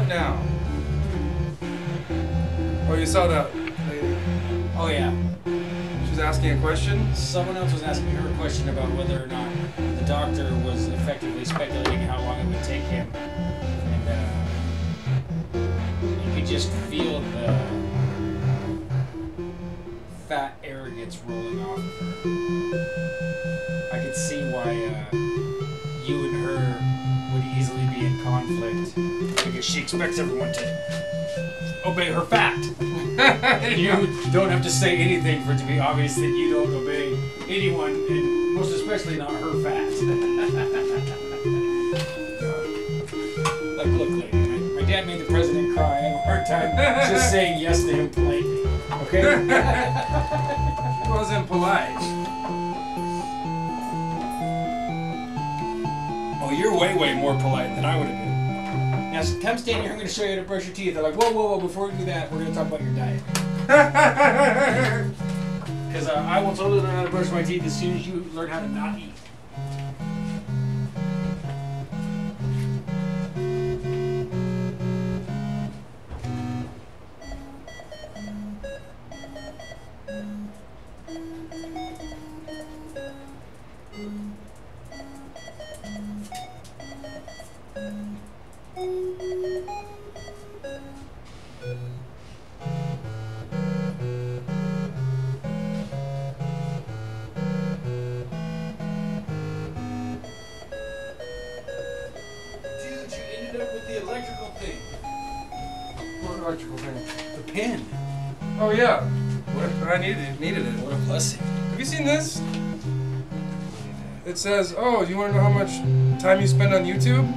What now? Oh, you saw that lady? Oh yeah. She's asking a question? Someone else was asking her a question about whether or not the doctor was effectively speculating how long it would take him. And you could just feel the fat arrogance rolling off of her. I could see why you and her would easily be in conflict because she expects everyone to obey her fat. You don't have to say anything for it to be obvious that you don't obey anyone, and most especially not her fat. Look, lady, my dad made the president cry. I have a hard time just saying yes to him politely. Okay? She wasn't polite. Oh, you're way more polite than I would have been. Now, come stand here. I'm going to show you how to brush your teeth. They're like, whoa. Before we do that, we're going to talk about your diet. Because I will totally learn how to brush my teeth as soon as you learn how to not eat. Oh yeah, I needed it. What a blessing. Have you seen this? It says, oh, do you want to know how much time you spend on YouTube?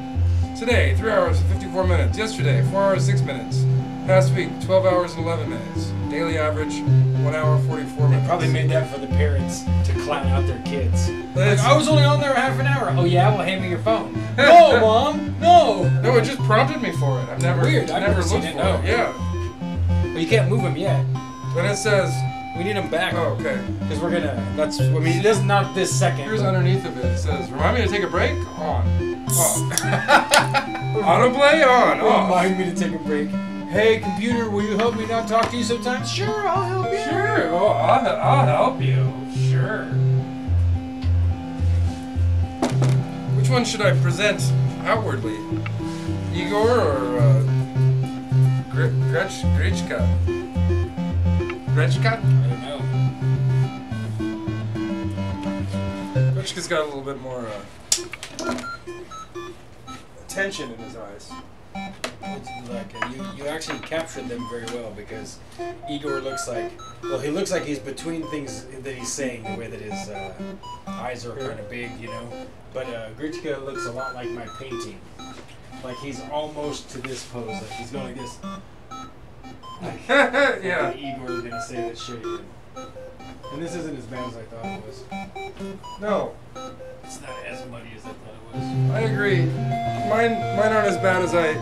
Today, 3 hours and 54 minutes. Yesterday, 4 hours, 6 minutes. Past week, 12 hours and 11 minutes. Daily average, 1 hour, 44 minutes. They probably made that for the parents to clown out their kids. Like, I was only on there half an hour. Oh yeah, well hand me your phone. No, Mom, no. No, it just prompted me for it. I've never, Weird. I've never looked for it. Yeah. Well, you can't move them yet. Then it says, we need them back. oh, okay. Because we're gonna. That's. I mean, it is not this second. Here's underneath of it. It says, remind me to take a break. On. Off. Autoplay on. Off. Remind me to take a break. Hey, computer, will you help me not talk to you sometimes? Sure, I'll help you. Sure. Oh, I'll help you. Sure. Which one should I present outwardly? Igor or Grechka? Grechka? I don't know. Grechka's got a little bit more tension in his eyes. Like, you actually captured them very well because Igor looks like, well, he looks like he's between things that he's saying, the way that his eyes are kind of big, you know. But Grichka looks a lot like my painting. Like he's almost to this pose, like he's going like this. Like, yeah. Igor is gonna say that shit again. And this isn't as bad as I thought it was. No. It's not as muddy as I thought it was. I agree. Mine aren't as bad as I,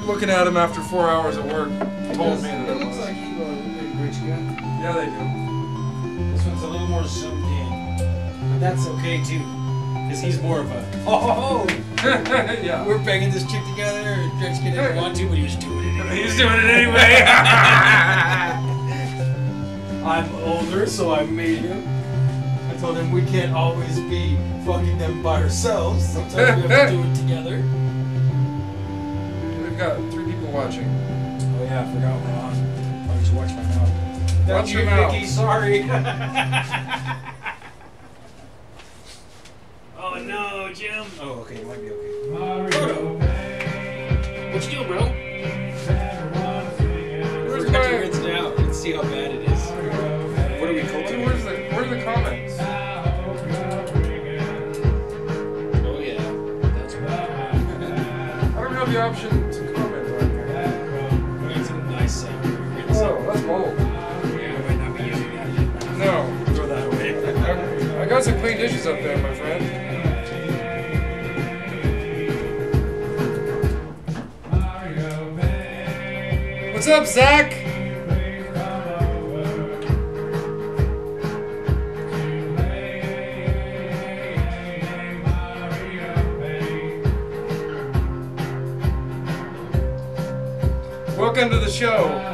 looking at him after 4 hours at work, told me that it looks was. like Igor and Grichka. Yeah, they do. This one's a little more zoomed in. But that's okay too. Because he's more of a, oh, yeah. We're banging this chick together, and Grichka didn't want to, but he was doing it anyway. He was doing it anyway. I'm older, so I made him. I told him we can't always be fucking them by ourselves. Sometimes we have to do it together. We've got 3 people watching. Oh yeah, I forgot we're on. Why don't you watch my mouth? Watch your mouth. Vicky, sorry. Oh no, Jim. Oh, okay, it might be okay. Mario. What you doing, bro? We're going to rinse it out and see how bad it is. What are we cultivating? Where are the comments? Oh yeah, that's right. I don't have the option to comment on here. We got some nice Oh, that's bold. Yeah, I might not be using that yet. No. Throw that away. I got some clean dishes up there, my friend. What's up, Zach? welcome to the show.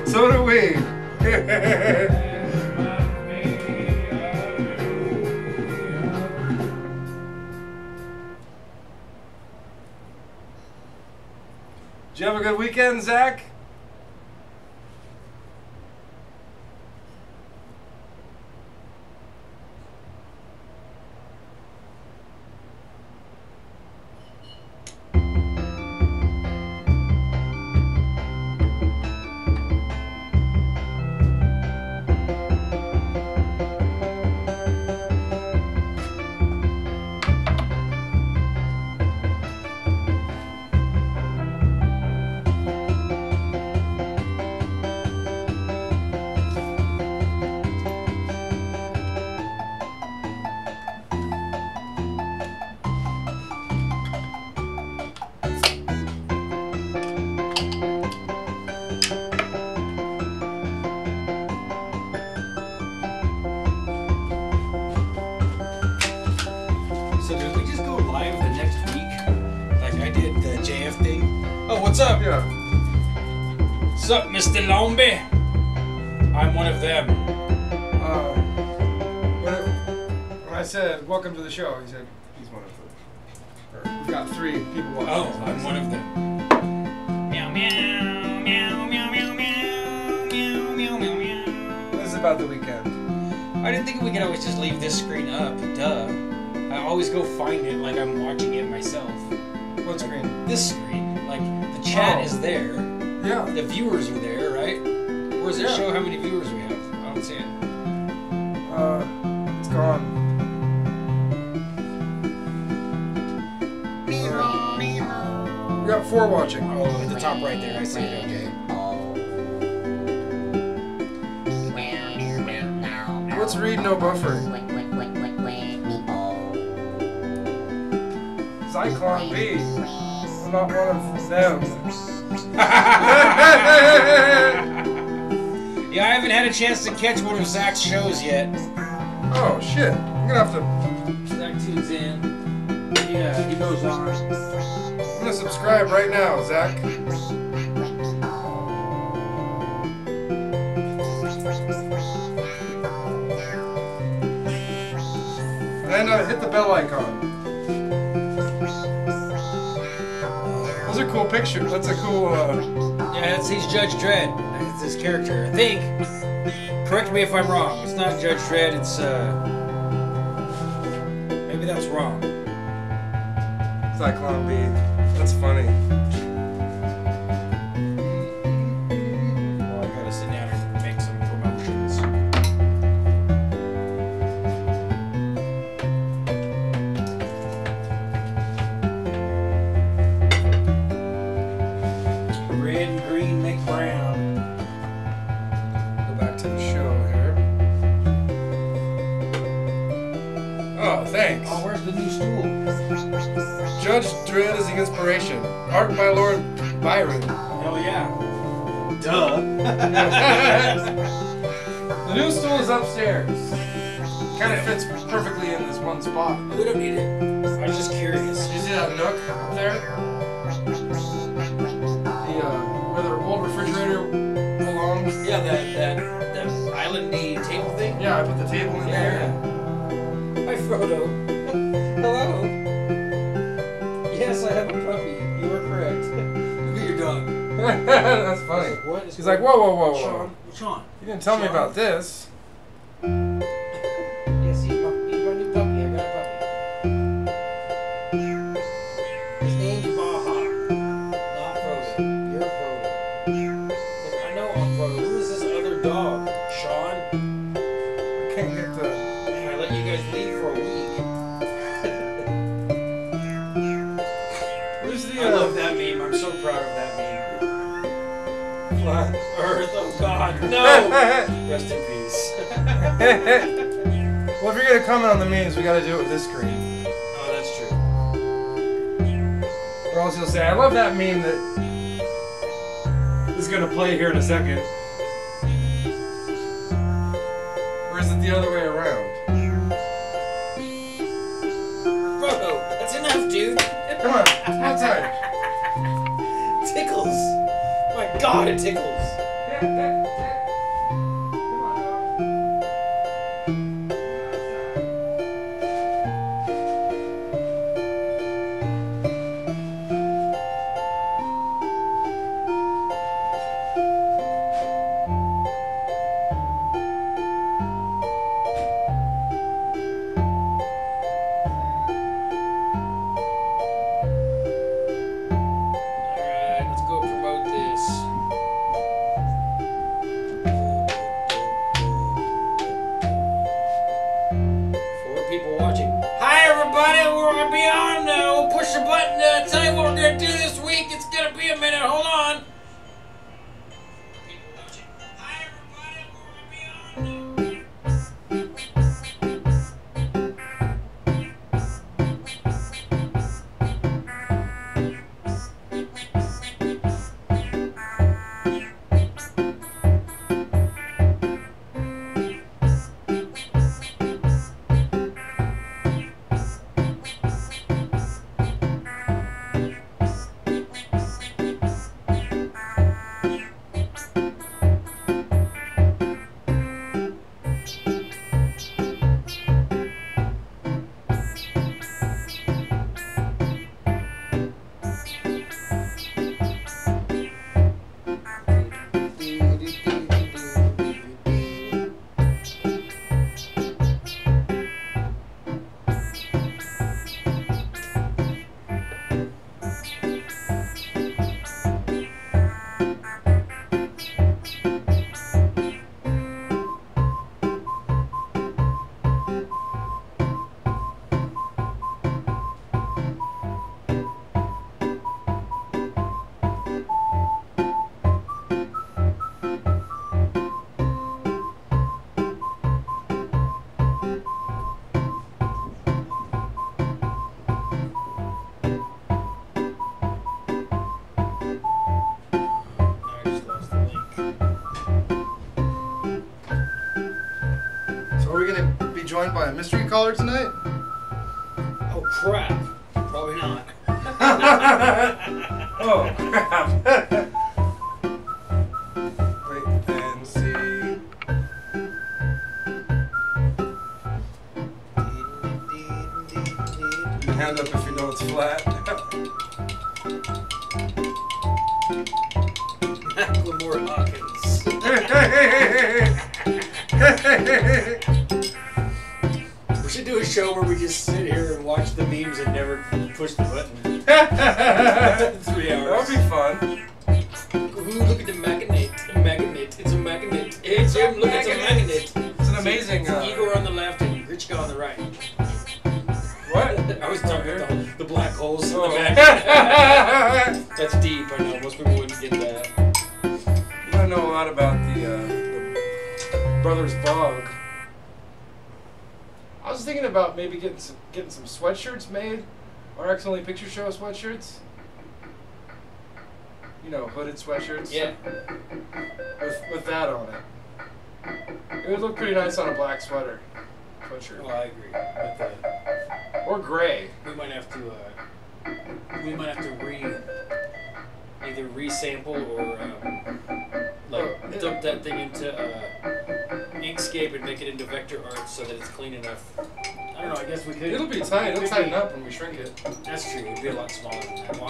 So do we. Did you have a good weekend, Zach? What's up? Yeah. What's up, Mr. Lombe? I'm one of them. When I said, welcome to the show, he said, he's one of them. We've got 3 people watching. Oh, I'm one of them. Meow, meow, meow, meow, meow, meow, meow, meow, meow, meow. This is about the weekend. I didn't think we could always just leave this screen up. Duh. I always go find it like I'm watching it myself. What screen? This screen. Like, the chat is there. Yeah. The viewers are there, right? Or does it show how many viewers we have? I don't see it. It's gone. We got 4 watching. Oh, at the top right there, I see it, okay. What's read no buffering? Zyklon B. I'm not one of them. Yeah, I haven't had a chance to catch one of Zach's shows yet. Oh shit. I'm gonna have to. Zach tunes in. Yeah, he goes on. I'm gonna subscribe right now, Zach. And hit the bell icon. Those are cool pictures. That's a cool. Yeah, he's Judge Dredd. That's his character, I think. Correct me if I'm wrong. It's not Judge Dredd. It's maybe that's wrong. Zyklon B. That's funny. Well, I gotta sit down and make some promotions. Red and green make brown. Go back to the show here. Oh, thanks. Oh, where's the new stool? Judge Dredd is the inspiration. Art by Lord Byron. Hell yeah. Duh. The new stool is upstairs. Kind of fits perfectly in this one spot. We don't need it. I was just curious. You see that nook up there? Where the old refrigerator belongs? Yeah, that islandy table thing? Yeah, I put the table in there. Hi, Frodo. Hello. Yes, I have a puppy. You are correct. Look at your dog. That's funny. What is He's like, whoa, whoa, whoa, whoa. Sean? Sean. You didn't tell me about this. Yes, he's my new puppy. I got a puppy. His name's Baja. Not Frodo. You're Frodo. Like, I know I'm Frodo. Who is this other dog? Flat Earth. Oh God, no. Rest in peace. Well, if you're gonna comment on the memes, we gotta do it with this screen. Oh, that's true. Or else you'll say, I love that meme that is gonna play here in a second. Or is it the other way around? Bro, that's enough, dude. Come on, outside. Tickles. My God, it tickles. Joined by a mystery caller tonight? Oh crap! Probably not. Oh crap! Wait and see. Hand up if you know it's flat. Macklemore Hawkins. We should do a show where we just sit here and watch the memes and never push the button. 3 hours. That would be fun. Ooh, look at the magnet. Magnet. It's a magnet. Hey Jim, look, it's a magnet. It's an amazing. It's Igor on the left and Richka on the right. What? I was talking about the black holes in Oh. the back. That's deep, I know. Most people wouldn't get that. I know a lot about the Brothers Bog. I was thinking about maybe getting some sweatshirts made, or Only Picture Show sweatshirts. You know, hooded sweatshirts. Yeah. With that on it. It would look pretty nice on a black sweatshirt. Oh, I agree. But Or gray. we might have to either resample or dump that thing into Inkscape and make it into vector art so that it's clean enough. I don't know, I guess we could. It'll be tight. It'll tighten up when we shrink it. That's true. It'd be a lot smaller than that. Well,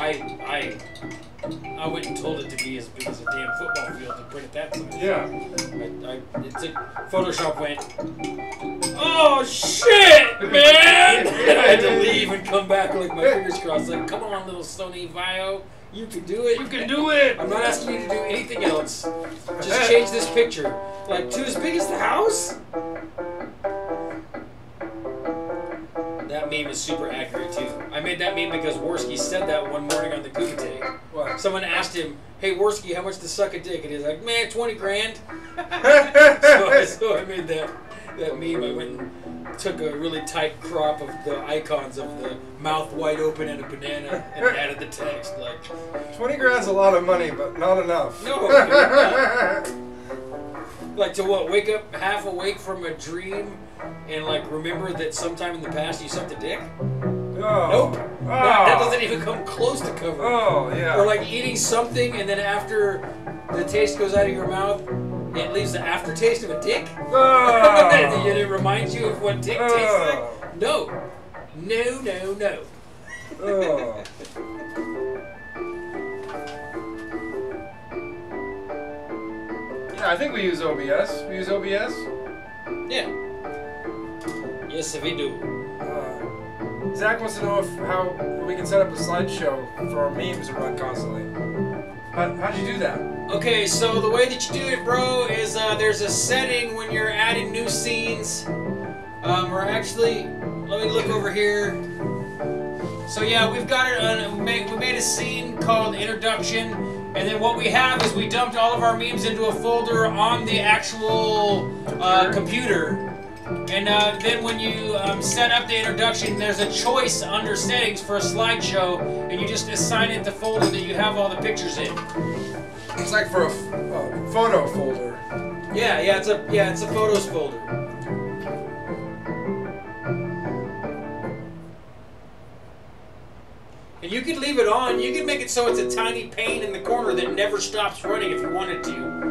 I went and told it to be as big as a damn football field to print it that size. Yeah. Photoshop went, oh shit, man! And I had to leave and come back like my fingers crossed. Like, come on, little Sony Vio. You can do it. You can do it. I'm not asking you to do anything else. Just change this picture. Like, to as big as the house? That meme is super accurate too. I made that meme because Worski said that one morning on the cookie take. What? Someone asked him, "Hey Worski, how much to suck a dick?" And he's like, "Man, 20 grand." so I made that meme. I went and took a really tight crop of the icons of the mouth wide open and a banana and added the text like 20 grand's a lot of money, but not enough. No. Like to what? Wake up half awake from a dream and like remember that sometime in the past you sucked a dick? Oh. Nope. Oh. That doesn't even come close to cover. Oh, yeah. Or like eating something and then after the taste goes out of your mouth, it leaves the aftertaste of a dick. Oh. And it reminds you of what dick tastes like. No. No, no, no. Oh. Yeah, I think we use OBS. We use OBS? Yeah. Yes, we do. Zach wants to know how we can set up a slideshow for our memes to run constantly. How'd you do that? Okay, so the way that you do it, bro, is there's a setting when you're adding new scenes. Or actually, let me look over here. So yeah, we've got it. We made a scene called Introduction, and then what we have is we dumped all of our memes into a folder on the actual computer. And then when you set up the introduction, there's a choice under settings for a slideshow, and you just assign it the folder that you have all the pictures in. It's like for a photo folder. Yeah, it's a photos folder. And you could leave it on. You could make it so it's a tiny pane in the corner that never stops running if you wanted to.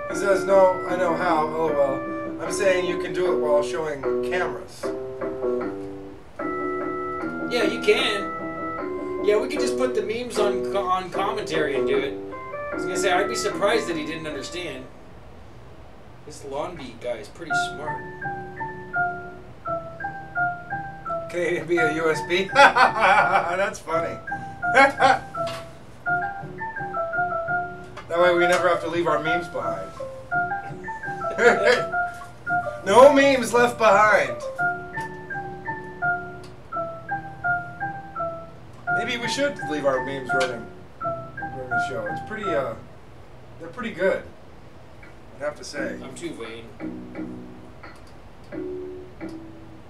He says, no, I know how, LOL. I'm saying you can do it while showing cameras. Yeah, you can. Yeah, we could just put the memes on commentary and do it. I was gonna say, I'd be surprised that he didn't understand. This lawn beat guy is pretty smart. Canadian be a USB? That's funny. That way we never have to leave our memes behind. No memes left behind. Maybe we should leave our memes running during the show. It's pretty, they're pretty good, I'd have to say. I'm too vain.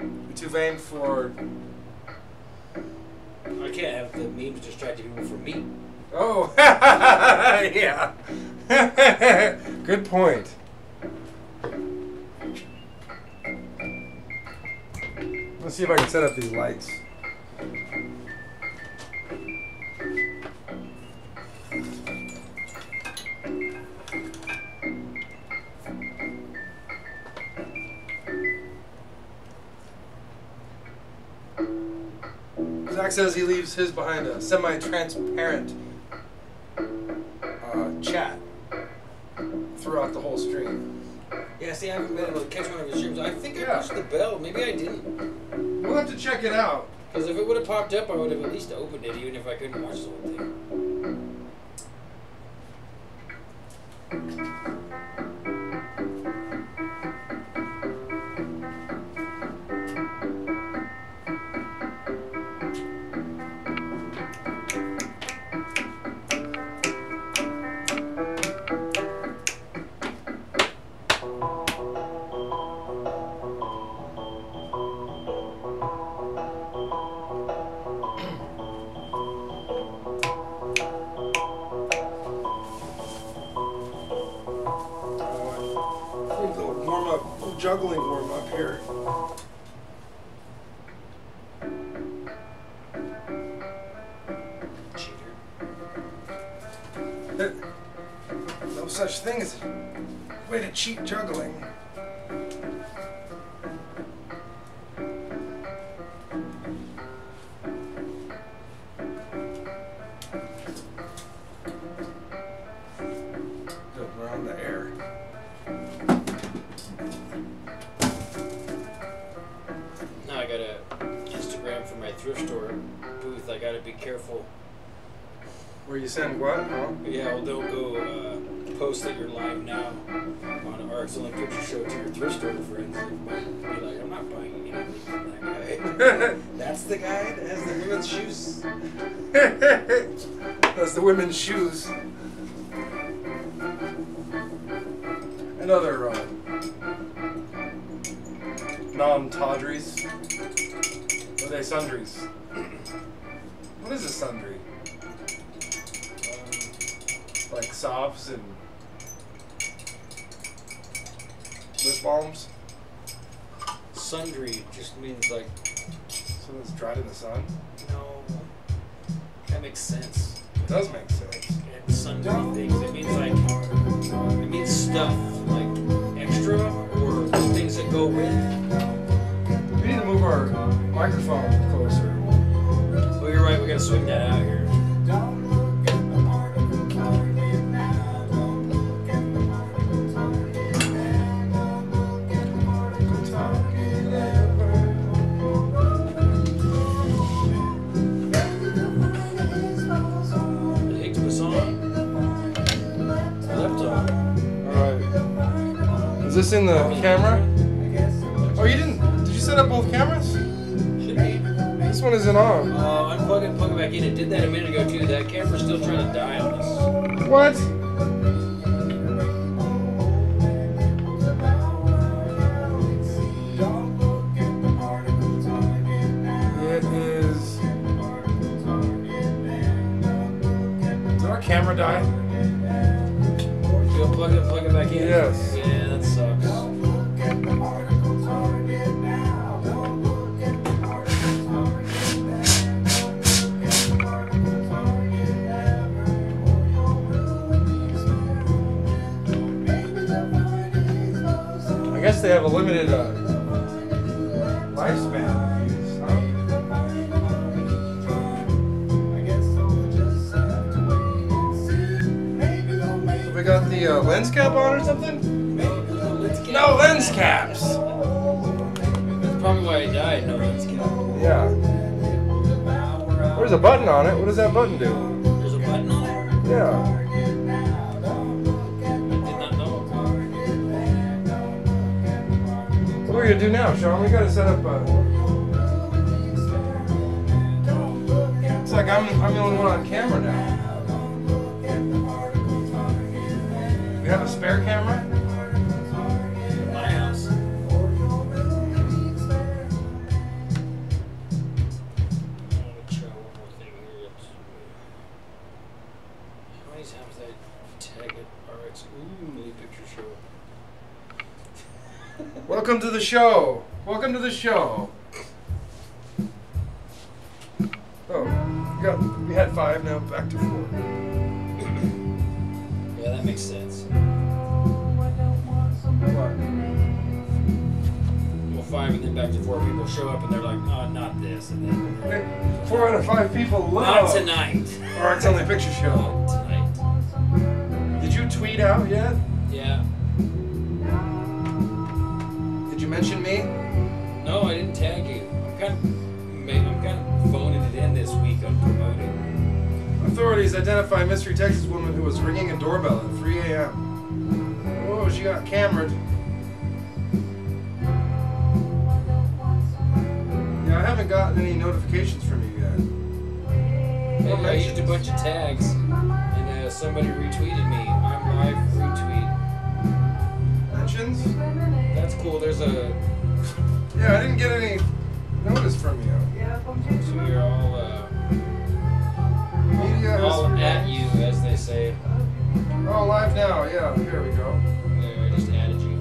You're too vain for... I can't have the memes distracting people from me. Oh, yeah. Good point. Let's see if I can set up these lights. Zach says he leaves his behind a semi-transparent chat throughout the whole stream. Yeah, see, I haven't been able to catch one of his streams. I think I pushed the bell. Maybe I didn't. We'll have to check it out. Because if it would have popped up, I would have at least opened it, even if I couldn't watch the whole thing. Juggling warm up here. Cheater. No such thing as a way to cheat juggling. Good, we're on the air. Now I got a Instagram for my thrift store booth. I gotta be careful. Where you send what? Huh? Yeah, well, don't go post that you're live now on our Arts Only Picture Show to your thrift store friends. And be like, I'm not buying anything from that guy. That's the guy that has the women's shoes. That's the women's shoes. And other non-tawdries. What are they, sundries? What is a sundry? Like sobs and lip balms? Sundry just means like... Something that's dried in the sun? No. That makes sense. It does make sense. And sundry things. It means like... It means stuff. Like extra or things that go with. We need to move our microphone closer. Oh, you're right. We gotta swing that out here. Is this in the camera? Oh, you didn't? Did you set up both cameras? Should be. This one isn't on. Unplug it and plug it back in. It did that a minute ago too. That camera's still trying to die on us. What? It is. Did our camera die? You unplug it and plug it back in? Yes. Yeah, that sucks. I guess they have a limited lifespan of these, huh? So we got the lens cap on or something? No lens caps! That's probably why he died. No lens cap. Yeah. There's a button on it. What does that button do? There's a button on it? Yeah. I did not know. What are we gonna do now, Sean? We gotta set up It's like I'm the only one on camera now. We have a spare camera? My house. How many times did I tag it? Alright, so Only Picture Show. Welcome to the show. Welcome to the show. Oh, we had 5 now, back to 4. Yeah, that makes sense. What? Well, 5 and then back to 4 people show up and they're like, oh, not this. And then 4 out of 5 people love not tonight. Or It's Only Picture Show. Not tonight. Did you tweet out yet? Yeah. Did you mention me? No, I didn't tag you. I'm kind of phoning it in this week on promoting. Authorities identify mystery Texas woman who was ringing a doorbell at 3 a.m. Oh, she got cameraed. Yeah, I haven't gotten any notifications from you yet. Hey, I used a bunch of tags, and somebody retweeted me. I'm live retweet. Mentions? That's cool. There's a... Yeah, I didn't get any notice from you. So you're all Media all has... at you, as they say. Oh, live now. Yeah, here we go. There, I just added you.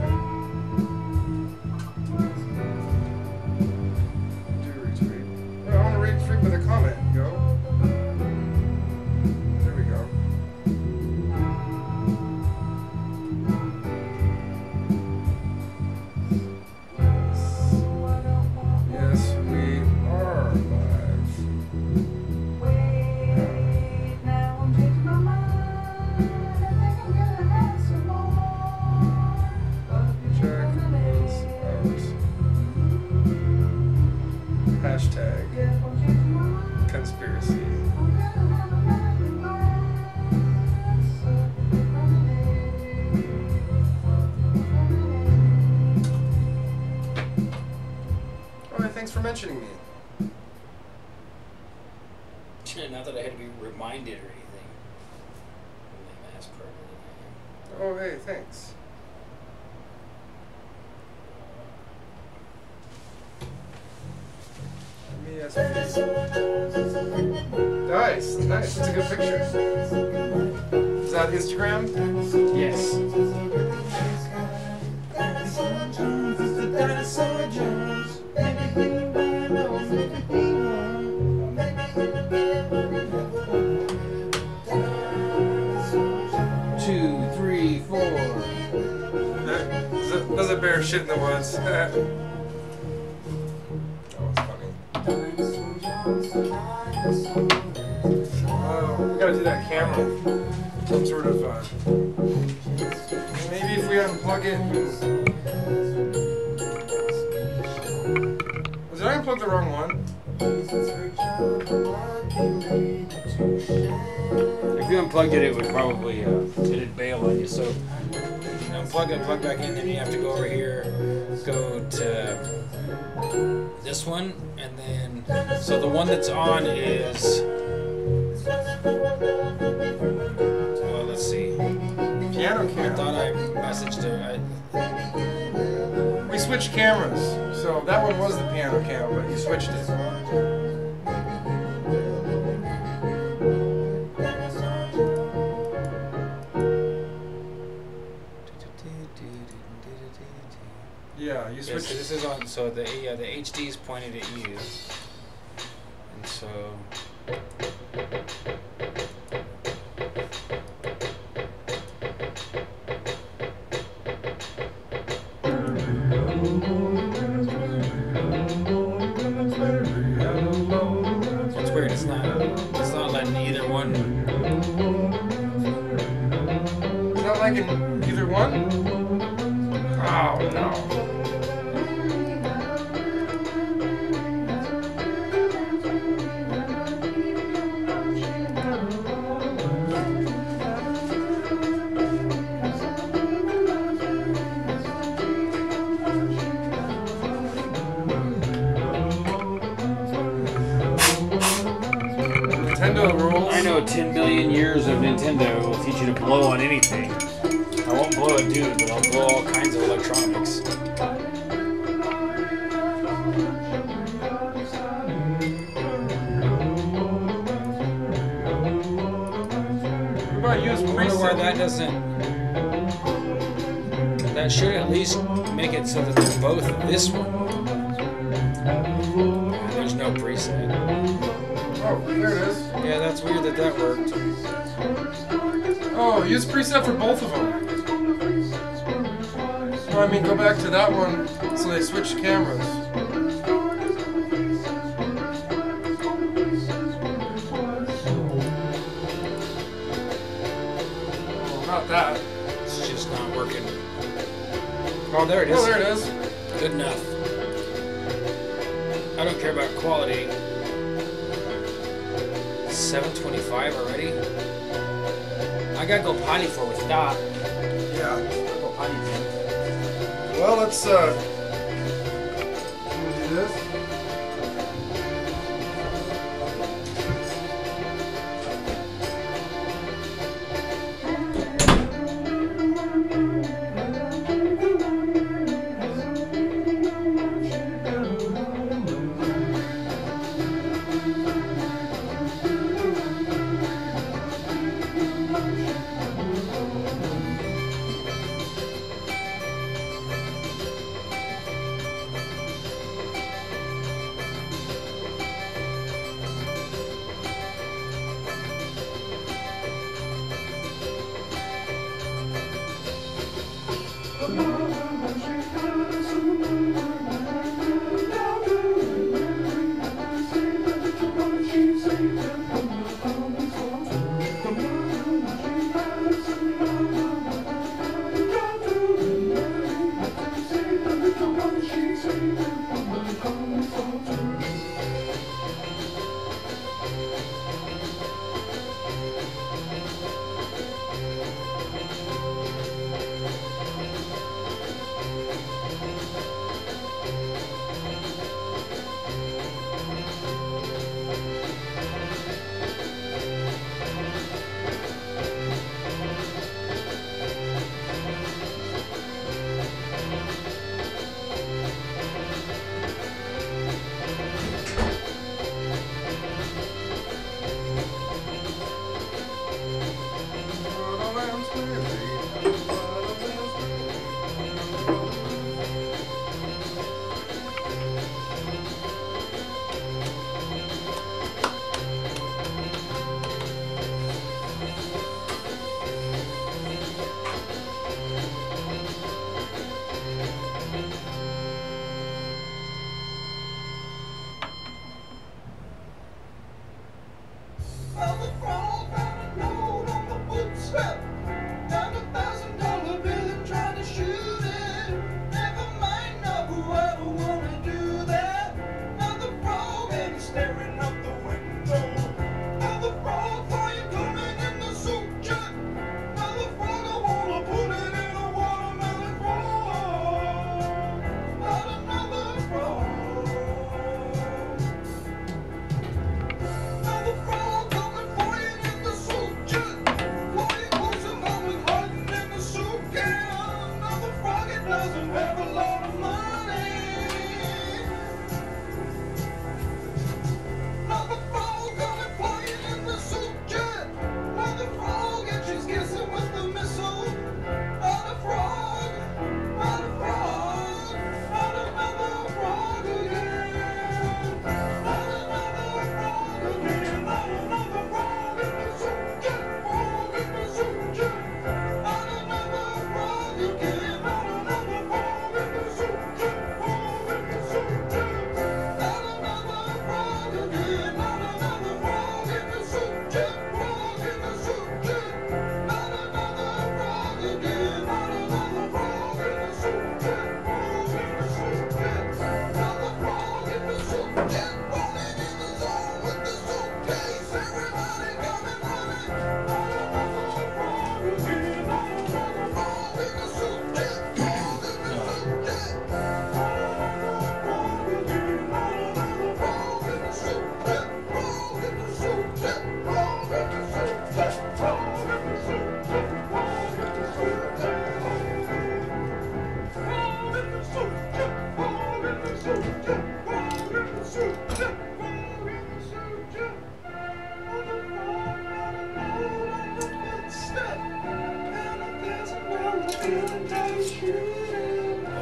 Do retweet. Yeah, I want to retweet with a comment. Go. There we go. Yes, we are live. Check this out. Hashtag conspiracy. for mentioning me. Not that I had to be reminded or anything. I'm as permanent. Oh, hey, thanks. Yes, nice, nice. That's a good picture. Is that Instagram? Yes. 2, 3, 4. Does a bear shit in the woods? That was funny. Oh, we gotta do that camera. Some sort of, maybe if we unplug it. Did I unplug the wrong one? If you unplugged it, it would probably it'd bail on you. So unplug it, plug back in, then you have to go over here, go to this one, and then so the one that's on is well, let's see. Piano I cam. thought I messaged her. We switched cameras, so that one was the piano cam, but you switched it. Yeah, you switched. So this is on. So the HD is pointed at you, and so. It's weird. It's not letting either one. It's not like in either one. Oh no. Nintendo rules. I know 10 million years of Nintendo will teach you to blow on anything. I won't blow a dude, but I'll blow all kinds of electronics. What about use I wonder preset? why that doesn't. That should at least make it so that they're both this one. There's no preset. Oh, there it is. Yeah, that's weird that that worked. Oh, use preset for both of them. No, I mean, go back to that one so they switch cameras. Well, not that. It's just not working. Oh, there it is. Oh, there it is. Good enough. I don't care about quality. 725 already? I gotta go potty before we stop. Yeah. Go potty, Tim. Well, let's, can we do this?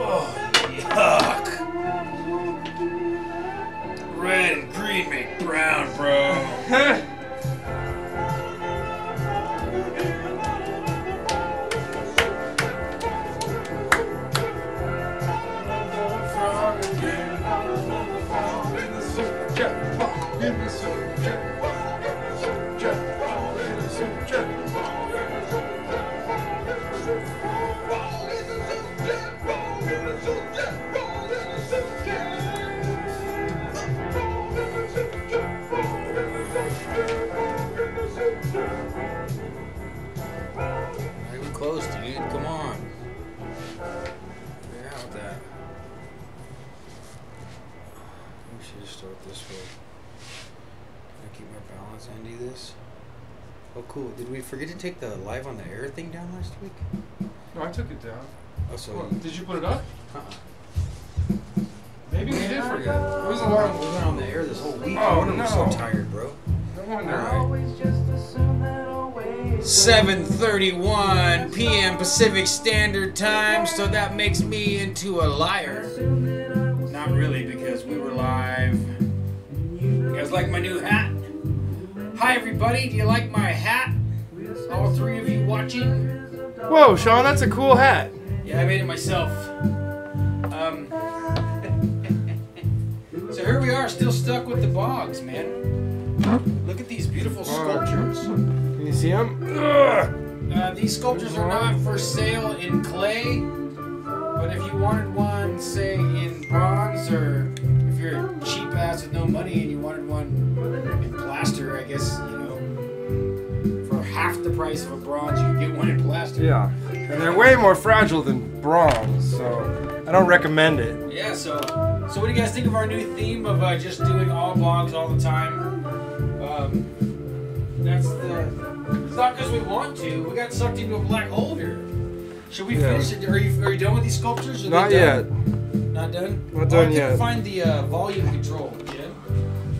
Oh, yuck. Red and green make brown, bro. We're close, dude. Come on. Figure out that. We should just start this way. Can I keep my balance and do this? Oh, cool. Did we forget to take the live on the air thing down last week? No, I took it down. Oh, so What, did you put it up? Uh-uh. Maybe we did forget. It was a long. We've been on the air this whole week. Oh, I'm no. so tired, bro. No wonder. Alright. 7:31 p.m. Pacific Standard Time, so that makes me into a liar. Not really, because we were live. You guys like my new hat? Hi, everybody. Do you like my hat? All three of you watching? Whoa, Sean, that's a cool hat. Yeah, I made it myself. So here we are, still stuck with the Boggs, man. Look at these beautiful sculptures. Can you see them? These sculptures are not for sale in clay, but if you wanted one, say, in bronze, or if you're a cheap ass with no money and you wanted one in plaster, I guess, you know, for half the price of a bronze, you can get one in plaster. Yeah, and they're way more fragile than bronze, so I don't recommend it. Yeah, so what do you guys think of our new theme of just doing all Boggs all the time? It's not because we want to. We got sucked into a black hole here. Should we finish it? Are you done with these sculptures? Not yet. Not done? Not done yet. I couldn't find the volume control, Jim.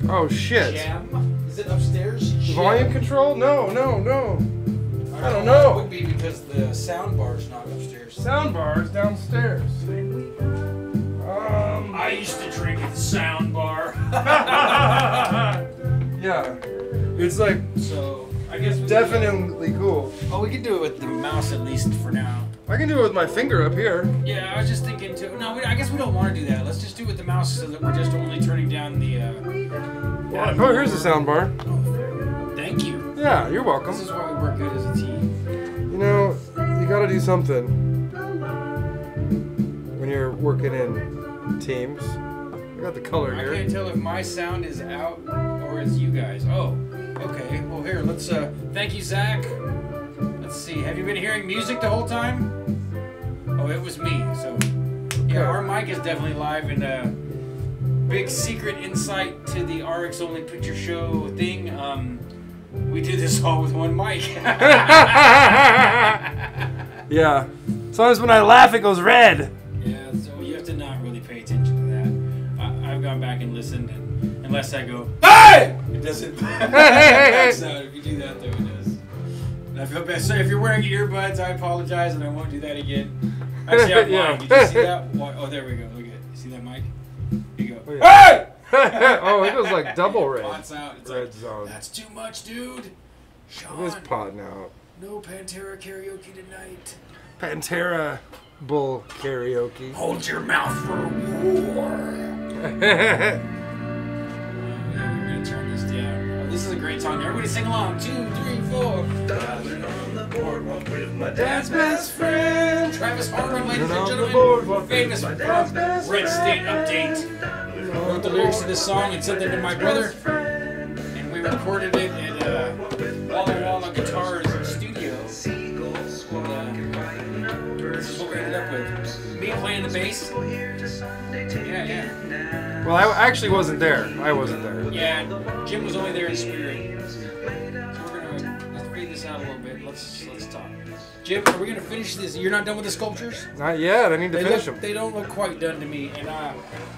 Oh shit. Jam? Is it upstairs? Volume control? No. I don't It know. would be because the sound bar's not upstairs. Sound bar's downstairs. I used to drink at the sound bar. Yeah. It's like So I guess we definitely cool. Oh, we can do it with the mouse at least for now. I can do it with my finger up here. Yeah, I was just thinking too. No, I guess we don't want to do that. Let's just do it with the mouse so that we're just only turning down the. Oh, here's the sound bar. Thank you. Yeah, you're welcome. This is why we work good as a team. You know, you gotta do something when you're working in teams. I got the color I here. can't tell if my sound is out or is you guys. Oh, okay. Well, here, let's. Thank you, Zach. Let's see. Have you been hearing music the whole time? Oh, it was me. So, yeah, our mic is definitely live, and big secret insight to the RX Only Picture Show thing. We did this all with one mic. Yeah. Sometimes when I laugh, it goes red. Yeah, back and listen. And unless I go, hey! It doesn't backs out. If you do that, though, it does. And I feel bad. So if you're wearing earbuds, I apologize, and I won't do that again. Actually, I'm lying. Did you see that? Oh, there we go. Look at it. You see that, Mike? Here you go. Oh, yeah. Hey! Oh, it was like double red. Pot's out. It's red like, zone. That's too much, dude. Sean, It is potting out. no Pantera karaoke tonight. Pantera Bull karaoke. Hold your mouth for war. Yeah. We're gonna turn this down. Oh, this is a great song. Everybody sing along. 2, 3, 4. Diving on the boardwalk with my dad's best friend. Travis Harmon, ladies and gentlemen, famous from Red State Update. Wrote the lyrics to this song and sent them to my brother, and we recorded it at Walla Walla Guitars Studio. This is what we ended up with. Me playing the bass. Yeah. Well, I actually wasn't there. I wasn't there. Yeah, Jim was only there in spirit. So we're gonna let's fade this out a little bit. Let's talk. Jim, are we gonna finish this? You're not done with the sculptures? Not yet. I need to finish them. They don't look quite done to me. And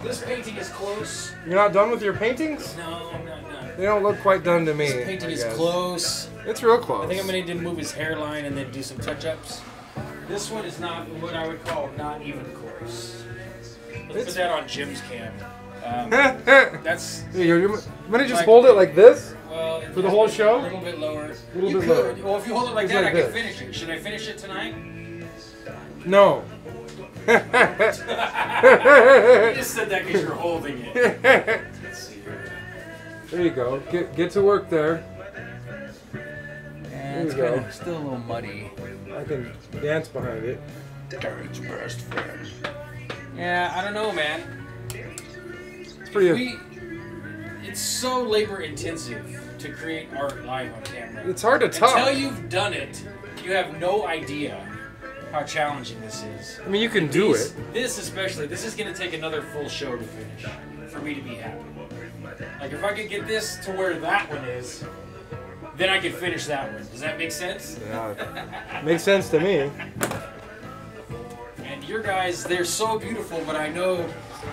this painting is close. You're not done with your paintings? No, I'm not done. They don't look quite done to me. This painting is close. It's real close. I think I'm gonna need to move his hairline and then do some touch-ups. This one is not what I would call not even close. Let's put that on Jim's cam. That's. You want to just like, hold it like this? Well, for the whole show? A little bit lower. A little you bit could. lower. Well, if you hold it like Just that, like I can this. finish it. Should I finish it tonight? No. You just said that because you're holding it. Let's see here. There you go. Get to work there. Yeah, it's kinda still a little muddy. I can dance behind it. Dad's best friend. Yeah, I don't know, man. It's pretty. It's so labor intensive to create art live on camera. It's hard to talk. Until you've done it, you have no idea how challenging this is. I mean, you can do it. This especially, this is going to take another full show to finish for me to be happy. Like if I could get this to where that one is, then I could finish that one. Does that make sense? Yeah. Makes sense to me. And your guys, they're so beautiful, but I know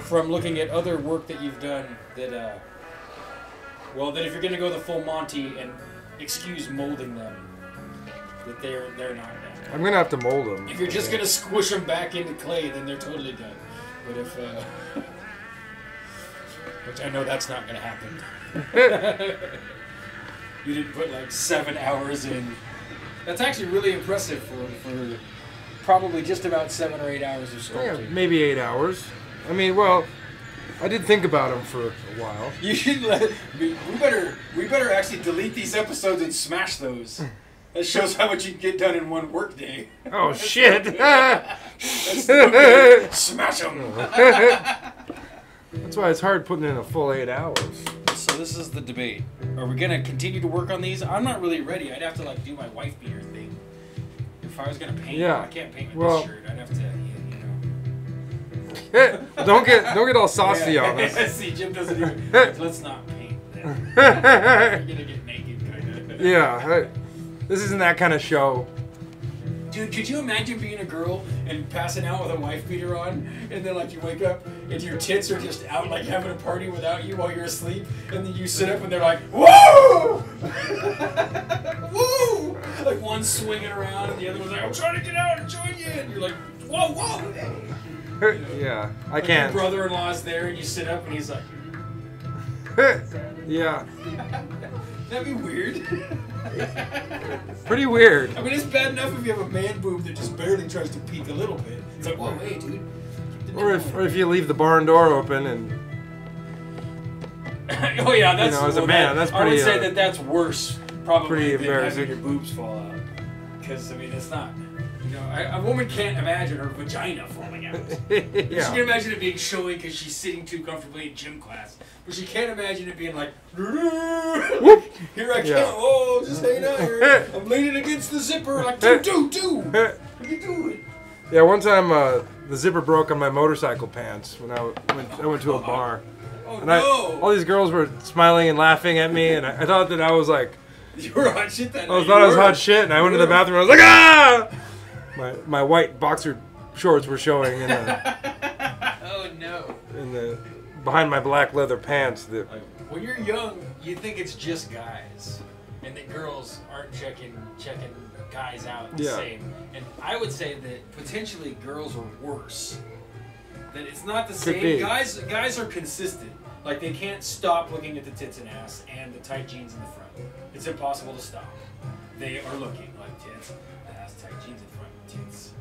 from looking at other work that you've done that, well, that if you're going to go the full Monty and excuse molding them, that they're not done. I'm gonna have to mold them. If you're just going to squish them back into clay, then they're totally done. But if, which I know that's not going to happen. You didn't put like 7 hours in. That's actually really impressive for probably just about 7 or 8 hours of sculpting. Yeah, maybe 8 hours. I mean, well, I did think about them for a while. You should we better actually delete these episodes and smash those. That shows how much you can get done in one work day. Oh shit! Smash them. That's why it's hard putting in a full 8 hours. So this is the debate. Are we gonna continue to work on these? I'm not really ready. I'd have to like do my wife beater thing. If I was gonna paint, I can't paint with this shirt. I'd have to, don't get all saucy on us. See, Jim doesn't even. Let's not paint. Then. You're gonna get naked, kind of. Yeah, this isn't that kind of show. Dude, could you imagine being a girl and passing out with a wife beater on, and then like you wake up and your tits are just out like having a party without you while you're asleep, and then you sit up and they're like, whoa! Woo! Like one's swinging around and the other one's like, I'm trying to get out and join you, and you're like, whoa, whoa! Yeah, I like can't. Your brother-in-law's there and you sit up and he's like, yeah. that'd be weird. Pretty weird. I mean, it's bad enough if you have a man boob that just barely tries to peek a little bit. It's like, whoa, hey, dude. Or if you leave the barn door open and. Oh yeah, that's. You know, as a man, that's pretty. I would say that's worse, probably, pretty than having embarrassing. your boobs fall out. Because I mean, it's not. You know, a woman can't imagine her vagina falling out. Yeah. She can imagine it being showy because she's sitting too comfortably in gym class, but she can't imagine it being like, Whoop. here I Yeah. come, oh, just hanging out here. I'm leaning against the zipper, like, do. What are you doing? Yeah, one time the zipper broke on my motorcycle pants when I went to a bar. Oh And no! all these girls were smiling and laughing at me, and I thought that I was like, You were hot shit that I night. thought I was hot shit, and I went to the bathroom and I was like, ah! My white boxer shorts were showing in Oh no. the behind my black leather pants. That Like, when you're young, you think it's just guys, and that girls aren't checking guys out the same. And I would say that potentially girls are worse. That it's not the same. be. Guys are consistent. Like they can't stop looking at the tits and ass and the tight jeans in the front. It's impossible to stop. They are looking like tits, ass, tight jeans in front, tits,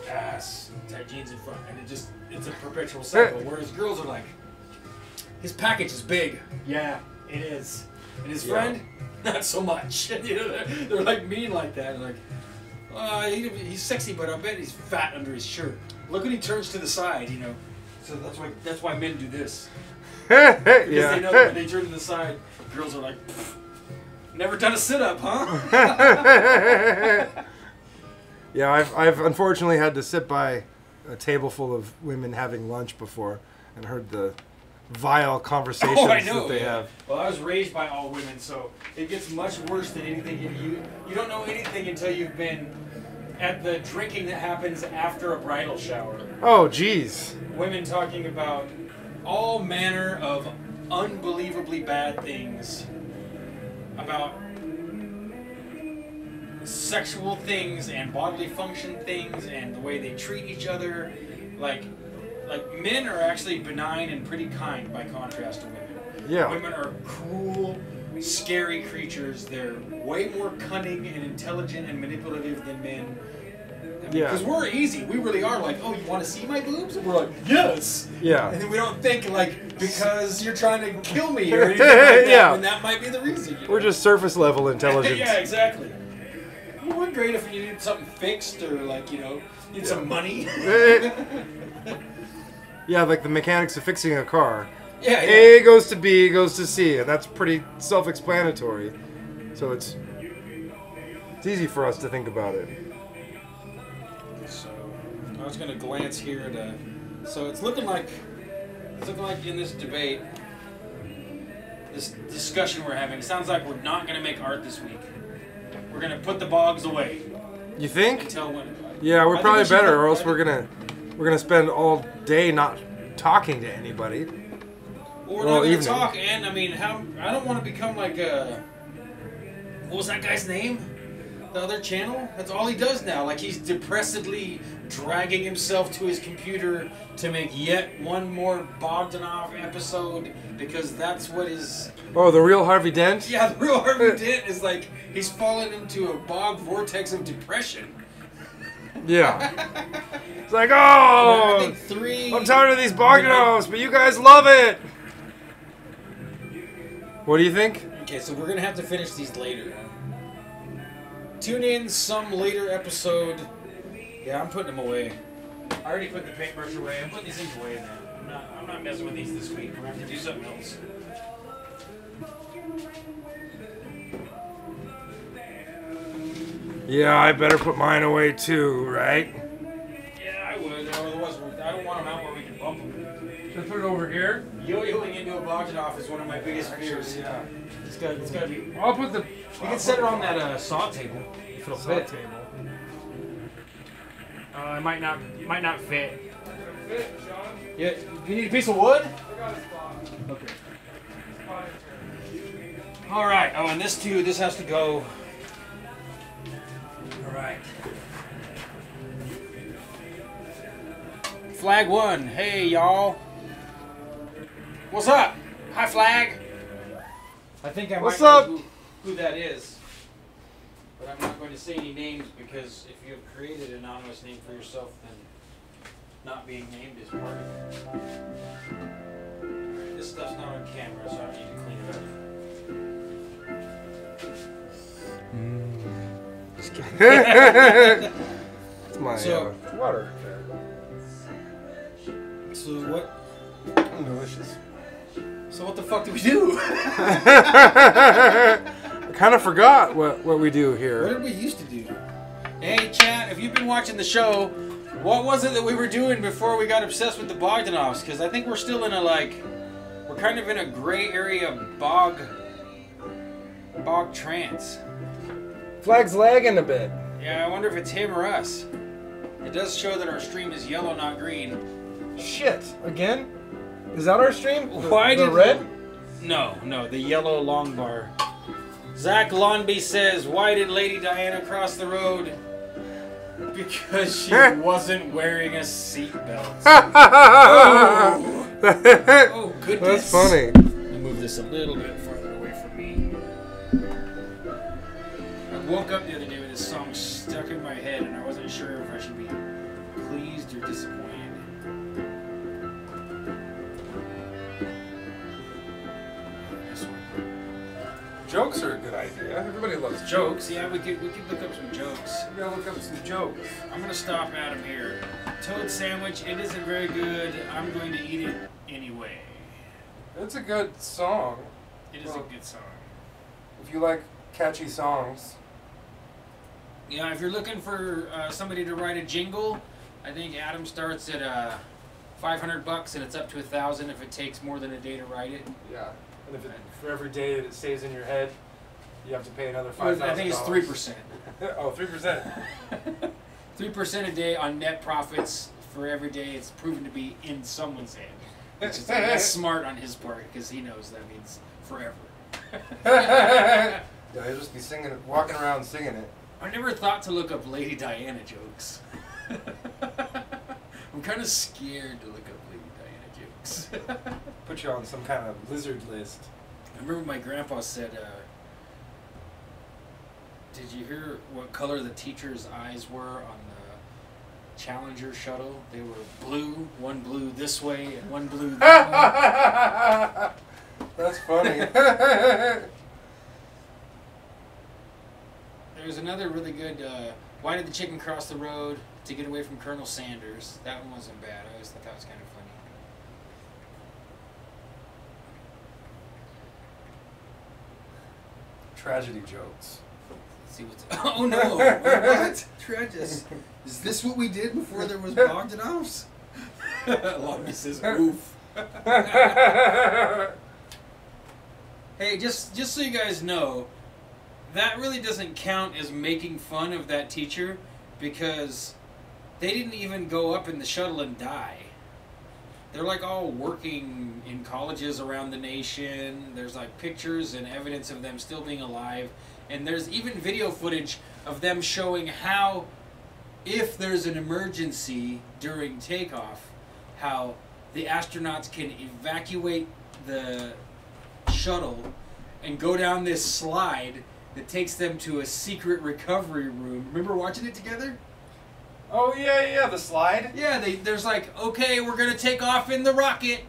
ass, tight jeans in front, and it's a perpetual cycle. Whereas girls are like, his package is big. Yeah, it is. And his friend, not so much. You know, they're like mean like that. Like, he's sexy, but I bet he's fat under his shirt. Look when he turns to the side, you know. So that's why men do this. Because they know that when they turn to the side, girls are like, never done a sit-up, huh? Yeah, I've unfortunately had to sit by a table full of women having lunch before and heard the vile conversations that they have. Well, I was raised by all women, so it gets much worse than anything. You don't know anything until you've been at the drinking that happens after a bridal shower. Oh, jeez. Women talking about all manner of unbelievably bad things about sexual things and bodily function things and the way they treat each other. Like men are actually benign and pretty kind by contrast to women. Yeah. Women are cruel, scary creatures. They're way more cunning and intelligent and manipulative than men. Because we're easy. We really are like, oh, you want to see my boobs? And we're like, yes. Yeah. And then we don't think like, because you're trying to kill me or anything like that, and that might be the reason. You know? We're just surface level intelligence. Yeah, exactly. It would be great if you needed something fixed or like, you know, need some money. Yeah, like the mechanics of fixing a car. Yeah, A goes to B, goes to C, and that's pretty self-explanatory. So it's easy for us to think about it. So I was gonna glance here at so it's looking like in this debate, this discussion we're having, it sounds like we're not gonna make art this week. We're gonna put the Boggs away. You think? Until when? Yeah, we're probably better, or else we're gonna spend all day not talking to anybody. Or not gonna talk, and I mean, I don't want to become like what was that guy's name? The other channel? That's all he does now. Like he's depressedly dragging himself to his computer to make yet one more Bogdanoff episode because that's what is. Oh, the real Harvey Dent? Yeah, the real Harvey Dent is like he's fallen into a bog vortex of depression. Yeah. It's like, oh, I think I'm tired of these Bogdanoffs, but you guys love it. What do you think? Okay, so we're gonna have to finish these later. Tune in some later episode. Yeah, I'm putting them away. I already put the paintbrush away. I'm putting these things away now. I'm not messing with these this week. We're gonna have to do something else. Yeah, I better put mine away too, right? Yeah, I would. Otherwise, I don't want them out where we can bump them. Should I put it over here? Yo-yoing into a Bogdanoff is one of my biggest fears. Yeah. It's gotta be. I'll put the. You can set it on that saw table if it'll fit. Table. It might not fit. Fit, Sean. Yeah, you need a piece of wood? I got a spot. Okay. All right. Oh, and this too. This has to go. All right. Flag 1. Hey, y'all. What's up? Hi, Flag. I think I might know who that is. But I'm not going to say any names because if you have created an anonymous name for yourself, then not being named is part of it. Alright, this stuff's not on camera, so I need to clean it up. Just kidding. It's my water. So what? Delicious. So what the fuck do we do? I kind of forgot what we do here. What did we used to do? Hey, chat, if you've been watching the show, what was it that we were doing before we got obsessed with the Bogdanoffs? Because I think we're still in a, we're kind of in a gray area bog trance. Flag's lagging a bit. Yeah, I wonder if it's him or us. It does show that our stream is yellow, not green. Shit. Again? Is that our stream? Why the did red? No, the yellow long bar. Zach Lonby says, why did Lady Diana cross the road? Because she wasn't wearing a seatbelt. Oh, goodness. That's funny. Let me move this a little bit farther away from me. I woke up the other day with this song stuck in my head, and I wasn't sure if I should be pleased or disappointed. Jokes are a good idea. Everybody loves jokes. Yeah, we could look up some jokes. We gotta look up some jokes. I'm gonna stop Adam here. Toad sandwich, it isn't very good. I'm going to eat it anyway. It's a good song. It is a good song. If you like catchy songs. Yeah, if you're looking for somebody to write a jingle, I think Adam starts at $500 and it's up to $1,000 if it takes more than a day to write it. Yeah. And if for every day that it stays in your head, you have to pay another $5,000. I think it's 3%. Oh, 3%. 3% a day on net profits for every day it's proven to be in someone's head. Which is that's smart on his part because he knows that means forever. Yeah, he'll just be singing it, walking around singing it. I never thought to look up Lady Diana jokes. I'm kind of scared to look up Lady Diana jokes. Put you on some kind of lizard list. I remember my grandpa said, did you hear what color the teacher's eyes were on the Challenger shuttle? They were blue. One blew this way and one blew that way. That's funny. There's another really good, why did the chicken cross the road to get away from Colonel Sanders? That one wasn't bad. I always thought that was kind of funny. Tragedy jokes. Let's see what's... Oh no! What? Tragedy. Is this what we did before there was Bogdanoffs? Longy says, oof. Hey, just so you guys know, that really doesn't count as making fun of that teacher because they didn't even go up in the shuttle and die. They're like all working in colleges around the nation. There's like pictures and evidence of them still being alive. And there's even video footage of them showing how, if there's an emergency during takeoff, how the astronauts can evacuate the shuttle and go down this slide that takes them to a secret recovery room. Remember watching it together? Oh, yeah, the slide? Yeah, there's like, okay, we're going to take off in the rocket.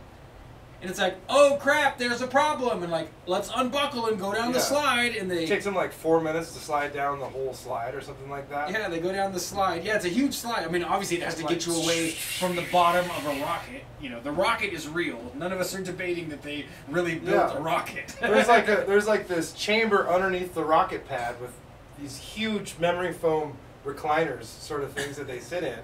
And it's like, oh crap, there's a problem. And like, let's unbuckle and go down the slide. And they... It takes them like 4 minutes to slide down the whole slide or something like that. Yeah, they go down the slide. Yeah, it's a huge slide. I mean, obviously it has to get you away from the bottom of a rocket. You know, the rocket is real. None of us are debating that they really built a rocket. there's like this chamber underneath the rocket pad with these huge memory foam recliners sort of things that they sit in,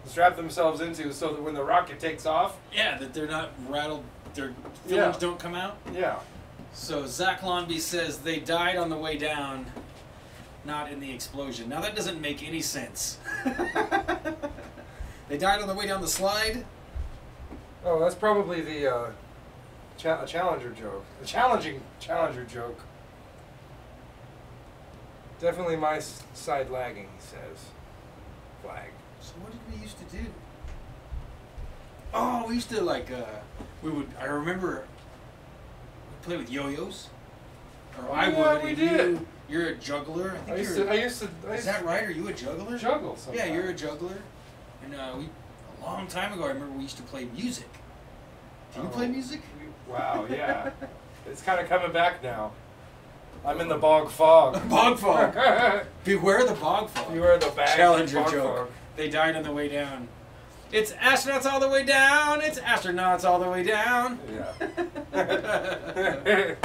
strap themselves into so that when the rocket takes off... Yeah, that they're not rattled, their feelings don't come out. Yeah. So Zach Lonby says they died on the way down, not in the explosion. Now that doesn't make any sense. They died on the way down the slide? Oh, that's probably the Challenger joke. The challenging Challenger joke. Definitely my side lagging, he says. Flag. So what did we used to do? Oh, we used to like, I remember we play with yo-yos. Or I would. We did. You're a juggler. I used to. Is that right? Are you a juggler? Juggle sometimes. Yeah, you're a juggler. And a long time ago, I remember we used to play music. Do you play music? Wow, yeah. It's kind of coming back now. I'm in the bog fog. Bog fog. Beware the bog fog. Beware the bag. Challenger bog joke. fog. They died on the way down. It's astronauts all the way down. It's astronauts all the way down. Yeah. They're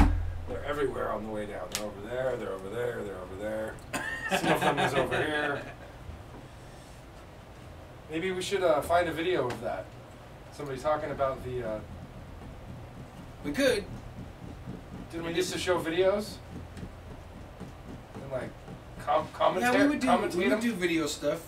everywhere on the way down. They're over there. They're over there. They're over there. Some of them is over here. Maybe we should find a video of that. Somebody talking about the. We could. Didn't we used to show videos? And like commentate. Yeah, we would do video stuff.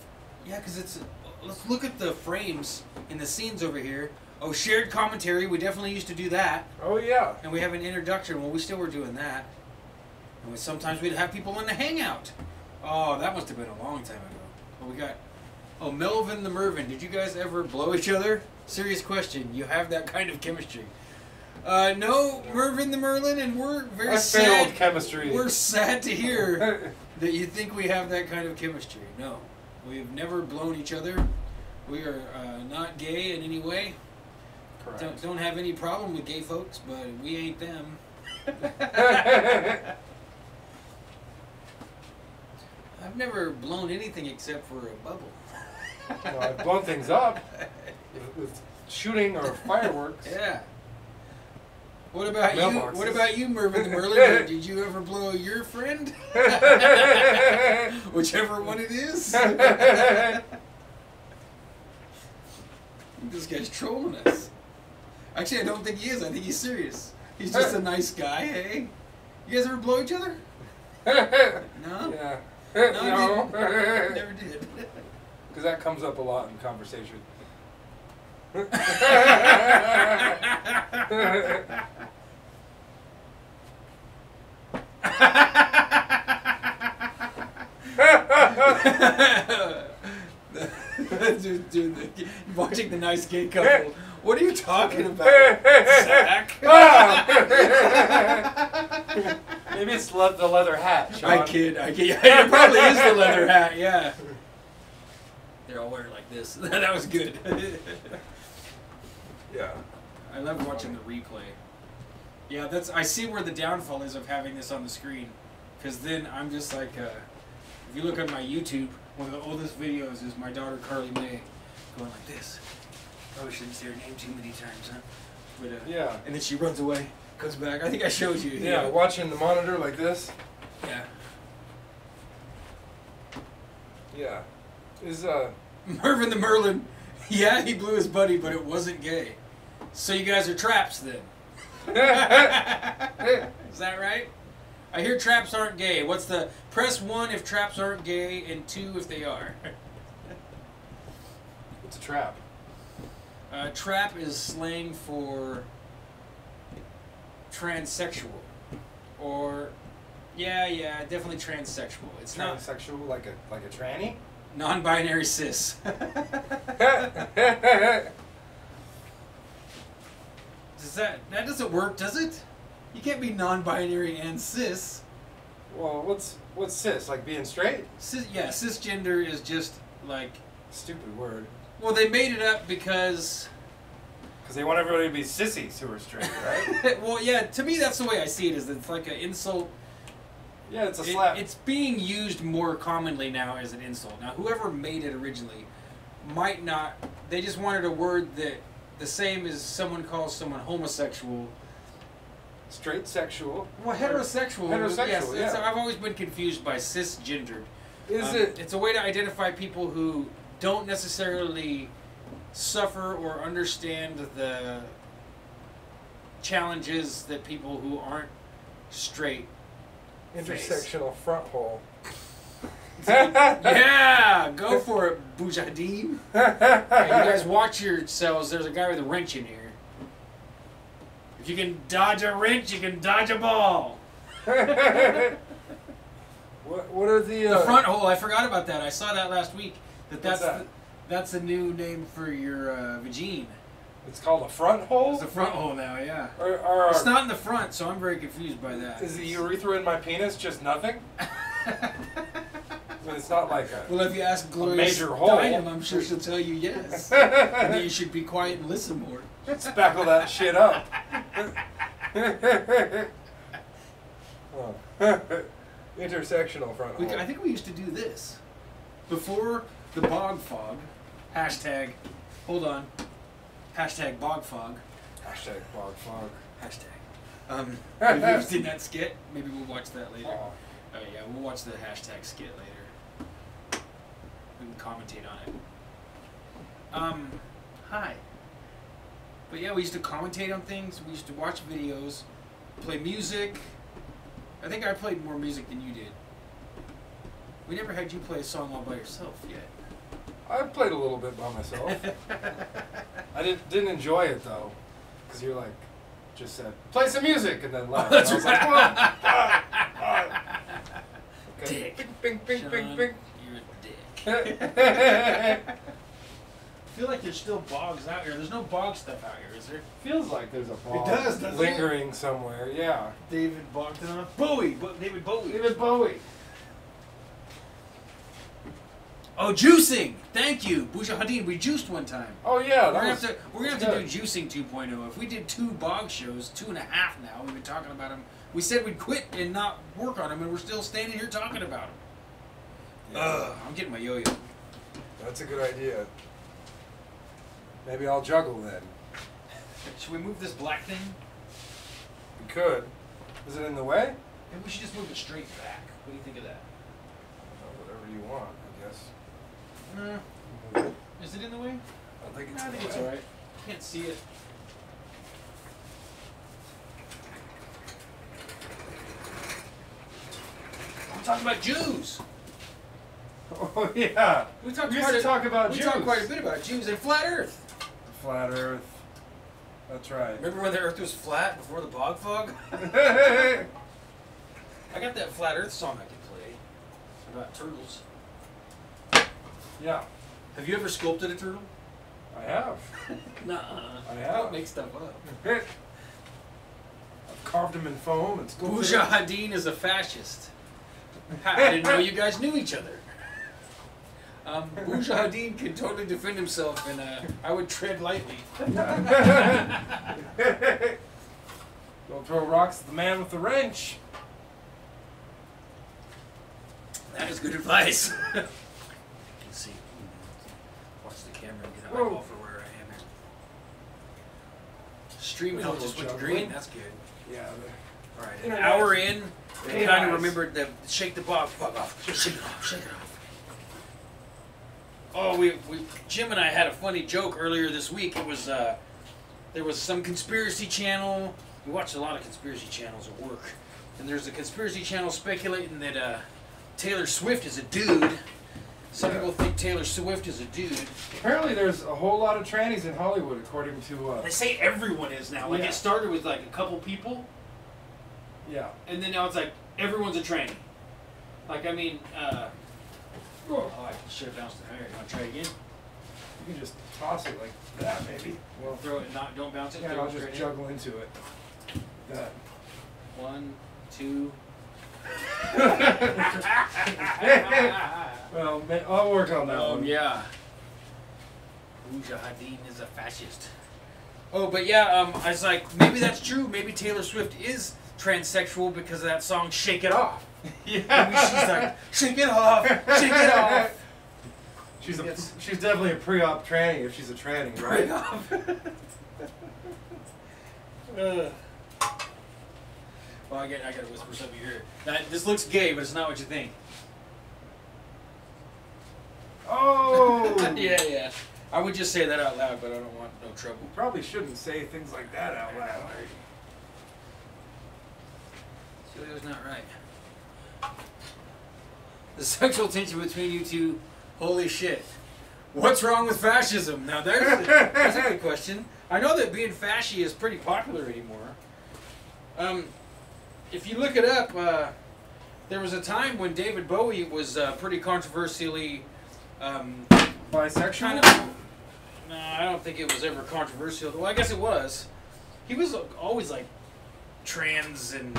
Yeah, because it's. Let's look at the frames in the scenes over here. Oh, shared commentary. We definitely used to do that. Oh yeah. And we have an introduction. Well, we still were doing that. And sometimes we'd have people in the hangout. Oh, that must have been a long time ago. Well, we got... Oh, Melvin the Mervin. Did you guys ever blow each other? Serious question. You have that kind of chemistry. No, Mervin the Merlin, and we're very sad. Chemistry. We're sad to hear that you think we have that kind of chemistry. No. We've never blown each other. We are not gay in any way. Correct. Don't have any problem with gay folks, but we ain't them. I've never blown anything except for a bubble. Well, I've blown things up with shooting or fireworks. Yeah. What about Mailboxes. you? What about you, Mervin the Merlin? Did you ever blow your friend? Whichever one it is. This guy's trolling us. Actually, I don't think he is. I think he's serious. He's just a nice guy, hey? You guys ever blow each other? No? Yeah. No. Never did. Because that comes up a lot in conversation. Dude, watching the nice gay couple. What are you talking about, Zach? Maybe it's the leather hat, Sean. I kid. Yeah, it probably is the leather hat, yeah. They're all wearing like this. That was good. Yeah. I love watching the replay. Yeah, I see where the downfall is of having this on the screen. Because then I'm just like, if you look at my YouTube, one of the oldest videos is my daughter Carly Mae going like this. Probably shouldn't say her name too many times, huh? But, Yeah. And then she runs away, comes back. I think I showed you. Yeah, watching the monitor like this. Yeah. Yeah. Is Mervin the Merlin. Yeah, he blew his buddy, but it wasn't gay. So you guys are traps then. Is that right? I hear traps aren't gay. What's the... Press 1 if traps aren't gay, and 2 if they are. What's a trap? Trap is slang for transsexual. Or... Yeah, definitely transsexual. It's not... Transsexual, like a tranny? Non-binary cis. That doesn't work, does it? You can't be non-binary and cis. Well, what's cis? Like being straight? Yeah, cisgender is just like... Stupid word. Well, they made it up because... Because they want everybody to be sissies who are straight, right? Well, yeah, to me that's the way I see it, is it's like an insult. Yeah, it's a slap. It's being used more commonly now as an insult. Now, whoever made it originally might not... They just wanted a word that the same as someone calls someone homosexual. Straight sexual. Well, heterosexual. Heterosexual, yes, yeah. I've always been confused by cisgendered. Is it? It's a way to identify people who don't necessarily suffer or understand the challenges that people who aren't straight face. Intersectional front hole. Yeah, go for it, Boujahideen. Hey, you guys watch yourselves. There's a guy with a wrench in here. If you can dodge a wrench, you can dodge a ball. What are the front hole? I forgot about that. I saw that last week. What's that? That's a new name for your vagine. It's called a front hole? It's the front hole now, yeah. Or it's not in the front, so I'm very confused by that. Is the urethra in my penis just nothing? But it's not like a... Well, if you ask Gloria major hole. Steinem, I'm sure she'll tell you yes. And then you should be quiet and listen more. Spackle that shit up. Intersectional front hole. I think we used to do this. Before the bog fog, hashtag, hold on, hashtag bog fog. Hashtag bog fog. Hashtag. Have you ever seen that skit? Maybe we'll watch that later. Oh. Oh yeah, we'll watch the hashtag skit later. We can commentate on it. Hi. But yeah, we used to commentate on things. We used to watch videos, play music. I think I played more music than you did. We never had you play a song all by yourself yet. I played a little bit by myself. I didn't enjoy it though, because you're like, just said, play some music, and then left. That's I was right. like, whoa. Okay. Dick. Bing, bing, Sean, bing, bing, you're a dick. bing. I feel like there's still bogs out here. There's no bog stuff out here, is there? Feels like there's a ball does, doesn't it? lingering somewhere. Yeah. David Bogdanoff. David Bowie. David Bowie. Oh, juicing! Thank you, Busha Hadid. We juiced one time. Oh yeah. We're That gonna have to good. do juicing 2.0. If we did 2 bog shows, 2.5 now, we've been talking about them. We said we'd quit and not work on them, and we're still standing here talking about them. Yeah. I'm getting my yo-yo. That's a good idea. Maybe I'll juggle then. Should we move this black thing? We could. Is it in the way? Maybe we should just move it straight back. What do you think of that? Whatever you want, I guess. Is it in the way? I think it's. I think it's alright. Can't see it. I'm talking about Jews. Oh yeah. We talked We used to talk about we Jews. talked quite a bit about Jews and flat Earth. Flat Earth. That's right. Remember when the Earth was flat before the bog fog? I got that flat Earth song I could play about turtles. Yeah, Have you ever sculpted a turtle? I have. Nuh-uh. I have. Don't make stuff up. I've carved them in foam and sculpted Busha them. Hadid is a fascist. I didn't know you guys knew each other. Busha Hadid can totally defend himself, and I would tread lightly. Don't throw rocks at the man with the wrench. That is good advice. You can see. Watch the camera and get an eyeball for where I am here. Stream helped just went to green. That's good. Yeah. All right, an Internet. hour in, we Hey, kind of guys. remembered to shake the bog off. Shake it off. Shake it off. Oh, Jim and I had a funny joke earlier this week. It was there was some conspiracy channel. We watched a lot of conspiracy channels at work, and there's a conspiracy channel speculating that Taylor Swift is a dude. Some people think Taylor Swift is a dude. Apparently, there's a whole lot of trannies in Hollywood, according to. They say everyone is now. Like Yeah. it started with like a couple people, Yeah. and then now it's like everyone's a tranny. Like I mean, oh, I should have bounced it higher. You want to try again? You can just toss it like that, maybe. Well, throw it, not don't bounce it. Yeah, throw I'll it just straight in. juggle into it. That. 1, 2. Well, I'll work on that one. Yeah. Busha Hadid is a fascist. Oh, but yeah, I was like, maybe that's true. Maybe Taylor Swift is transsexual because of that song "Shake It Off." Yeah. Maybe she's like, "Shake it off, shake it off." She's definitely a pre-op tranny if she's a tranny, right? Well, I gotta whisper something here. Now, this looks gay, but it's not what you think. Oh! Yeah. I would just say that out loud, but I don't want no trouble. Probably shouldn't say things like that out loud. Julio's not right. The sexual tension between you two, holy shit. What's wrong with fascism? Now that's a good question. I know that being fasci is pretty popular anymore. If you look it up, there was a time when David Bowie was pretty controversially Bisexual? kind of. No, I don't think it was ever controversial. Well, I guess it was. He was always like trans and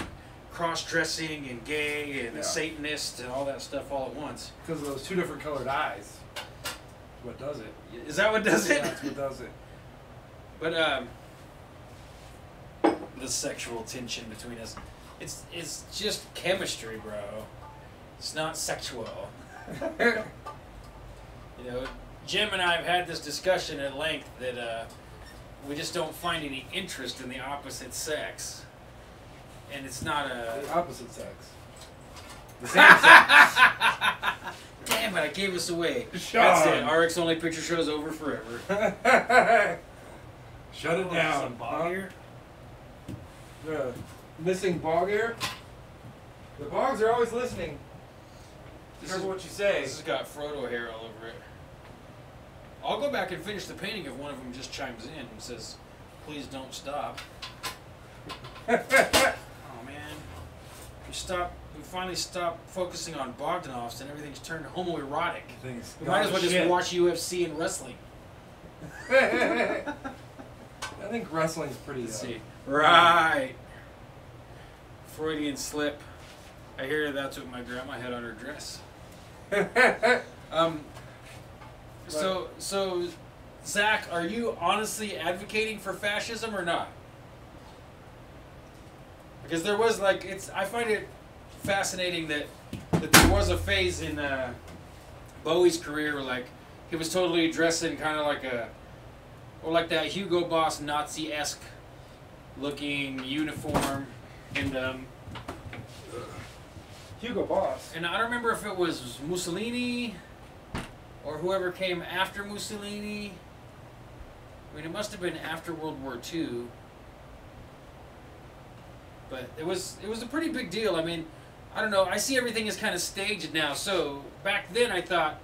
cross-dressing and gay and Yeah. a Satanist and all that stuff all at once. Because of those two different colored eyes. What does it? Is that what does it? That's what does it. But the sexual tension between us, it's just chemistry, bro. It's not sexual. You know, Jim and I have had this discussion at length that we just don't find any interest in the opposite sex. And it's not a... The opposite sex. The same sex. Damn it, I gave us away. Sean. That's it. RX Only Picture Show's over forever. Shut it down. Bog here? The missing bog ear? The bogs are always listening. This Careful is- what you say. This has got Frodo hair all over it. I'll go back and finish the painting if one of them just chimes in and says, "Please don't stop." Oh man, we finally stopped focusing on Bogdanoffs and everything's turned homoerotic. We might as well just watch UFC and wrestling. I think wrestling's pretty. Let's see. Right. Freudian slip. I hear that's what my grandma had on her dress. So, Zach, are you honestly advocating for fascism or not? Because there was I find it fascinating that there was a phase in Bowie's career where he was totally dressed in kind of like that Hugo Boss Nazi-esque looking uniform and Hugo Boss. And I don't remember if it was Mussolini or whoever came after Mussolini. I mean, it must have been after World War II. But it was a pretty big deal. I mean, I don't know. I see everything as kind of staged now. So back then I thought,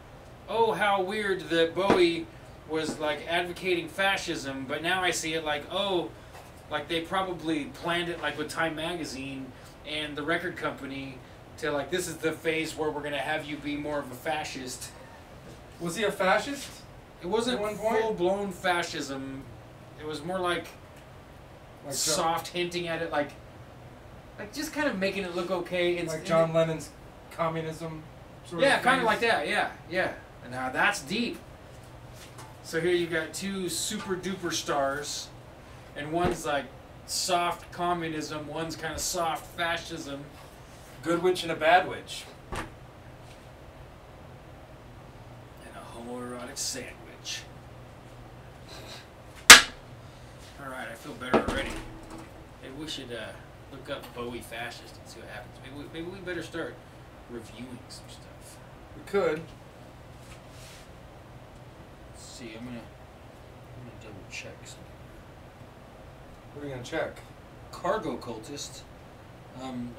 oh, how weird that Bowie was advocating fascism. But now I see it they probably planned it with Time Magazine and the record company to this is the phase where we're going to have you be more of a fascist. Was he a fascist? It wasn't at one point? full-blown fascism. It was more soft hinting at it, just kind of making it look okay. Like John Lennon's communism sort of Yeah, kind of phase? like that, yeah. And now that's deep. So here you got two super-duper stars, and one's soft communism, one's kind of soft fascism. Good witch and a bad witch. And a homoerotic sandwich. Alright, I feel better already. Maybe we should look up Bowie fascist and see what happens. Maybe we better start reviewing some stuff. We could. Let's see, I'm gonna double check something. What are you gonna check? Cargo cultist.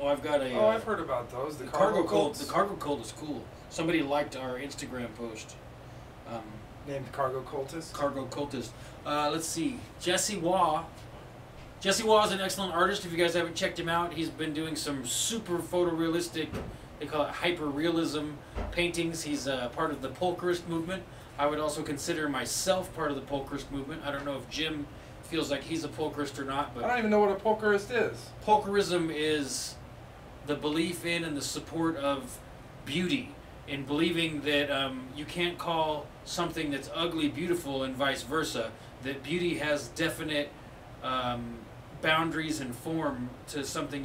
I've got a. I've heard about those. The cargo cargo cult. cults. The cargo cult is cool. Somebody liked our Instagram post. Named Cargo Cultist. Cargo cultist. Let's see. Jesse Waugh. Jesse Waugh is an excellent artist. If you guys haven't checked him out, he's been doing some super photorealistic, they call it hyper-realism paintings. He's part of the Polkarist movement. I would also consider myself part of the Polkarist movement. I don't know if Jim feels like he's a Polkarist or not, but I don't even know what a Polkarist is. Polkarism is the belief in and the support of beauty, in believing that you can't call something that's ugly beautiful and vice versa, that beauty has definite boundaries and form to something.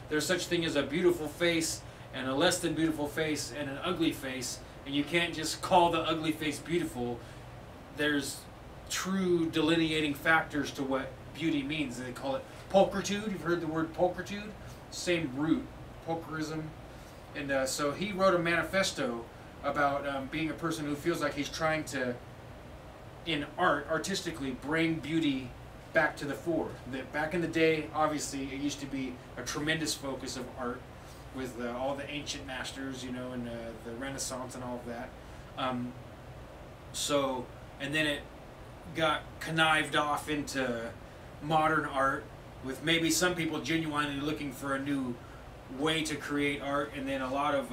There's such thing as a beautiful face and a less than beautiful face and an ugly face, and you can't just call the ugly face beautiful. There's true delineating factors to what beauty means. They call it pulchritude. You've heard the word pulchritude? Same root, polkarism. And so he wrote a manifesto about being a person who feels like he's trying to, in art, artistically, bring beauty back to the fore. That back in the day, obviously, it used to be a tremendous focus of art with all the ancient masters, and the Renaissance and all of that. And then it got connived off into modern art, with maybe some people genuinely looking for a new way to create art, and then a lot of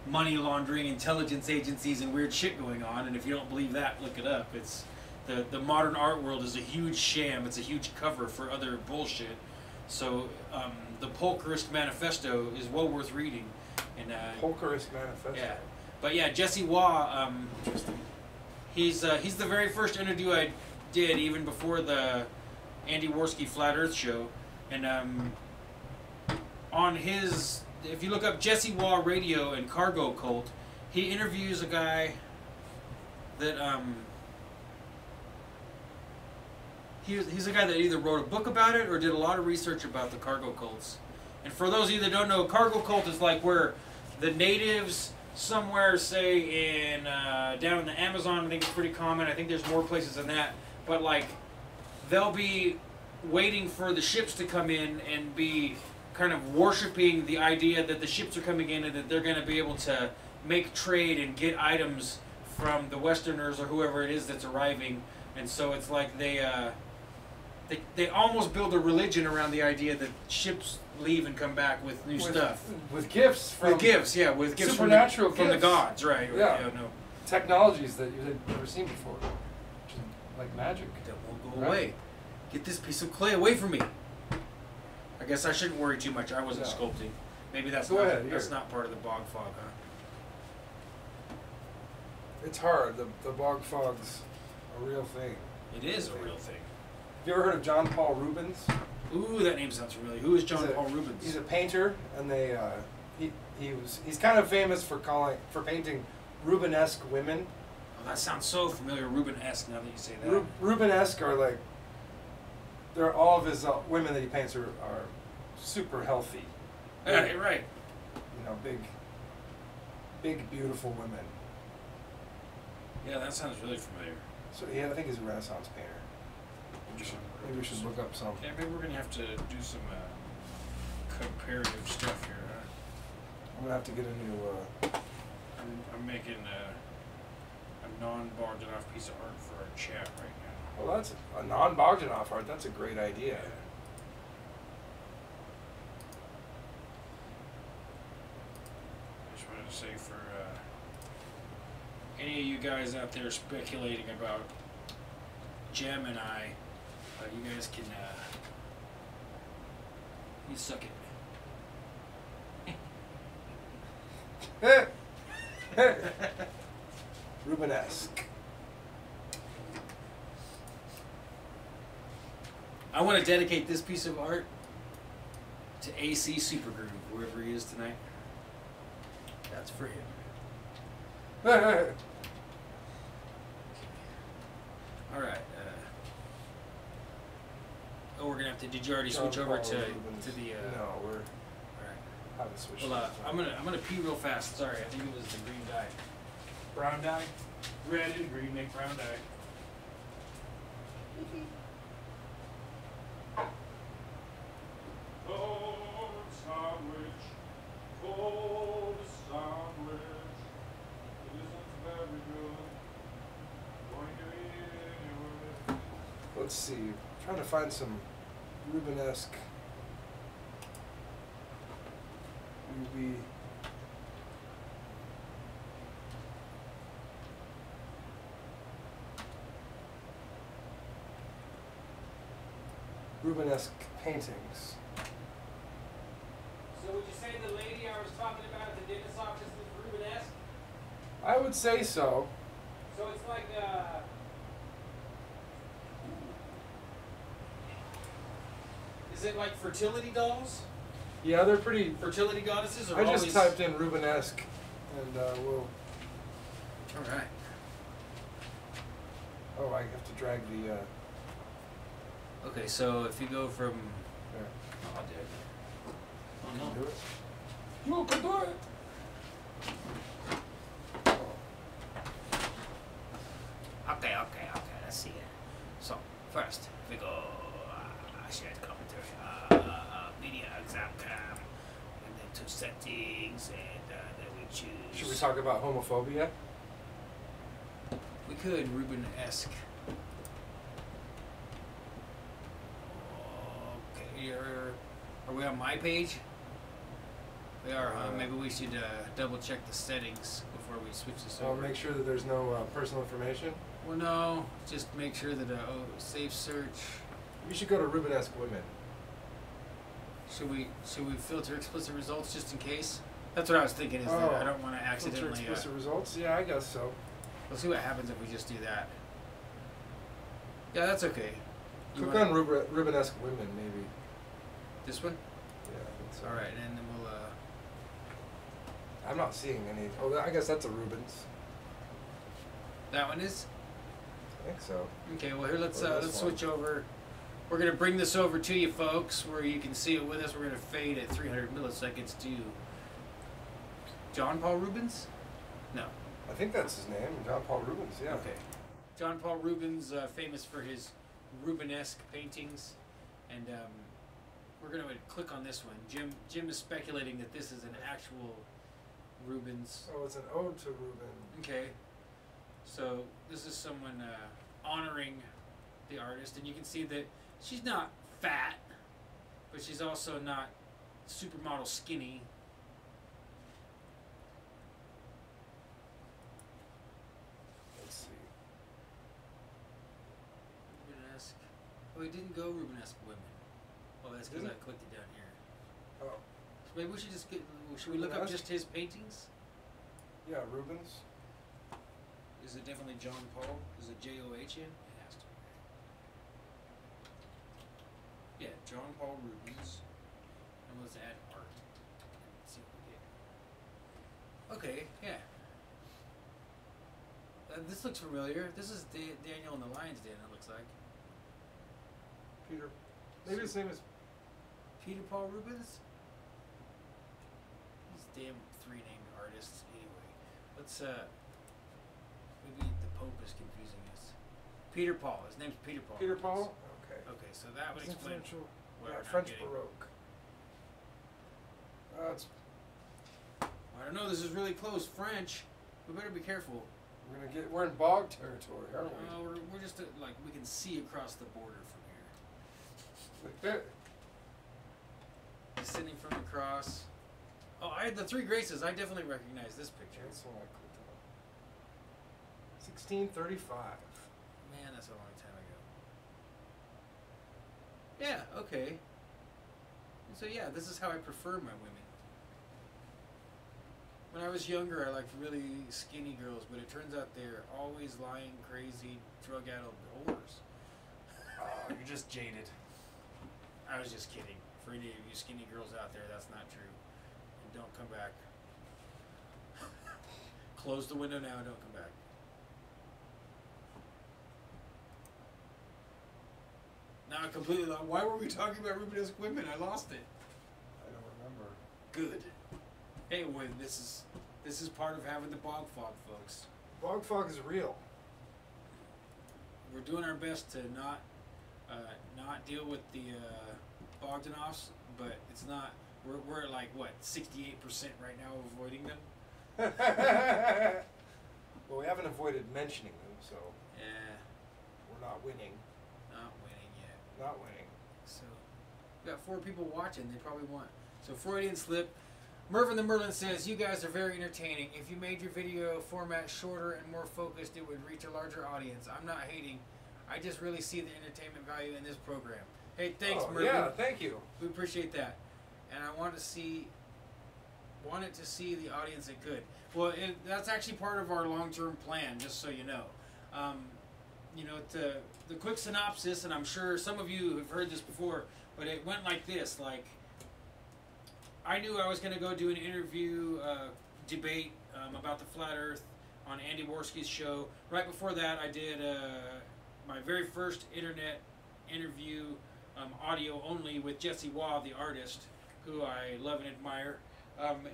money laundering, intelligence agencies, and weird shit going on. And if you don't believe that, look it up. It's the modern art world is a huge sham. It's a huge cover for other bullshit. So the Polkarist Manifesto is well worth reading. And Polkarist Manifesto. Yeah, but yeah, Jesse Waugh. He's the very first interview I did, even before the Andy Worski Flat Earth show, and on his, if you look up Jesse Waugh Radio and Cargo Cult, he interviews a guy that he's a guy that either wrote a book about it or did a lot of research about the cargo cults. And for those of you that don't know, cargo cult is like where the natives somewhere, say in down in the Amazon, I think it's pretty common. I think there's more places than that, but they'll be waiting for the ships to come in and be kind of worshiping the idea that the ships are coming in and that they're going to be able to make trade and get items from the Westerners or whoever it is that's arriving, and so it's like they almost build a religion around the idea that ships leave and come back with new stuff. With gifts. With gifts supernatural from the gifts. gods, right? Yeah. No. Technologies that you had never seen before. Which is like magic. That won't go away. Get this piece of clay away from me. I guess I shouldn't worry too much. I wasn't sculpting. Maybe that's not part of the bog fog, huh? It's hard. The bog fog's a real thing. It is a real thing. Have you ever heard of John Paul Rubens? Ooh, that name sounds familiar. Who is John Paul Rubens? He's a painter, and he's kind of famous for painting Rubenesque women. Oh, that sounds so familiar, Rubenesque. Now that you say that, Rubenesque are like all of his women that he paints are super healthy. Yeah, you're right. You know, big, beautiful women. Yeah, that sounds really familiar. So I think he's a Renaissance painter. Maybe we should look up some. Yeah, maybe we're gonna have to do some comparative stuff here. Huh? I'm gonna have to get a new. I'm making a non-Bogdanoff piece of art for our chat right now. Well, that's a non-Bogdanoff art. That's a great idea. Yeah. I just wanted to say for any of you guys out there speculating about Gemini, you guys can you suck it. Rubenesque. I want to dedicate this piece of art to AC Supergroove, wherever he is tonight. That's for him. All right. We're gonna have to. Did you already switch over to the? No, we're. All right. Haven't switched. Well, I'm gonna pee real fast. Sorry, I think it was the green dye. Brown dye. Red and green make brown dye. Cold sandwich. Cold sandwich. It isn't very good. Going to eat anyway. Let's see. I'm trying to find some Rubenesque. Ruby. Rubenesque paintings. So would you say the lady I was talking about at the dentist's office is Rubenesque? I would say so. So it's like is it like fertility dolls? Yeah, they're pretty. Fertility goddesses? I just typed in Rubenesque, and we'll. All right. Oh, I have to drag the. Okay, so if you go from. There. Oh, dude. Oh, Can you no. do it? You can do it. Okay, let's see it. So, first, we go shared commentary, media exam cam, and then to settings, and then we choose. Should we talk about homophobia? We could, Rubenesque. Okay, are we on my page? We are, huh? Maybe we should double check the settings before we switch this over. Make sure that there's no personal information. Well, no, just make sure that safe search. You should go to Rubenesque women. Should we filter explicit results just in case? That's what I was thinking. Is that I don't want to accidentally. Filter explicit results? Yeah, I guess so. We'll see what happens if we just do that. Yeah, that's okay. Click on Rubenesque women, maybe. This one? Yeah, I think so. All right, and then we'll. I'm not seeing any. Oh, I guess that's a Rubens. That one is. I think so. Okay, well here let's Or this let's one. switch over. We're gonna bring this over to you folks, where you can see it with us. We're gonna fade at 300 milliseconds to John Paul Rubens. No. I think that's his name, John Paul Rubens. Yeah. Okay. John Paul Rubens, famous for his Rubenesque paintings, and we're gonna click on this one. Jim is speculating that this is an actual Rubens. Oh, it's an ode to Rubens. Okay. So this is someone honoring the artist, and you can see that she's not fat, but she's also not supermodel skinny. Let's see. Rubenesque. Oh, he didn't go Rubenesque women. Oh, that's because I clicked it down here. Oh. So maybe we should just get. Should we look up just his paintings? Yeah, Rubens. Is it definitely John Paul? Is it John? It has to. Yeah, John Paul Rubens. And let's add art. Let's see what we get. Okay, yeah. This looks familiar. This is Daniel in the Lion's Den, it looks like. Peter. Maybe his name is Peter Paul Rubens? These damn three named artists. Anyway, let's, maybe the Pope is confusing us. Peter Paul. His name's Peter Paul. Peter Paul? Okay. Okay, so that would explain what Yeah, we're French not getting. Baroque. It's I don't know, this is really close. French. We better be careful. we're in bog territory, aren't we? We're just, like, we can see across the border from here. Descending from the cross. Oh, I had the Three Graces. I definitely recognize this picture. That's what I clicked on. 1635. Man, that's a long time ago. Yeah, okay. So yeah, this is how I prefer my women. When I was younger, I liked really skinny girls, but it turns out they're always lying, crazy, drug-addled whores. Oh, you're just jaded. I was just kidding. For any of you skinny girls out there, that's not true. And don't come back. Close the window now, don't come back. Now I completely lost. Why were we talking about Rubenesque women? I lost it. I don't remember. Good. Hey, well, this is part of having the bog fog, folks. Bog fog is real. We're doing our best to not deal with the Bogdanoffs, but it's not. We're at like what 68% right now of avoiding them. Well, we haven't avoided mentioning them, so Yeah, we're not winning. not winning yet. Not winning. So we got 4 people watching. They probably want. So Freudian slip. Mervin the Merlin says, you guys are very entertaining. If you made your video format shorter and more focused, it would reach a larger audience. I'm not hating. I just really see the entertainment value in this program. Hey, thanks, Mervin. Yeah, thank you. We appreciate that. And I wanted to see the audience that could. Well, that's actually part of our long-term plan, just so you know. You know, the quick synopsis, and I'm sure some of you have heard this before, but it went like this, like, I knew I was going to go do an interview, debate about the flat Earth on Andy Worski's show. Right before that, I did my very first internet interview, audio only, with Jesse Waugh, the artist, who I love and admire.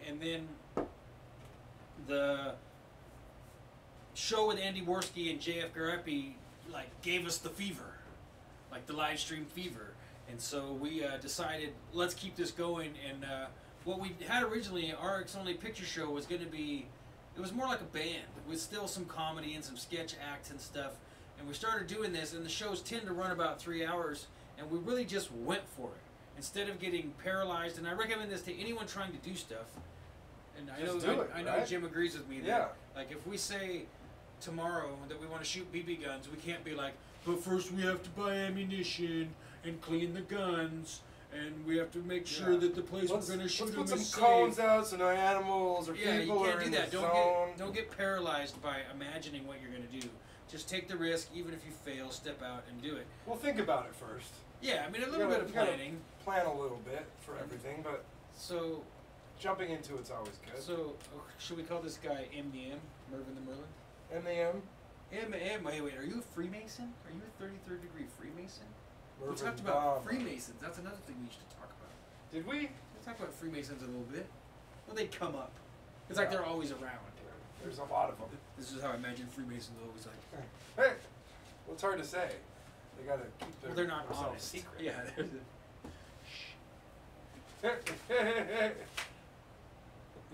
And then the show with Andy Worski and JF Garepi like gave us the fever, like the live stream fever. And so we decided, let's keep this going. And what we had originally, RX Only Picture Show, was going to be, it was more like a band with still some comedy and some sketch acts and stuff. And we started doing this, and the shows tend to run about 3 hours, and we really just went for it instead of getting paralyzed. And I recommend this to anyone trying to do stuff. And I know Jim agrees with me that, like, if we say tomorrow that we want to shoot BB guns, we can't be like, but first we have to buy ammunition and clean the guns, and we have to make sure that the place we're going to shoot them is safe. Let's put some cones out so no animals or people are in the zone. Don't get paralyzed by imagining what you're going to do. Just take the risk, even if you fail, step out and do it. Well, think about it first. Yeah, I mean, a little bit of planning. Plan a little bit for everything, but so jumping into it's always good. So, should we call this guy MDM, Mervin the Merlin? MAM? Wait, are you a Freemason? Are you a 33rd degree Freemason? Mervin we talked about Freemasons. That's another thing we should talk about. Did we? We talked about Freemasons a little bit. Well, they come up. It's like they're always around. There's a lot of them. This is how I imagine Freemasons always like. Hey! Well, it's hard to say. They gotta keep their they're not themselves honest. secret. Yeah.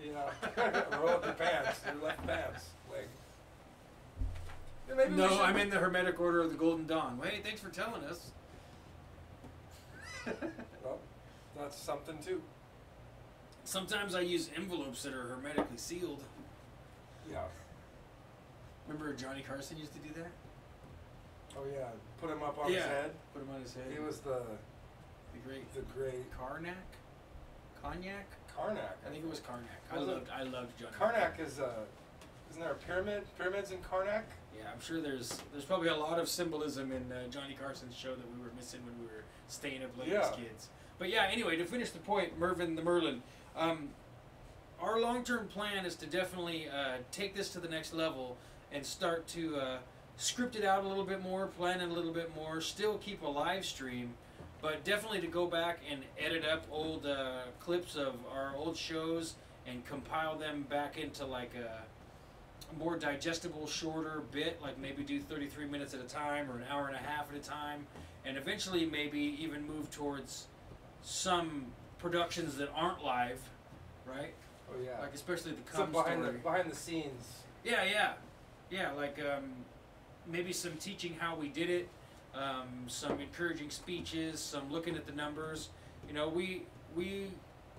Yeah. Roll up your pants. Your left pants leg. Maybe we No, should- I'm in the Hermetic Order of the Golden Dawn. Well, hey, thanks for telling us. Well, that's something too. Sometimes I use envelopes that are hermetically sealed. Yeah. Remember Johnny Carson used to do that? Oh yeah. Put him up on his head. Put him on his head. He was the great Karnak. Cognac. I I think it was Karnak. Was it? I loved Johnny. Karnak is isn't there a pyramid? Pyramids in Karnak? Yeah, I'm sure there's probably a lot of symbolism in Johnny Carson's show that we were missing when we were staying up late as kids. But yeah, anyway, to finish the point, Mervyn the Merlin, our long-term plan is to definitely take this to the next level and start to script it out a little bit more, plan it a little bit more, still keep a live stream, but definitely to go back and edit up old clips of our old shows and compile them back into like a more digestible, shorter bit, like maybe do 33 minutes at a time or an hour and a half at a time, and eventually maybe even move towards some productions that aren't live, right? Oh yeah. Like especially the Some behind the scenes. Yeah, like maybe some teaching how we did it, some encouraging speeches, some looking at the numbers. You know, we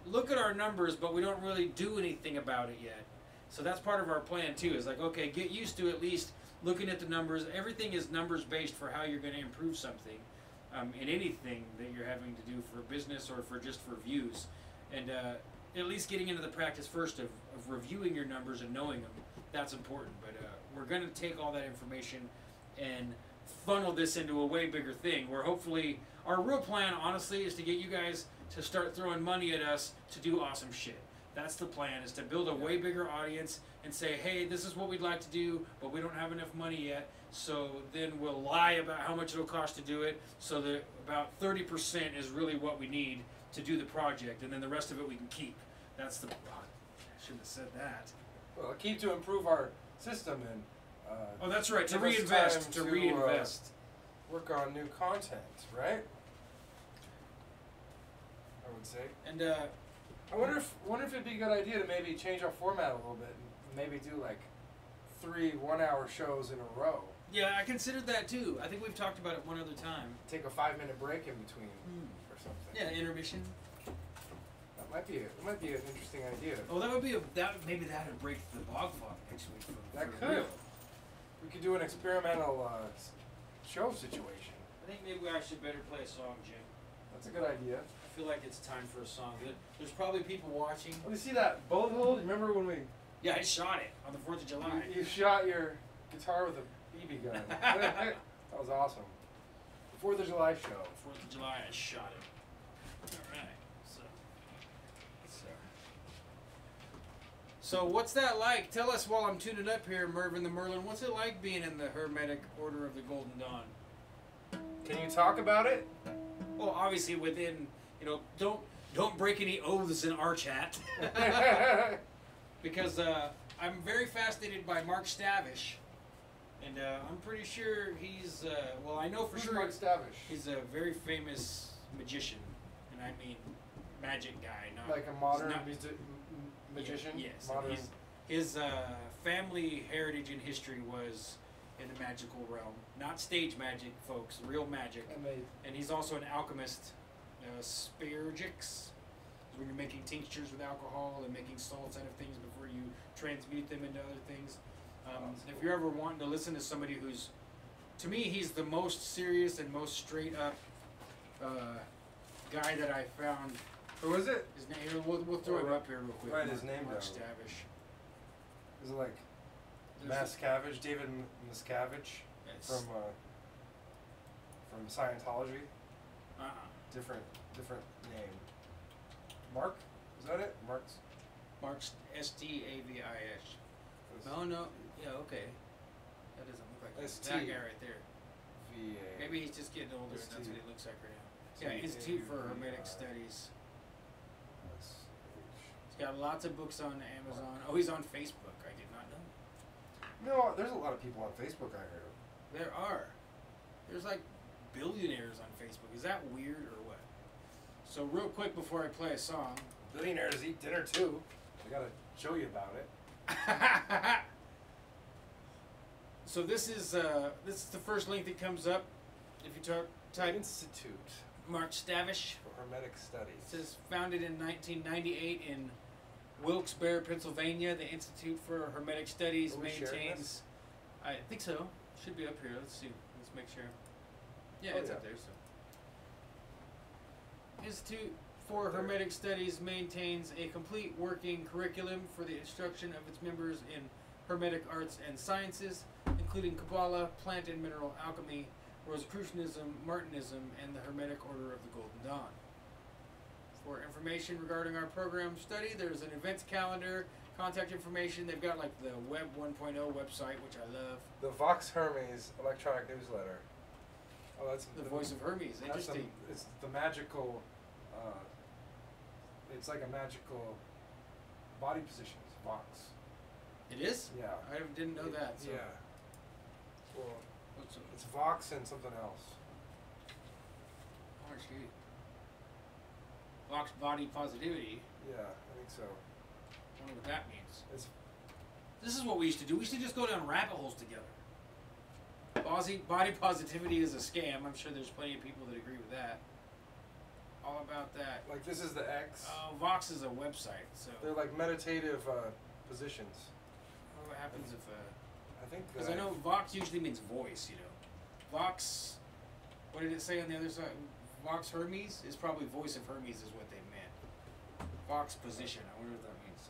look at our numbers, but we don't really do anything about it yet. So that's part of our plan too, is like, okay, get used to at least looking at the numbers. Everything is numbers based for how you're going to improve something in anything that you're having to do for business or for just for views. And at least getting into the practice first of reviewing your numbers and knowing them, that's important. But we're going to take all that information and funnel this into a way bigger thing where hopefully our real plan, honestly, is to get you guys to start throwing money at us to do awesome shit. That's the plan, is to build a way bigger audience and say, hey, this is what we'd like to do, but we don't have enough money yet, so then we'll lie about how much it'll cost to do it, so that about 30% is really what we need to do the project, and then the rest of it we can keep. That's the... I shouldn't have said that. Well, keep to improve our system and... oh, that's right, to give us reinvest, time to reinvest. Work on new content, right? I would say. And, I wonder if it'd be a good idea to maybe change our format a little bit and maybe do like 3 1-hour shows in a row. yeah, I considered that too. I think we've talked about it one other time. Take a 5-minute break in between or something. Yeah, intermission. That might be an interesting idea. Oh, maybe that would break the bog fog next week. That for could. real. We could do an experimental show situation. I think maybe I should better play a song, Jim. That's a good idea. I feel like it's time for a song. There's probably people watching. Let me see that bullet hole. Remember when we... Yeah, I shot it on the 4th of July. You shot your guitar with a BB gun. That was awesome. The 4th of July show. 4th of July, I shot it. All right. So what's that like? Tell us while I'm tuning up here, Mervyn the Merlin. What's it like being in the Hermetic Order of the Golden Dawn? Can you talk about it? Well, obviously within, don't break any oaths in our chat. Because I'm very fascinated by Mark Stavish. And I'm pretty sure he's, I know for Who's sure Mark Stavish? he's a very famous magician. And I mean magic guy. Not, Like a modern not- magician? Yes. Modern. His family heritage and history was in the magical realm. Not stage magic, folks. Real magic. And he's also an alchemist. Spirgix. When you're making tinctures with alcohol and making salts out of things before you transmute them into other things. If you're ever wanting to listen to somebody who's, to me, he's the most serious and most straight up guy that I found. Who is it? His name. We'll throw it up here real quick. Write his name Mark down. Stavish. Is it like Miscavige? David Miscavige Yes. from Scientology? Different name. Mark? Is that it? Mark's? Mark's Stavish. No. Yeah, okay. That doesn't look like ST. that guy right there. VA. Maybe he's just getting older and ST. that's what he looks like right now. Yeah, Institute for Hermetic Studies. He's got lots of books on Amazon. Oh, he's on Facebook. I did not know. No, there's a lot of people on Facebook, I heard. There are. There's like billionaires on Facebook. Is that weird or what? So real quick before I play a song. Billionaires eat dinner too. I gotta show you about it. So this is the first link that comes up. If you type Institute Mark Stavish. for Hermetic Studies. It says founded in 1998 in Wilkes-Barre, Pennsylvania. The Institute for Hermetic Studies Are we sharing maintains. this? I think so. Should be up here. Let's see. Let's make sure. Yeah, Oh, it's yeah. up there. So, Institute for Hermetic Studies maintains a complete working curriculum for the instruction of its members in Hermetic arts and sciences, including Kabbalah, plant and mineral alchemy, Rosicrucianism, Martinism, and the Hermetic Order of the Golden Dawn. For information regarding our program study, there's an events calendar, contact information. They've got like the Web 1.0 website, which I love. The Vox Hermes electronic newsletter. Oh, that's The Voice of Hermes. that's Interesting. it's the magical. It's like a magical body positions. Vox. It is? Yeah. I didn't know that. So. Yeah. Well, What's up? it's Vox and something else. Oh, shoot. Vox body positivity. Yeah, I think so. I wonder what that means. It's This is what we used to do. We used to just go down rabbit holes together. Body positivity is a scam. I'm sure there's plenty of people that agree with that. All about that. like this is the X. Oh, Vox is a website. So They're like meditative positions. what happens if... I think. Because I know Vox usually means voice, you know. Vox... What did it say on the other side? Vox Hermes is probably voice of Hermes is what they meant. Vox position. I wonder what that means.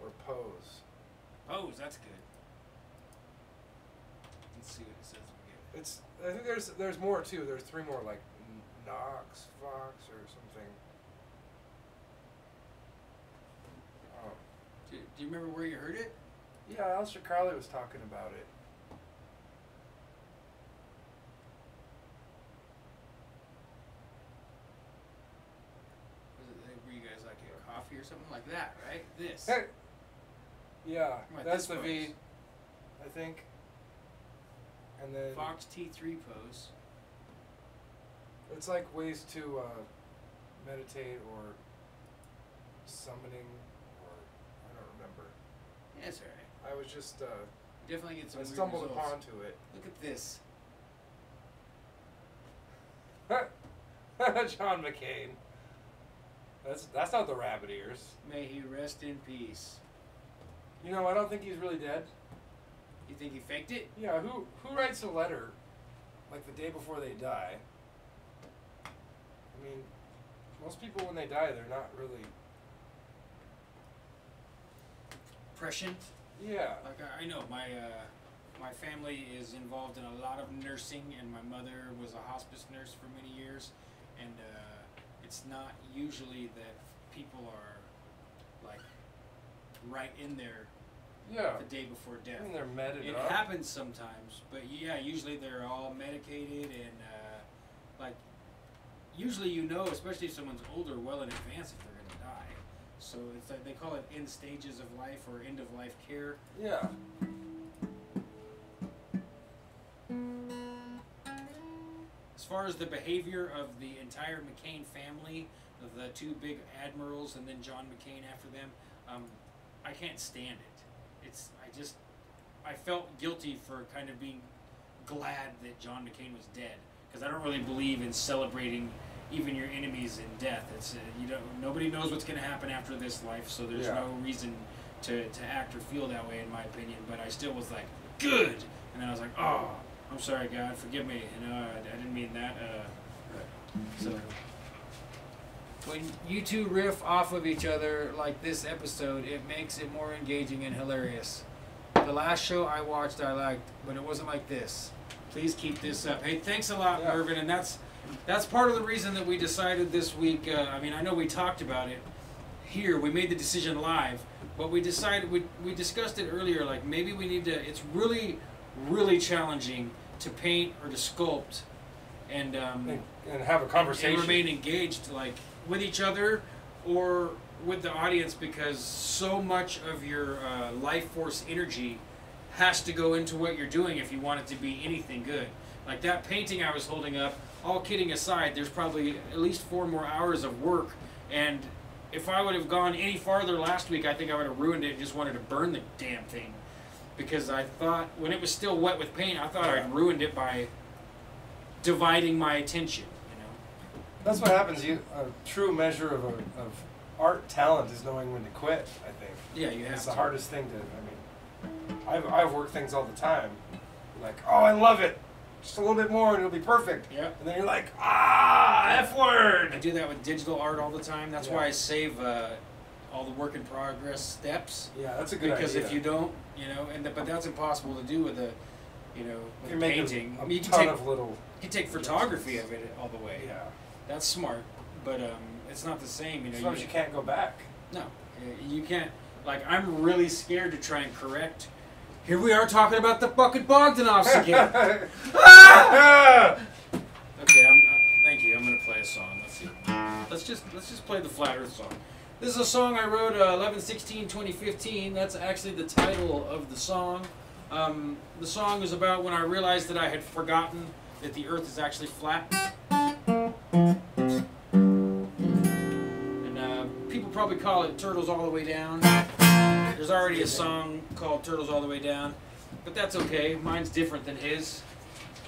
Or pose. Pose, that's good. Let's see what it says we get. It's. I think there's more too. There's 3 more like Nox, Vox, or something. Oh. Do you remember where you heard it? Yeah, Aleister Crowley was talking about it. Was it were you guys like a coffee or something like that, right? This. Hey. Yeah, Right, that's this the V, pose. I think. And then Fox T3 pose. it's like ways to meditate or summoning, or I don't remember. Yeah, it's alright. I was just Definitely get some I weird stumbled results. upon to it. Look at this. John McCain. That's not the rabbit ears. May he rest in peace. You know, I don't think he's really dead. You think he faked it? Yeah, who writes a letter like the day before they die? I mean, most people when they die, they're not really. Prescient? Yeah. Like I know my family is involved in a lot of nursing, and my mother was a hospice nurse for many years, and it's not usually that people are like right in there Yeah. the day before death. I mean, they're meted It up. happens sometimes, but yeah, usually they're all medicated and like usually you know, especially if someone's older, well in advance if they're going to die. So it's like they call it end stages of life or end of life care. Yeah. As far as the behavior of the entire McCain family, of the 2 big admirals and then John McCain after them, I can't stand it. I felt guilty for kind of being glad that John McCain was dead, because I don't really believe in celebrating even your enemies in death. It's nobody knows what's going to happen after this life, so there's Yeah. no reason to act or feel that way in my opinion. But I still was like, good, and then I was like, oh, I'm sorry, God, forgive me. I didn't mean that. So when you two riff off of each other like this episode, it makes it more engaging and hilarious. The last show I watched I liked, but it wasn't like this. Please keep this up. Hey, thanks a lot, Yeah. Mervin, and that's part of the reason that we decided this week. I mean, I know we talked about it here. We made the decision live, but we decided we discussed it earlier. Like maybe we need to. It's really, really challenging to paint or to sculpt, and have a conversation. and remain engaged, like with each other or with the audience, because so much of your life force energy has to go into what you're doing if you want it to be anything good. Like that painting I was holding up, all kidding aside, there's probably at least 4 more hours of work, and if I would have gone any farther last week, I think I would have ruined it and just wanted to burn the damn thing. because I thought when it was still wet with paint, I thought I'd ruined it by dividing my attention. You know. That's what happens. A true measure of art talent is knowing when to quit. I think. Yeah, you have. It's the hardest thing to. I mean, I've worked things all the time. Like, oh, I love it. Just a little bit more and it'll be perfect. Yeah. And then you're like, F word. I do that with digital art all the time. That's why I save all the work in progress steps. Yeah, that's a good idea. Because if you don't, you know, but that's impossible to do with a, you know, with you painting. A you ton of little. You can take photography of it all the way. Yeah. That's smart, but it's not the same. You know. Sometimes you can't go back. No, you can't. Like, I'm really scared to try and correct. Here we are talking about the fucking Bogdanoffs again. Ah! Okay, thank you. I'm gonna play a song. Let's see. Let's just play the Flat Earth song. This is a song I wrote 11/16/2015. That's actually the title of the song. The song is about when I realized that I had forgotten that the Earth is actually flat. And people probably call it Turtles All the Way Down. There's already a song called Turtles All the Way Down, but that's okay. Mine's different than his.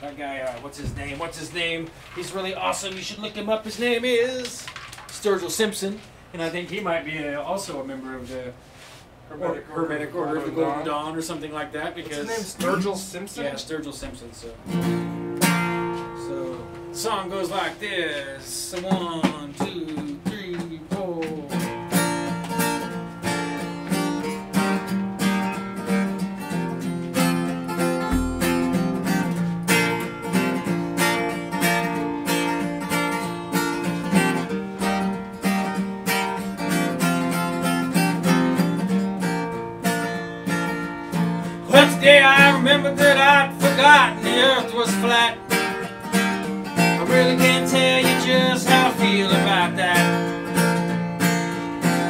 That guy, what's his name? What's his name? He's really awesome. You should look him up. His name is Sturgill Simpson, and I think he might be also a member of the Hermetic Order of the Golden Dawn or something like that. Because what's his name? Sturgill Simpson? Yeah, Sturgill Simpson. So the song goes like this. 1, 2, 3, 4. Today I remembered that I'd forgotten the Earth was flat. I really can't tell you just how I feel about that.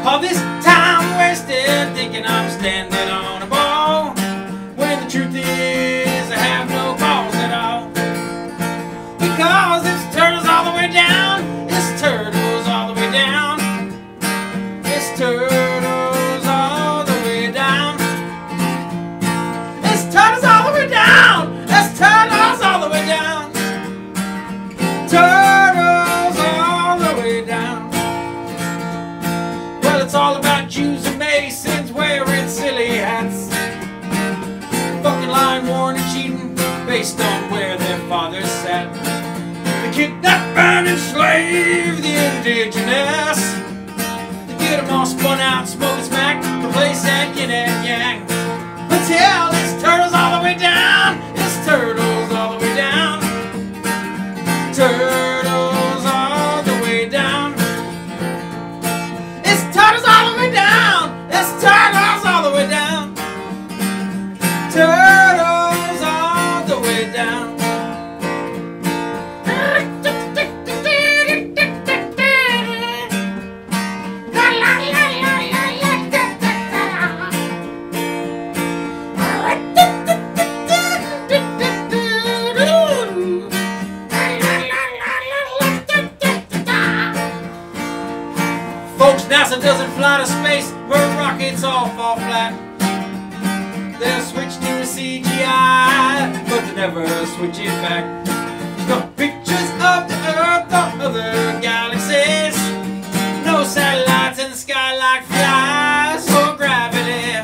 All this time wasted thinking I'm standing on a ball, when the truth is I have no balls at all. Because it's turtles all the way down, it's turtles all the way down, it's turtles all the way down. Turtles all the way down! That's turtles all the way down! Turtles all the way down! Well, it's all about Jews and Masons wearing silly hats, fucking lying, warning, and cheating based on where their fathers sat. They kidnap and enslave the indigenous. They get them all spun out, smoking smack, replace that yin and yang. Until it's turtles all the way down, it's turtles all the way down, turtles all the way down, it's turtles all the way down, it's turtles all the way down, turtles all the way down. NASA doesn't fly to space where rockets all fall flat. They'll switch to a CGI, but they never switch it back. There's no pictures of the Earth or other galaxies, no satellites in the sky like flies or gravity.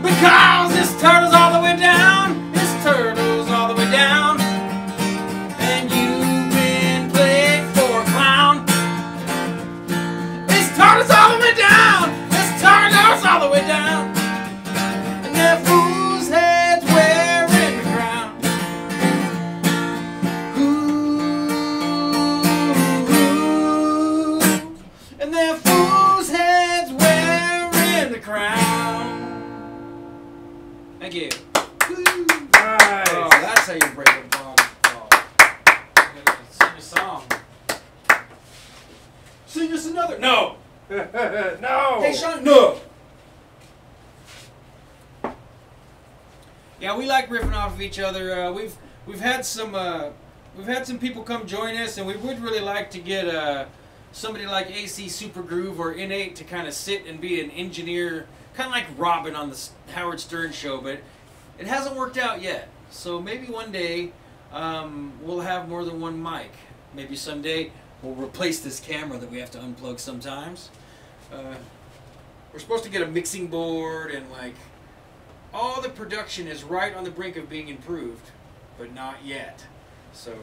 Because it's turtles all the way down, it's turtles all the way down, and you've been played for a clown. Turtles all the way down, it's turtles all the way down, and their fools' heads wearing the crown. Ooh, and their fools' heads wearing the crown. Thank you. Nice. Oh, that's how you break a bong. Oh. Sing a song. Sing us another. No. No. Hey, Sean. No. Yeah, we like riffing off of each other. We've had some people come join us, and we would really like to get somebody like AC Supergroove or Innate to kind of sit and be an engineer, kind of like Robin on the Howard Stern show, but it hasn't worked out yet. So maybe one day we'll have more than one mic. Maybe someday we'll replace this camera that we have to unplug sometimes. We're supposed to get a mixing board and like all the production is right on the brink of being improved, but not yet. So,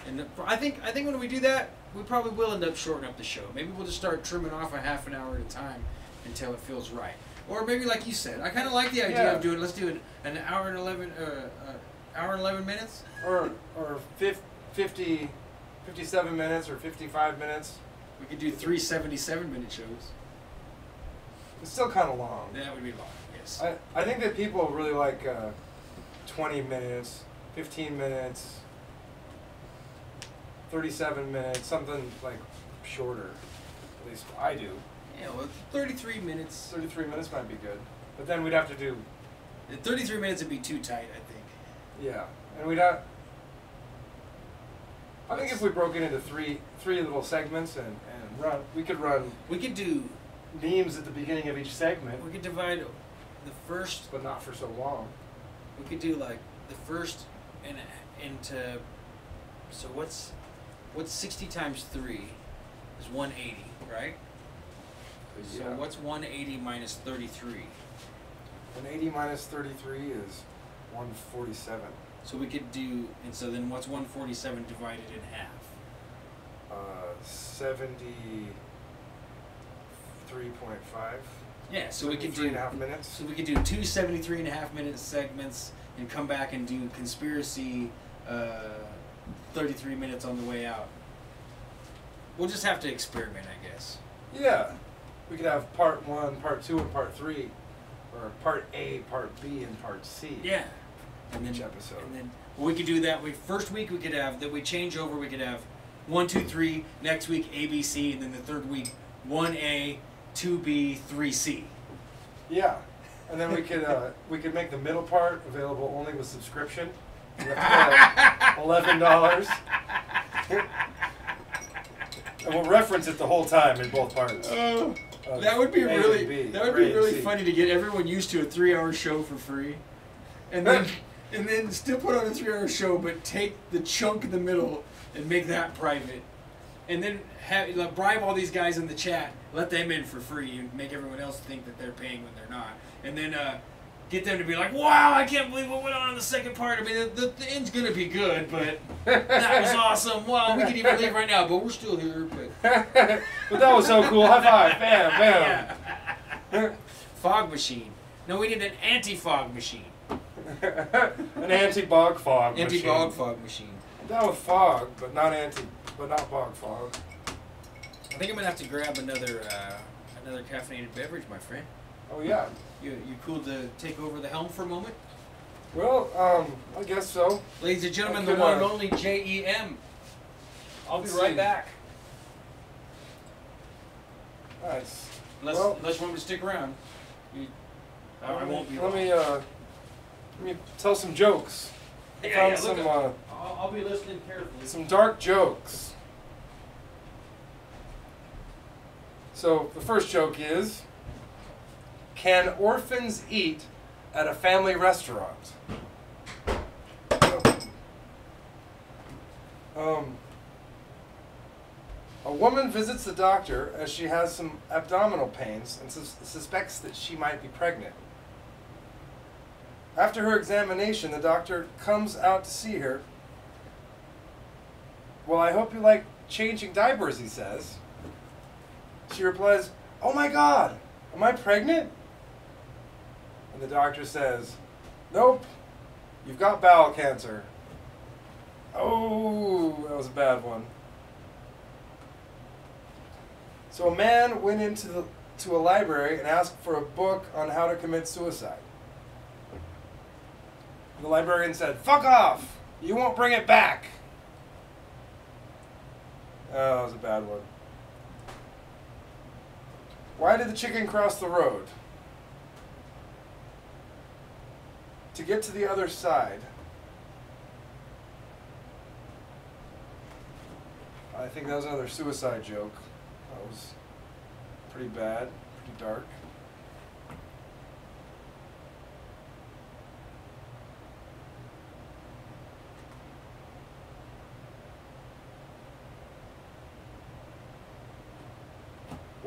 and I think when we do that, we probably will end up shortening up the show. Maybe we'll just start trimming off a half an hour at a time until it feels right. Or maybe like you said, I kind of like the idea of doing. Let's do an hour and 11 minutes. Or 57 minutes or 55 minutes. We could do 3 77-minute shows. It's still kind of long. That would be long. Yes. I think that people really like 20 minutes, 15 minutes, 37 minutes, something like shorter. At least I do. Yeah, well, 33 minutes. 33 minutes might be good. But then we'd have to do... 33 minutes would be too tight, I think. Yeah. And we'd have... I think if we broke it into three little segments and run... We could do... memes at the beginning of each segment. We could divide the first... But not for so long. We could do like the first into... So what's 60 times 3 is 180, right? So Yeah. what's 180 minus 33? 180 minus 33 is 147. So we could do, and so then what's 147 divided in half? 73.5. Yeah, so we could do 3.5 minutes. So we could do 2 73.5-minute segments and come back and do conspiracy 33 minutes on the way out. We'll just have to experiment, I guess. Yeah. We could have part 1, part 2, and part 3. Or part A, part B, and part C. Yeah. And Each then, episode. And then we could do that. First week we could have that we change over. We could have 1, 2, 3. Next week ABC, and then the third week 1A, 2B, 3C. Yeah. And then we could make the middle part available only with subscription. You have to pay like $11. And we'll reference it the whole time in both parts. That would be really C. funny to get everyone used to a 3-hour show for free, and then still put on a 3-hour show, but take the chunk in the middle and make that private, and then bribe all these guys in the chat, let them in for free, and make everyone else think that they're paying when they're not, and then get them to be like, wow, I can't believe what went on in the second part. I mean, the end's gonna be good, but that was awesome. Wow, we could even leave right now, but we're still here. But But that was so cool. High five. Bam, bam. Yeah. Fog machine. No, we need an anti-fog machine. An anti-bog fog machine. Anti-bog fog machine. That was fog, but not bog fog. I think I'm gonna have to grab another caffeinated beverage, my friend. Oh yeah. You cool to take over the helm for a moment? Well, I guess so. Ladies and gentlemen, Okay, the one and only JEM. I'll be Let's right see. back. Nice. Unless you want me to stick around. I won't be. Let me tell some jokes. I found some I'll be listening carefully. some dark jokes. So the first joke is: can orphans eat at a family restaurant? A woman visits the doctor as she has some abdominal pains and suspects that she might be pregnant. After her examination, the doctor comes out to see her. Well, I hope you like changing diapers, he says. She replies, oh my God, am I pregnant? And the doctor says, nope, you've got bowel cancer. Oh, that was a bad one. So a man went into a library and asked for a book on how to commit suicide. And the librarian said, fuck off, you won't bring it back. Oh, that was a bad one. Why did the chicken cross the road? To get to the other side. I think that was another suicide joke. That was pretty bad, pretty dark.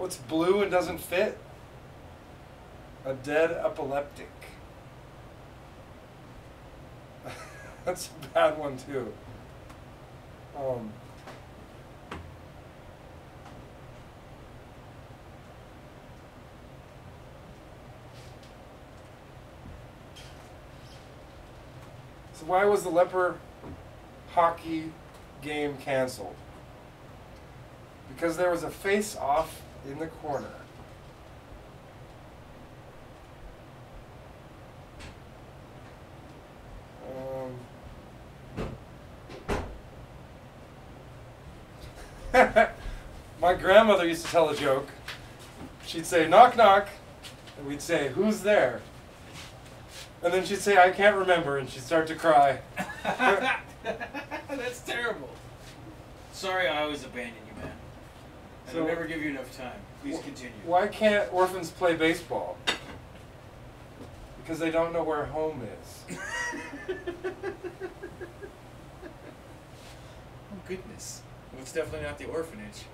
What's blue and doesn't fit? A dead epileptic. That's a bad one too. So why was the leper hockey game canceled? Because there was a face-off in the corner. My grandmother used to tell a joke. She'd say, knock, knock. And we'd say, who's there? And then she'd say, I can't remember. And she'd start to cry. That's terrible. Sorry I always abandon you, man. And I'll never give you enough time. Please continue. Why can't orphans play baseball? Because they don't know where home is. Oh, goodness. Well, it's definitely not the orphanage.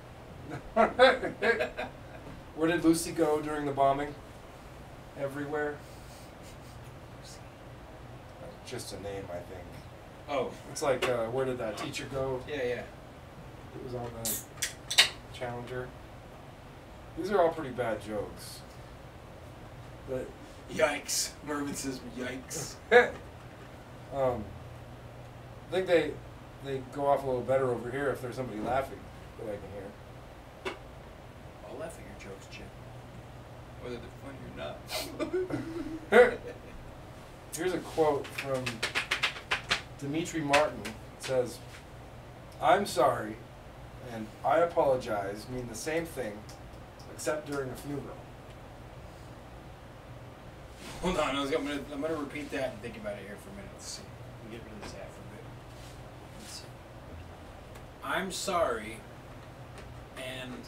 Where did Lucy go during the bombing? Everywhere. Just a name, I think. Oh. It's like, where did that teacher go? Yeah, yeah. It was on the Challenger. These are all pretty bad jokes. But Yikes. Mervin says yikes. I think they go off a little better over here if there's somebody laughing that I can hear. I'll laugh at your jokes, Jim. Whether they're funny or not. Here's a quote from Dimitri Martin. It says, I'm sorry and I apologize mean the same thing except during a funeral. Hold on, I'm gonna repeat that and think about it here for a minute. Let's see. Let me get rid of this hat for a bit. Let's see. I'm sorry and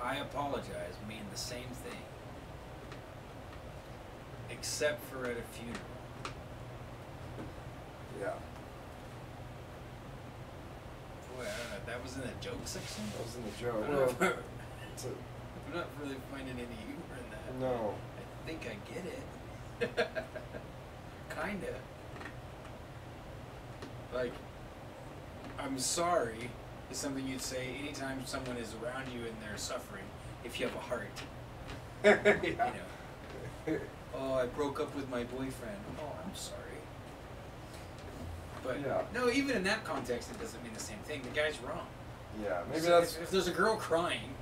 I apologize mean the same thing except for at a funeral. Yeah. Boy, I don't know. That was in the joke section? That was in the joke. I'm not really finding any humor in that. No. I think I get it. Kinda. Like, I'm sorry is something you'd say anytime someone is around you and they're suffering, if you have a heart. Yeah. You know. Oh, I broke up with my boyfriend. Oh, I'm sorry. But Yeah. no, even in that context, it doesn't mean the same thing. The guy's wrong. Yeah, maybe So that's... if there's a girl crying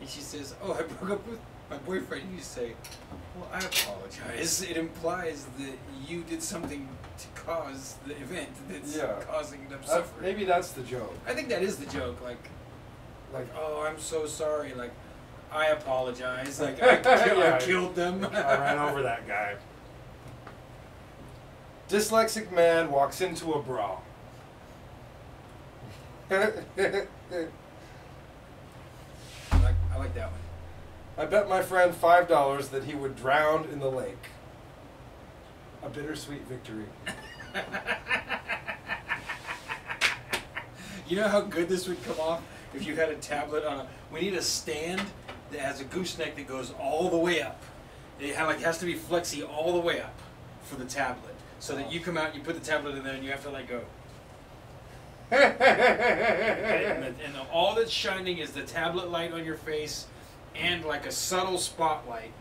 and she says, "Oh, I broke up with my boyfriend," you say, "Well, I apologize." It implies that you did something to cause the event that's causing them suffering. Maybe that's the joke. I think that is the joke. Like, oh, I'm so sorry. Like, I apologize. Like, I killed them. I ran over that guy. Dyslexic man walks into a bra. I like that one. I bet my friend $5 that he would drown in the lake. A bittersweet victory. You know how good this would come off if you had a tablet on a... We need a stand that has a gooseneck that goes all the way up. It has to be flexy all the way up for the tablet. So that you come out, you put the tablet in there, and you have to let go. and all that's shining is the tablet light on your face and like a subtle spotlight.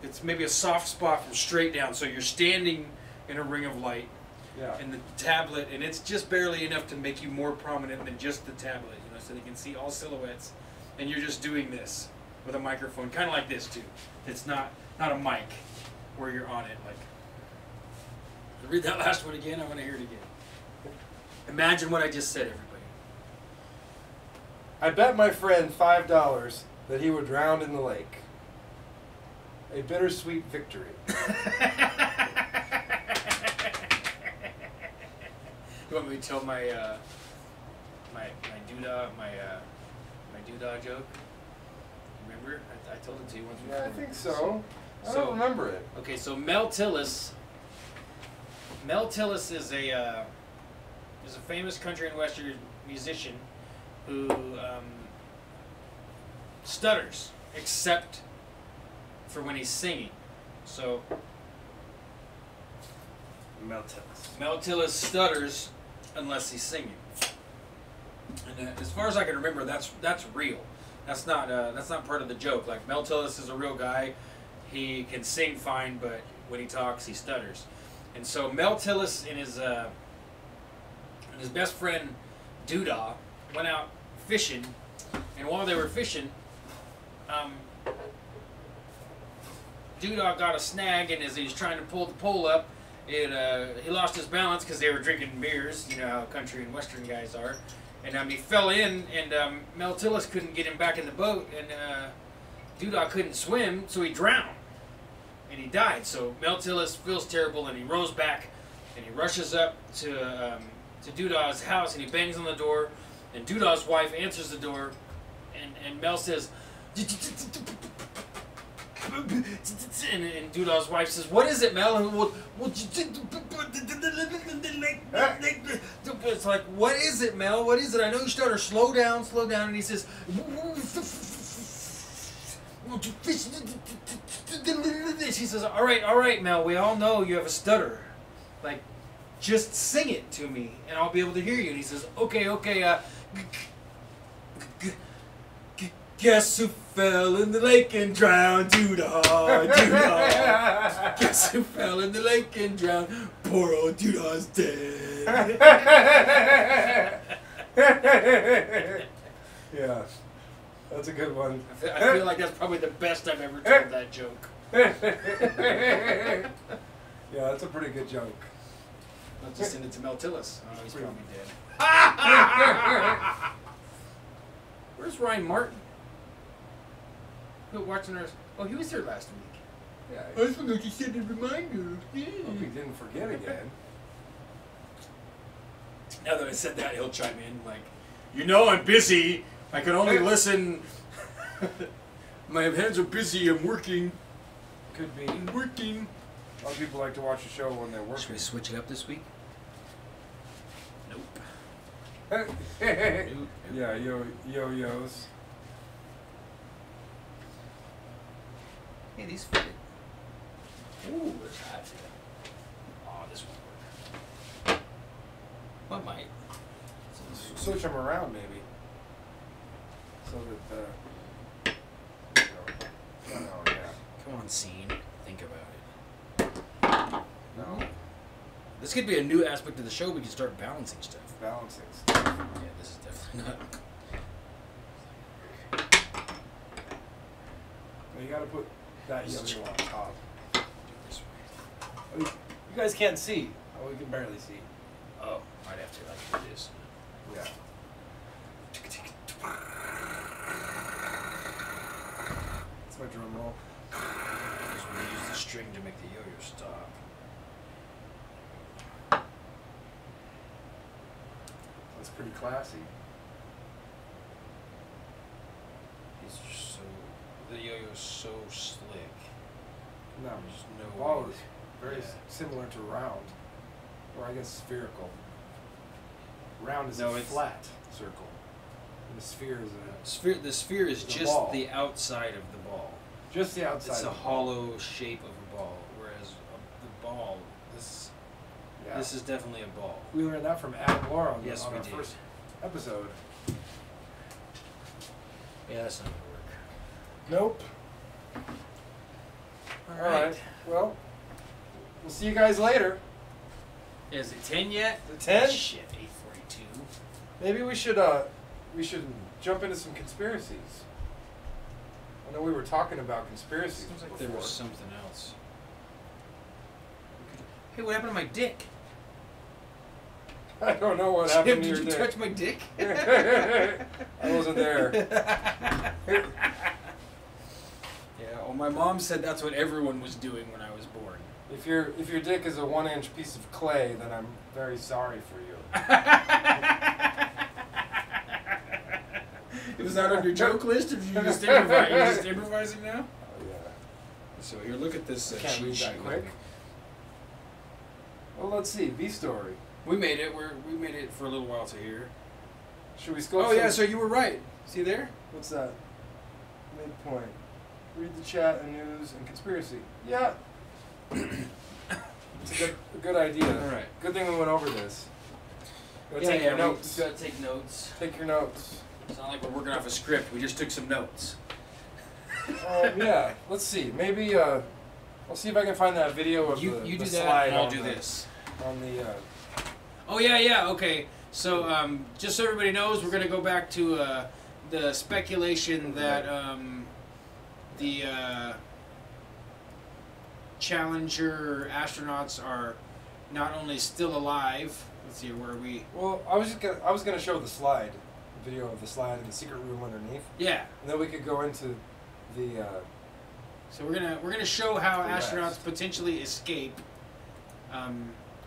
It's maybe a soft spot from straight down. So you're standing in a ring of light. Yeah. And the tablet, and it's just barely enough to make you more prominent than just the tablet, you know, so they can see all silhouettes. And you're just doing this with a microphone, kind of like this too. It's not a mic where you're on it. Like, read that last one again. I want to hear it again. Imagine what I just said, everybody. I bet my friend $5 that he would drown in the lake. A bittersweet victory. You want me to tell my my doodah joke? Remember? I told it to you once before. Yeah, I think so. I don't remember it. Okay, so Mel Tillis is a famous country and western musician who stutters, except for when he's singing. So Mel Tillis stutters unless he's singing. And as far as I can remember, that's real. That's not part of the joke. Like, Mel Tillis is a real guy. He can sing fine, but when he talks, he stutters. And so Mel Tillis and his best friend Doodah went out fishing, and while they were fishing, Doodah got a snag, and as he was trying to pull the pole up, he lost his balance because they were drinking beers. You know how country and western guys are. And he fell in, and Mel Tillis couldn't get him back in the boat, and Doodah couldn't swim, so he drowned. And he died. So Mel Tillis feels terrible, and he rows back, and he rushes up to Doodah's house, and he bangs on the door, and Doodah's wife answers the door, and Mel says, and Doodah's wife says, "What is it, Mel?" And it's like, "What is it, Mel? What is it? I know you stutter. Slow down, slow down." And he says, she says, all right, Mel, we all know you have a stutter. Like, just sing it to me, and I'll be able to hear you. And he says, okay, guess who fell in the lake and drowned? Doodah. Guess who fell in the lake and drowned? Poor old Doodah's dead. Yeah, that's a good one. I feel like that's probably the best I've ever told that joke. Yeah, that's a pretty good joke. I'll just send it to Mel Tillis. Oh, he's probably dead. Where's Ryan Martin? Quit watching ours. Oh, he was here last week. Yeah, I just wanted to send a reminder. hope he didn't forget again. Now that I said that, he'll chime in like, you know, I'm busy. I can only listen. My hands are busy. I'm working. Could be. I'm working. A lot of people like to watch the show when they're Should working. we switch it up this week? Nope. Yeah, yo-yos. Hey, these fit. Ooh, there's that. Oh, this won't work. What might? Switch them around, maybe. So that, oh, no, yeah. Come on, scene. Think about it. No, This could be a new aspect of the show. We can start balancing stuff. balancing. Yeah, this is definitely not. Well, you gotta put that yo-yo on top. This way. You guys can't see. Oh, we can barely see. Oh, I'd have to like do this. Yeah. That's my drum roll. Because we use the string to make the yo-yo stop. That's pretty classy. It's just so. The yo-yo's so slick. No, There's no ball way. is very similar to round, or I guess spherical. Round is No, a it's- flat circle, and the sphere is The sphere is The just ball. the outside of the ball. just the outside. It's a of the ball. hollow shape of a ball, whereas the ball, this Yeah. is definitely a ball. We learned that from Adam Laura on, Yes, on we our did. first episode. Yeah, that's not gonna work. Nope. All All right. Well, we'll see you guys later. Is it 10 yet? The 10? Shit, 8:42. Maybe we should jump into some conspiracies. I know we were talking about conspiracies. Seems like before. there was something else. Hey, what happened to my dick? I don't know what Jim, happened to did your you dick. touch my dick? I wasn't there. Yeah, well, my mom said that's what everyone was doing when I was born. If your dick is a 1-inch piece of clay, then I'm very sorry for you. Was that on your joke list? Or you just improvise? You're just improvising now? Oh yeah. So here, look at this. I can't read that quick. Well, let's see. B story. We made it. We made it for a little while to here. Should we scope? Oh yeah, so you were right. See there? What's that? Midpoint. Read the chat and news and conspiracy. Yeah. It's a good idea. All right. Good thing we went over this. Gotta Yeah, take yeah, your notes. we gotta take notes. Take your notes. It's not like we're working off a script. We just took some notes. Yeah. Let's see. Maybe I'll see if I can find that video of You the do that, slide and I'll on do the- this. on the. Oh yeah, okay. So just so everybody knows, we're gonna go back to the speculation that the Challenger astronauts are not only still alive. Let's see, where are we? Well, I was gonna show the slide, video of the slide in the secret room underneath, Yeah. and then we could go into the. So we're gonna show how The astronauts rest. potentially escape. Oh,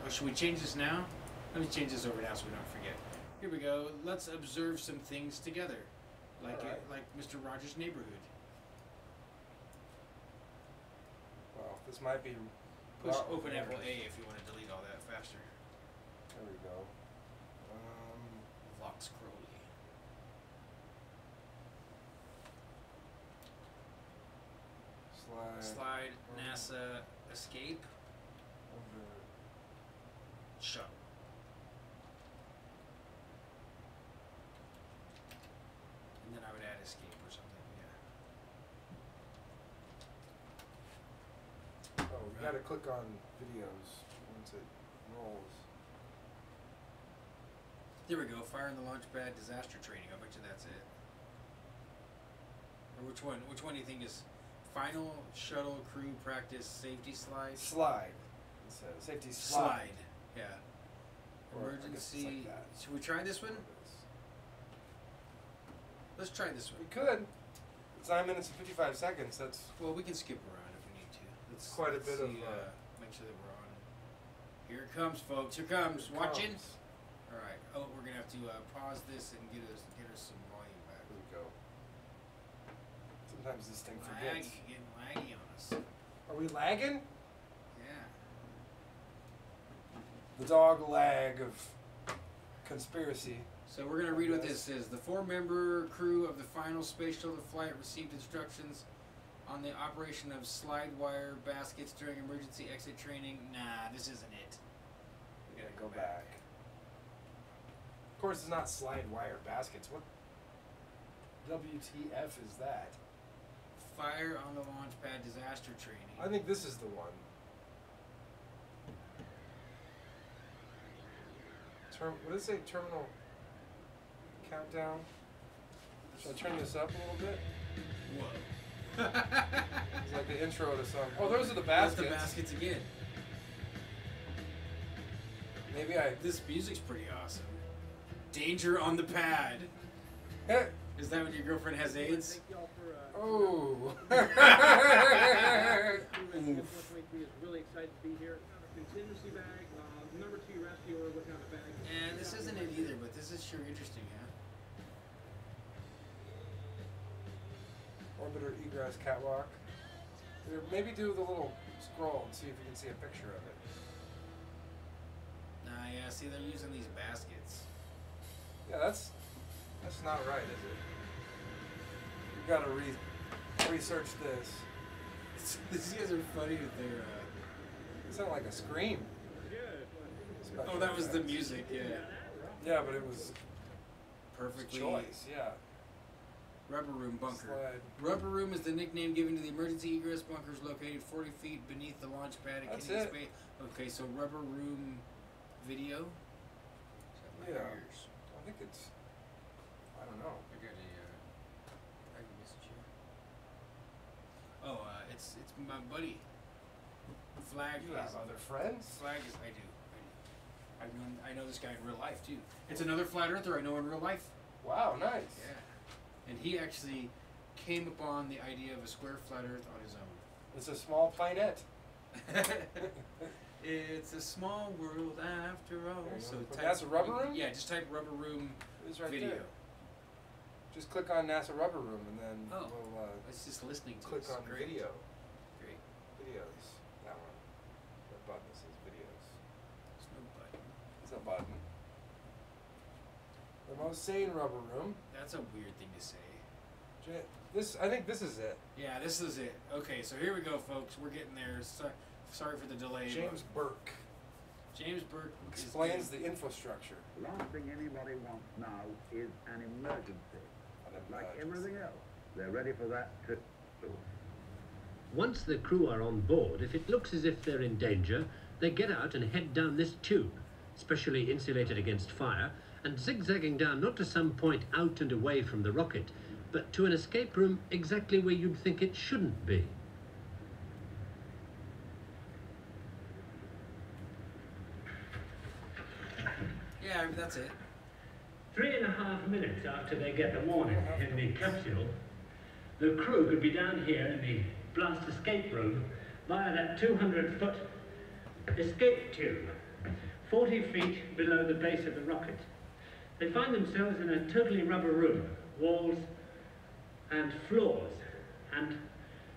should we change this now? Let me change this over now so we don't forget. Here we go. Let's observe some things together, like Alright. like Mr. Rogers' Neighborhood. Well, this might be. Push well, Open there Apple it A is. if you want to delete all that faster. There we go. Vox Crowley. Slide NASA escape Over. shuttle. And then I would add escape or something. Yeah. Oh, we gotta click on videos once it rolls. There we go. Fire in the launch pad, disaster training. I bet you that's it. Or which one? Which one do you think is final shuttle crew practice safety slide? Slide. It says safety slide. Yeah. Or I guess it's Emergency. like that. Should we try this one? Let's try this We one. could. It's 9 minutes and 55 seconds. That's Well, we can skip around if we need to. Let's Quite a let's bit of, see, make sure that we're on. Here it comes, folks. Here comes. Watching. comes. All right. Oh, we're gonna have to pause this and get us some volume back. Here we go. Sometimes this thing Laggy, forgets. getting laggy on us. Are we lagging? Yeah. The dog lag of conspiracy. So we're gonna read what this says. The 4-member crew of the final space shuttle flight received instructions on the operation of slide wire baskets during emergency exit training. Nah, this isn't it. We gotta Go back. Of course, it's not slide wire baskets. What WTF is that? Fire on the launch pad disaster training. I think this is the one. What does it say? Terminal countdown. Should I turn this up a little bit? Whoa. It's like the intro to some. Oh, those are the That's baskets. the baskets again. Maybe I. This music's pretty awesome. Danger on the pad. Is that when your girlfriend has AIDS? Oh. Really excited to be here. Contingency bag, number 2 rescuer, what kind of bag? And this isn't it either, but this is sure interesting, huh? Orbiter egress catwalk. Here, maybe do the little scroll and see if you can see a picture of it. Nah, yeah, see, they're using these baskets. Yeah, that's not right, is it? You gotta research this. These guys are funny with their. It sounded like a scream. Oh, that was the music, yeah. Yeah, but it was Perfectly. choice. Yeah. Rubber room bunker. Slide. Rubber room is the nickname given to the emergency egress bunkers located 40 feet beneath the launch pad at That's Kennedy it. Space. Okay, so rubber room video. Yeah. I think it's. I don't know. I got a message here. Oh, it's my buddy. Flag. You have is- other friends? Flag is. I do. I know this guy in real life too. It's another flat earther I know in real life. Wow, nice. Yeah. And he actually came upon the idea of a square flat Earth on his own. It's a small planet. It's a small world after all. There you So go. type, NASA rubber room? Yeah, just type rubber room It's right video. there. Just click on NASA rubber room and then Oh. we'll It's just listening to click us. on Great. video. Great. Videos. That one. That button that says videos. There's no button. It's a button. The most sane rubber room. That's a weird thing to say. I think this is it. Yeah, this is it. Okay, so here we go, folks. We're getting there. Sorry for the delay. James Burke James Burke explains the infrastructure. The last thing anybody wants now is an emergency. Like everything else, they're ready for that too. Once the crew are on board, if it looks as if they're in danger, they get out and head down this tube, specially insulated against fire, and zigzagging down not to some point out and away from the rocket, but to an escape room exactly where you'd think it shouldn't be. Yeah, that's it. 3.5 minutes after they get the warning in the capsule, the crew could be down here in the blast escape room via that 200-foot escape tube, 40 feet below the base of the rocket. They find themselves in a totally rubber room, walls and floors, and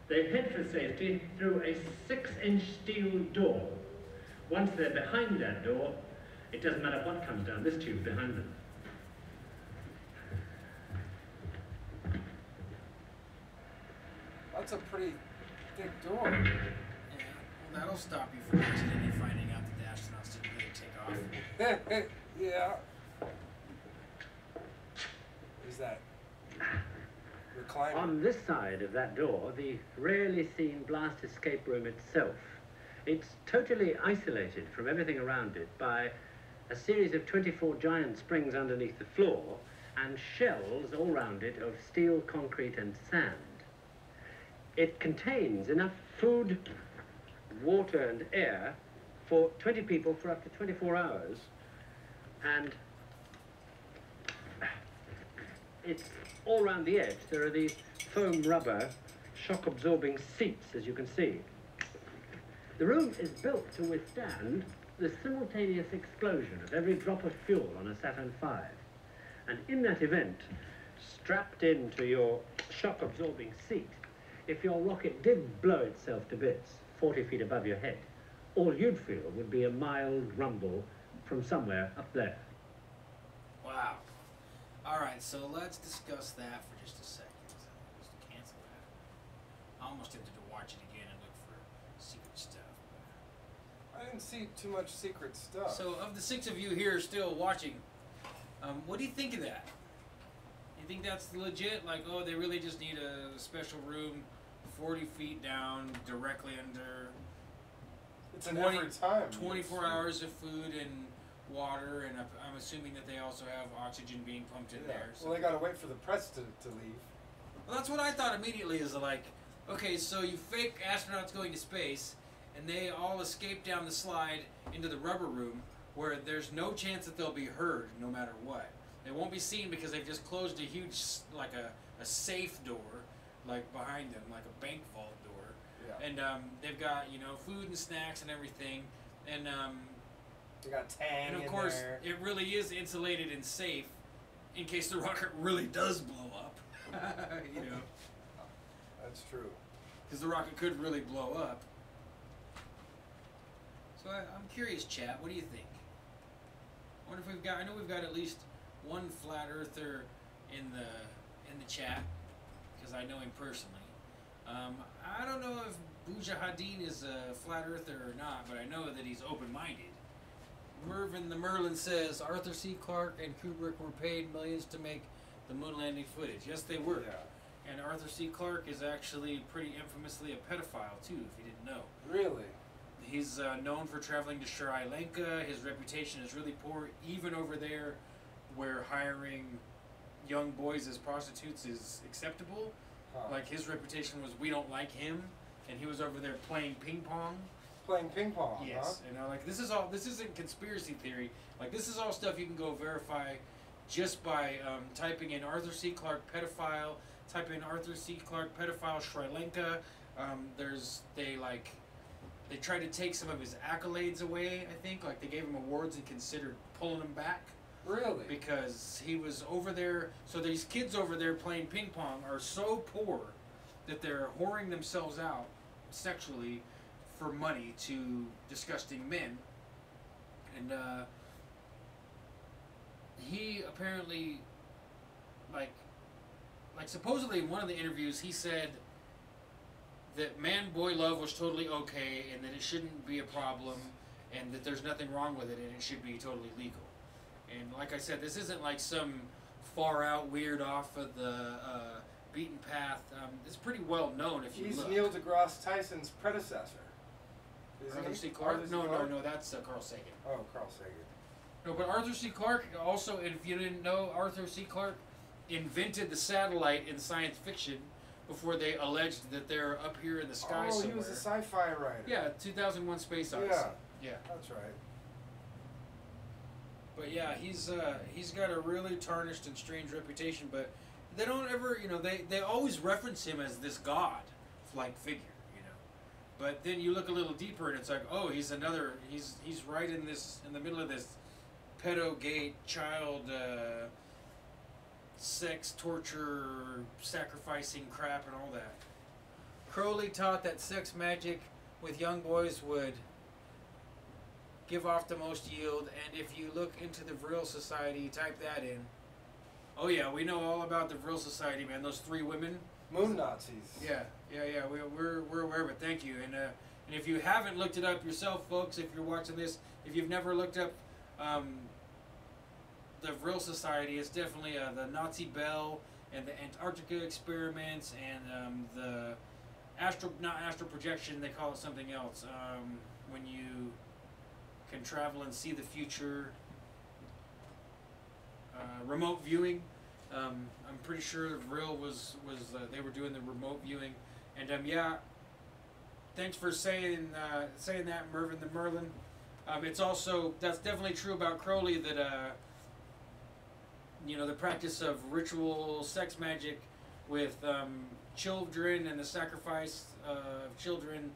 they head for safety through a 6-inch steel door. Once they're behind that door, it doesn't matter what comes down this tube behind them. That's a pretty thick door. Yeah, well, that'll stop you from accidentally finding out that the astronauts didn't really take off. Yeah. Is that recliner? On this side of that door, the rarely seen blast escape room itself. It's totally isolated from everything around it by a series of 24 giant springs underneath the floor and shells all round it of steel, concrete and sand. It contains enough food, water and air for 20 people for up to 24 hours, and it's all around the edge. There are these foam rubber shock-absorbing seats, as you can see. The room is built to withstand the simultaneous explosion of every drop of fuel on a Saturn V. And in that event, strapped into your shock-absorbing seat, if your rocket did blow itself to bits 40 feet above your head, all you'd feel would be a mild rumble from somewhere up there. Wow. All right, so let's discuss that for just a second. Just cancel that. I almost tempted to watch it again and look for secret stuff. I didn't see too much secret stuff. So, of the 6 of you here still watching, what do you think of that? You think that's legit? Like, oh, they really just need a special room 40 feet down, directly under it's an every time. 24 hours of food and water, and I'm assuming that they also have oxygen being pumped in there. So. Well, they gotta wait for the press to leave. Well, that's what I thought immediately, is like, okay, so you fake astronauts going to space, and they all escape down the slide into the rubber room, where there's no chance that they'll be heard no matter what. They won't be seen because they've just closed a huge, like a safe door, like behind them, like a bank vault door. Yeah. And they've got, you know, food and snacks and everything. And they got Tang and of in course, there. it really is insulated and safe in case the rocket really does blow up. You know. That's true. Because the rocket could really blow up. So I'm curious, chat. What do you think? I wonder if we've got. I know we've got at least one flat earther in the chat, because I know him personally. I don't know if Bujahadeen is a flat earther or not, but I know that he's open-minded. Mervyn the Merlin says Arthur C. Clarke and Kubrick were paid millions to make the moon landing footage. Yes, they were. Yeah. And Arthur C. Clarke is actually pretty infamously a pedophile too, if you didn't know. Really? He's known for traveling to Sri Lanka. His reputation is really poor, even over there where hiring young boys as prostitutes is acceptable. Huh. Like, his reputation was, we don't like him, and he was over there playing ping pong. Playing ping pong, Yes, huh? you know, like, this isn't conspiracy theory. Like, this is all stuff you can go verify just by typing in Arthur C. Clarke pedophile, type in Arthur C. Clarke pedophile Sri Lanka. They tried to take some of his accolades away, I think. Like, they gave him awards and considered pulling him back. Really? Because he was over there. So these kids over there playing ping pong are so poor that they're whoring themselves out sexually for money to disgusting men. And he apparently, like like supposedly in one of the interviews he said that man-boy love was totally okay and that it shouldn't be a problem and that there's nothing wrong with it and it should be totally legal. And like I said, this isn't like some far out weird off of the beaten path. It's pretty well known if you He's look. Neil deGrasse Tyson's predecessor. Isn't Arthur he? C. Clarke? Arthur C. No, Clarke? no, that's Carl Sagan. Oh, Carl Sagan. No, but Arthur C. Clarke also, if you didn't know, Arthur C. Clarke invented the satellite in science fiction before they alleged that they're up here in the sky somewhere. He was a sci-fi writer. Yeah, 2001 Space Odyssey. Yeah. That's right. But yeah, he's got a really tarnished and strange reputation, but they don't ever, they always reference him as this god-like figure, But then you look a little deeper and it's like, oh, he's right in the middle of this pedo-gate child sex, torture, sacrificing crap and all that. Crowley taught that sex magic with young boys would give off the most yield, and if you look into the Vril Society, type that in. Oh yeah, we know all about the Vril Society, man. Those 3 women. Moon Nazis. Yeah. We're aware of it. Thank you. And if you haven't looked it up yourself, folks, if you're watching this, if you've never looked up the Vril Society, it's definitely the Nazi Bell and the Antarctica experiments and the not astral projection. They call it something else. When you can travel and see the future. Remote viewing. I'm pretty sure Vril was they were doing the remote viewing, and yeah. Thanks for saying that, Mervyn the Merlin. It's also, that's definitely true about Crowley that the practice of ritual sex magic with children and the sacrifice of children,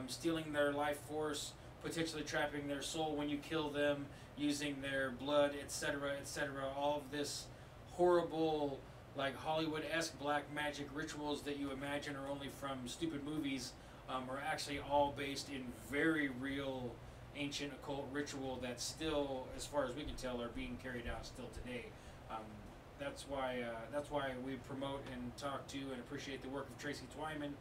stealing their life force, potentially trapping their soul when you kill them, using their blood, etc., etc. All of this horrible, like Hollywood-esque black magic rituals that you imagine are only from stupid movies are actually all based in very real ancient occult ritual that still, as far as we can tell, are being carried out still today. That's why we promote and talk to and appreciate the work of Tracy Twyman.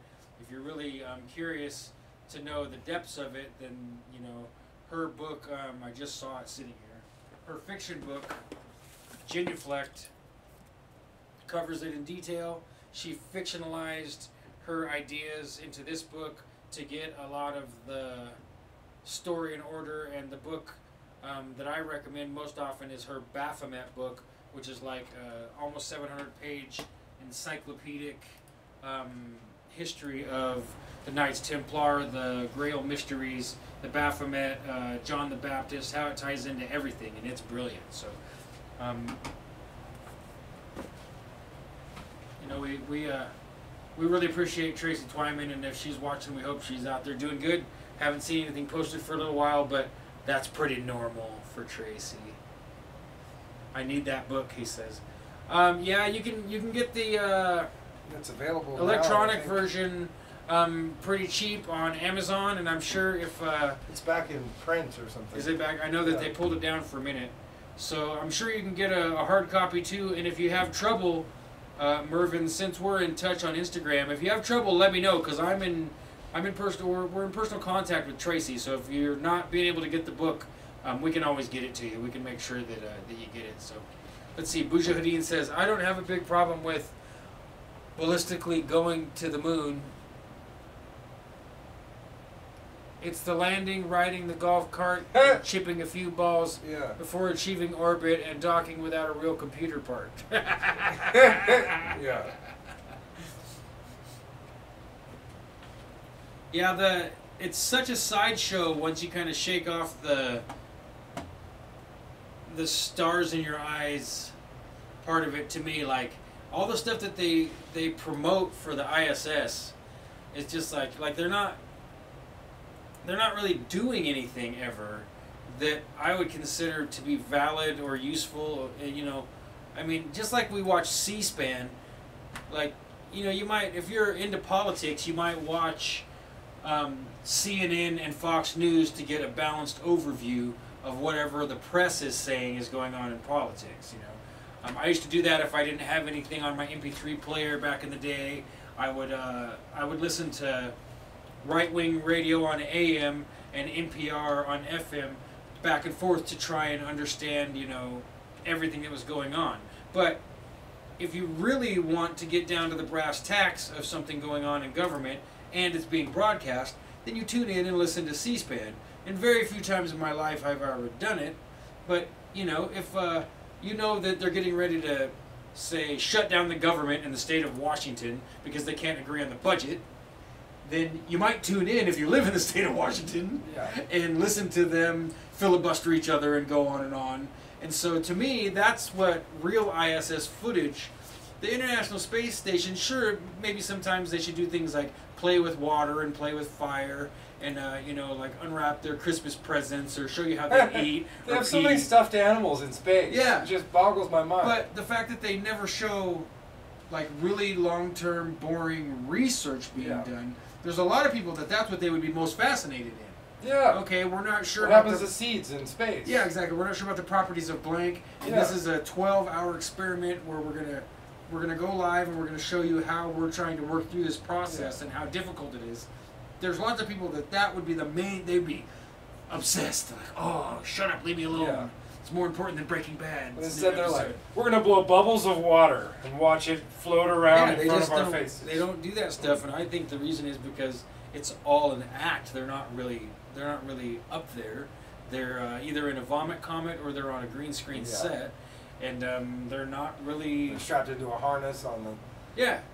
If you're really curious to know the depths of it, then her book, I just saw it sitting here. Her fiction book, Genuflect, covers it in detail. She fictionalized her ideas into this book to get a lot of the story in order, and the book that I recommend most often is her Baphomet book, which is like almost 700-page encyclopedic history of the Knights Templar, the Grail Mysteries, the Baphomet, John the Baptist, how it ties into everything, and it's brilliant. So, we really appreciate Tracy Twyman, and if she's watching, we hope she's out there doing good. Haven't seen anything posted for a little while, but that's pretty normal for Tracy. I need that book, he says. Yeah, you can get the it's available electronic now, version pretty cheap on Amazon, and I'm sure if it's back in print or something. Is it back? I know that they pulled it down for a minute, so I'm sure you can get a hard copy too. And if you have trouble, Mervyn, since we're in touch on Instagram, if you have trouble, let me know, because we're in personal contact with Tracy. So if you're not being able to get the book, we can always get it to you. We can make sure that you get it. So let's see. Bujahadeen says, I don't have a big problem with ballistically going to the moon. It's the landing, riding the golf cart, and chipping a few balls before achieving orbit and docking without a real computer part. Yeah. Yeah, it's such a sideshow once you kind of shake off the stars in your eyes part of it. To me, like all the stuff that they promote for the ISS, it's just like they're not really doing anything ever that I would consider to be valid or useful. I mean, just like we watch C-SPAN, like you might, if you're into politics, you might watch CNN and Fox News to get a balanced overview of whatever the press is saying is going on in politics. I used to do that if I didn't have anything on my MP3 player back in the day. I would listen to right-wing radio on AM and NPR on FM back and forth to try and understand, you know, everything that was going on. But if you really want to get down to the brass tacks of something going on in government and it's being broadcast, then you tune in and listen to C-SPAN. And very few times in my life I've ever done it. But, you know, if you know that they're getting ready to, say, shut down the government in the state of Washington because they can't agree on the budget, then you might tune in if you live in the state of Washington and listen to them filibuster each other and go on and on. And so to me, that's what real ISS footage, the International Space Station, sure, maybe sometimes they should do things like play with water and play with fire and, you know, like unwrap their Christmas presents or show you how they eat. They have so many stuffed animals in space. Yeah. It just boggles my mind. But the fact that they never show, like, really long-term, boring research being done, there's a lot of people that's what they would be most fascinated in. Yeah. Okay, we're not sure what about happens to seeds in space. Yeah, exactly. We're not sure about the properties of blank. And this is a 12-hour experiment where we're gonna go live and we're gonna show you how we're trying to work through this process and how difficult it is. There's lots of people that would be the main. They'd be obsessed. Like, oh, shut up, leave me alone. Yeah. It's more important than Breaking Bad. But instead, they're like, we're gonna blow bubbles of water and watch it float around in front of our faces. They don't do that stuff, and I think the reason is because it's all an act. They're not really up there. They're either in a vomit comet or they're on a green screen set, and they're not really. They're strapped into a harness on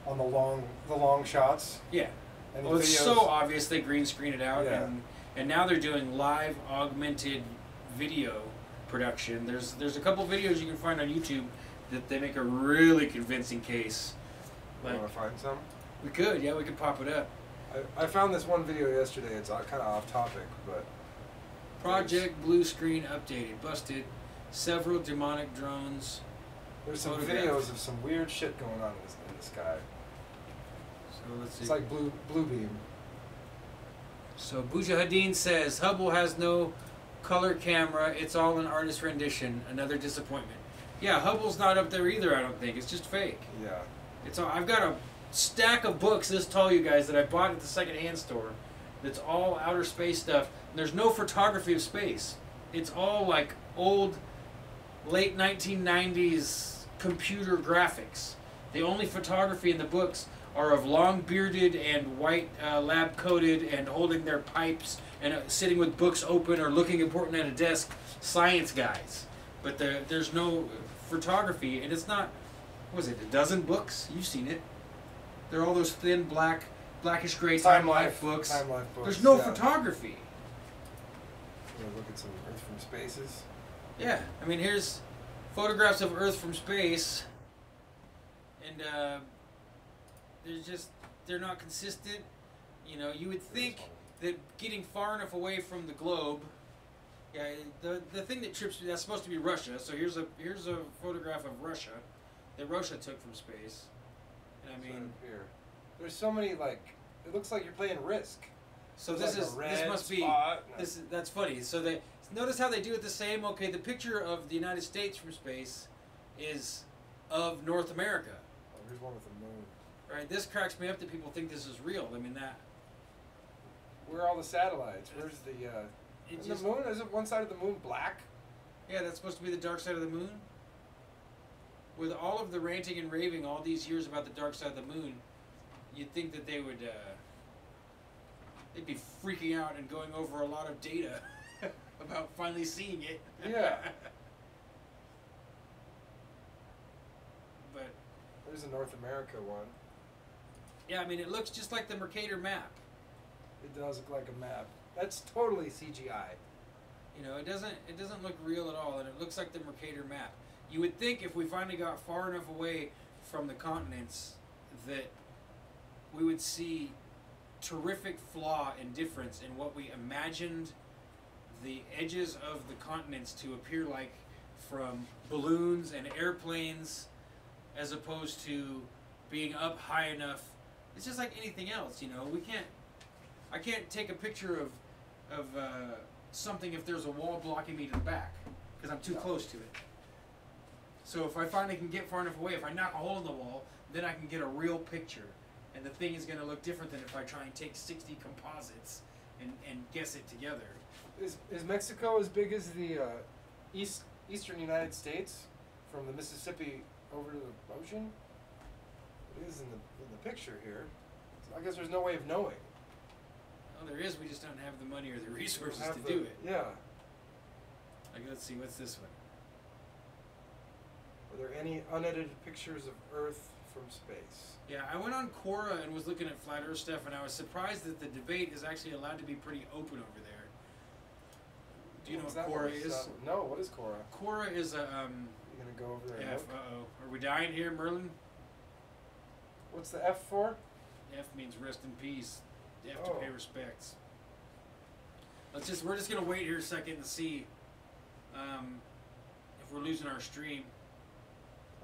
the long shots. Yeah. And well, it's so obvious they green screen it out, and now they're doing live augmented video production. There's a couple videos you can find on YouTube that they make a really convincing case. Like, you want to find some? We could, we could pop it up. I found this one video yesterday. It's kind of off topic, but Project Blue Screen updated, busted several demonic drones. There's some videos of some weird shit going on in the sky. So let's see. It's like blue beam. So Bujahadeen says Hubble has no color camera. It's all an artist rendition. Another disappointment. Yeah, Hubble's not up there either. I don't think it's just fake. Yeah. It's all. I've got a stack of books this tall, you guys, that I bought at the secondhand store. That's all outer space stuff. And there's no photography of space. It's all like old, late 1990s computer graphics. The only photography in the books are of long-bearded and white lab-coated and holding their pipes and sitting with books open or looking important at a desk science guys. But there's no photography, and it's not, what was it, a dozen books? You've seen it. They're all those thin, blackish gray Time Life books. Time Life books. There's no photography. Look at some Earth from Spaces. Yeah, I mean, here's photographs of Earth from space, and they're not consistent. You know, you would think that getting far enough away from the globe, the thing that trips me, that's supposed to be Russia. So here's a photograph of Russia that Russia took from space. And I mean, here, there's so many, like, it looks like you're playing Risk. So this must be that's funny. So they notice how they do it the same. Okay, the picture of the United States from space is of North America. Oh, here's one with the moon. Right, this cracks me up that people think this is real. I mean, that. Where are all the satellites? Where's the moon? Isn't one side of the moon black? Yeah, that's supposed to be the dark side of the moon. With all of the ranting and raving all these years about the dark side of the moon, you'd think that they would, they'd be freaking out and going over a lot of data about finally seeing it. Yeah. But there's a North America one. Yeah, I mean, it looks just like the Mercator map. It does look like a map. That's totally CGI. You know, it doesn't look real at all, and it looks like the Mercator map. You would think if we finally got far enough away from the continents that we would see terrific flaw and difference in what we imagined the edges of the continents to appear like from balloons and airplanes, as opposed to being up high enough. It's just like anything else, you know. I can't take a picture of something if there's a wall blocking me to the back because I'm too close to it. So if I finally can get far enough away, if I knock a hole in the wall, then I can get a real picture. And the thing is going to look different than if I try and take 60 composites and guess it together. Is Mexico as big as the eastern United States from the Mississippi over to the ocean? It is in the picture here. So I guess there's no way of knowing. Well, there is. We just don't have the money or the resources to do it. Yeah. Like, let's see. What's this one? Are there any unedited pictures of Earth from space? Yeah, I went on Quora and was looking at flat Earth stuff, and I was surprised that the debate is actually allowed to be pretty open over there. Do you know what Quora is? No, what is Quora? Quora is a... You gonna go over there and look? uh-oh. Are we dying here, Merlin? What's the F for? F means rest in peace. You have to pay respects. We're just gonna wait here a second to see if we're losing our stream.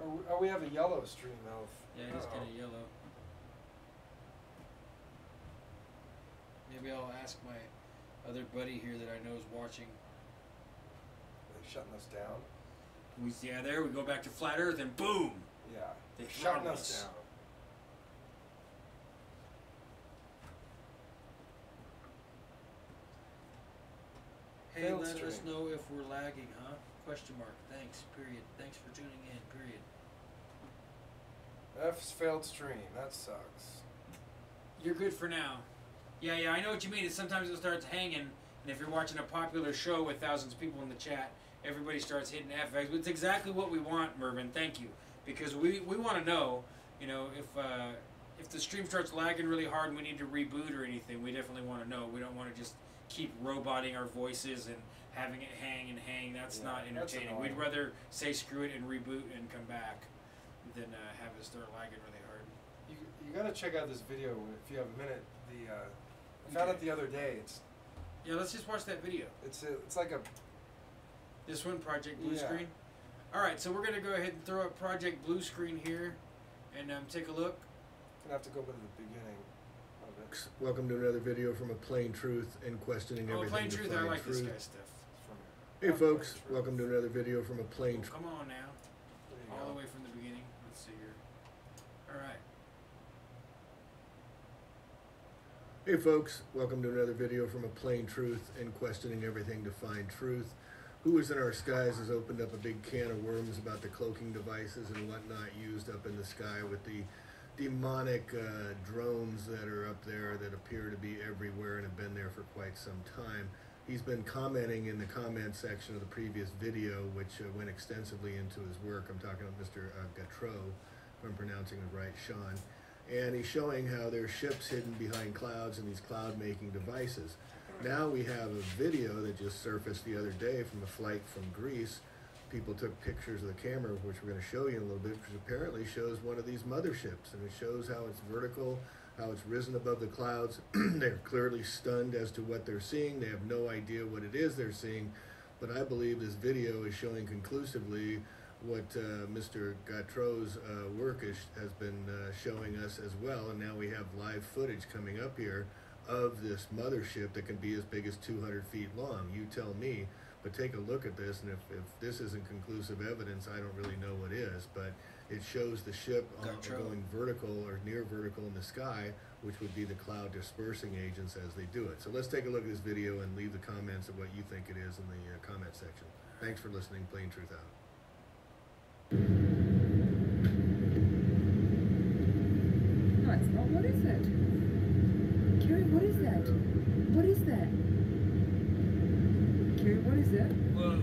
Oh, we have a yellow stream health. Yeah, it is kind of yellow. Maybe I'll ask my other buddy here that I know is watching. Are they shutting us down? Yeah, there we go back to flat Earth and boom! Yeah. They shutting throttle us down. Hey, Failed let us stream. know if we're lagging, huh? Question mark. Thanks, period. Thanks for tuning in, period. F's failed stream. That sucks. You're good for now. Yeah, I know what you mean. It's sometimes it starts hanging, and if you're watching a popular show with thousands of people in the chat, everybody starts hitting F. It's exactly what we want, Mervin. Thank you. Because we want to know, you know, if the stream starts lagging really hard and we need to reboot or anything, we definitely want to know. We don't want to just keep roboting our voices and having it hang and hang. That's not entertaining. We'd rather say screw it and reboot and come back than have it start lagging really hard. You gotta check out this video if you have a minute. I found it the other day. Yeah, let's just watch that video. It's like a... This one, Project Blue Screen? Alright, so we're going to go ahead and throw up Project Blue Screen here and take a look. I'm going to have to go to the beginning of it. Welcome to another video from A Plain Truth and questioning everything. Plain Truth, I like this guy's stuff. Hey folks, welcome to another video from A Plain Truth. Come on now. All the way from the beginning. Let's see here. Alright. Hey folks, welcome to another video from A Plain Truth and questioning everything to find truth. Who is in our skies has opened up a big can of worms about the cloaking devices and whatnot used up in the sky with the demonic drones that are up there that appear to be everywhere and have been there for quite some time. He's been commenting in the comment section of the previous video, which went extensively into his work. I'm talking about Mr. Gautreaux, if I'm pronouncing it right, Sean. And he's showing how there's ships hidden behind clouds and these cloud-making devices. Now we have a video that just surfaced the other day from a flight from Greece. People took pictures of the camera, which we're going to show you in a little bit, which apparently shows one of these motherships. And it shows how it's vertical, how it's risen above the clouds. They're clearly stunned as to what they're seeing. They have no idea what it is they're seeing. But I believe this video is showing conclusively what Mr. Gautreaux's work has been showing us as well. And now we have live footage coming up here of this mothership that can be as big as 200 feet long. You tell me. But take a look at this, and if this isn't conclusive evidence, I don't really know what is. But it shows the ship going vertical or near vertical in the sky, which would be the cloud dispersing agents as they do it. So let's take a look at this video and leave the comments of what you think it is in the comment section. Thanks for listening. Plain Truth out. No, it's not. What is it? Carrie, what is that? What is that? Carrie, what is that? Whoa.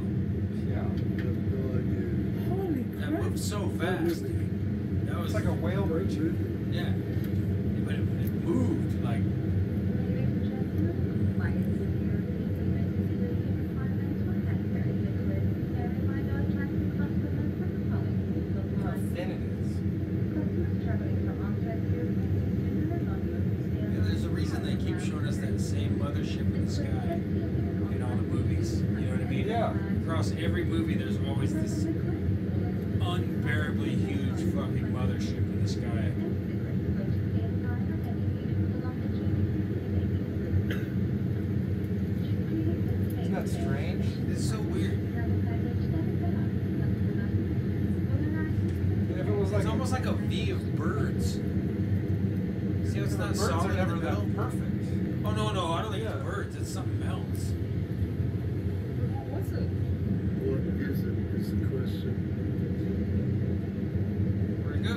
Yeah. Holy crap. That moved so fast. That was like a whale breaching. Yeah. But it moved like... How thin it is. Yeah, there's a reason they keep showing us that same mothership in the sky in all the movies. You know what I mean? Yeah. Across every movie, there's always this unbearably huge fucking mothership in the sky. Isn't that strange? It's so weird. almost like a V of birds. See how it's not birds solid are never in the middle? that perfect. Oh no, I don't think it's birds. It's something else. What's it? What is it? Is the question. Where'd it go?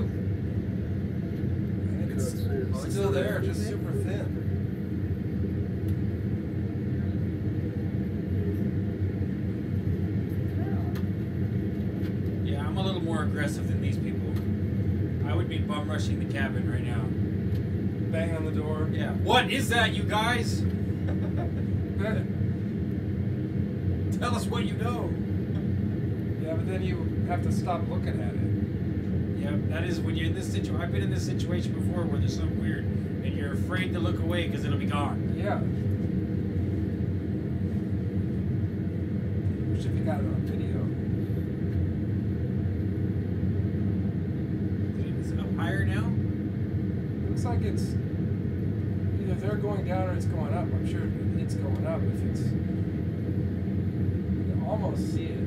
It's still there, just super thin. Yeah, I'm a little more aggressive than these people. I would be bum rushing the cabin right now. Bang on the door. Yeah. What is that, you guys? Tell us what you know. Yeah, but then you have to stop looking at it. Yeah, that is when you're in this situation. I've been in this situation before where there's something weird and you're afraid to look away because it'll be gone. Yeah. Wish if you got it on video. Is it up higher now? Looks like it's either they're going down or it's going up. I'm sure it's going up if it's. You can almost see it.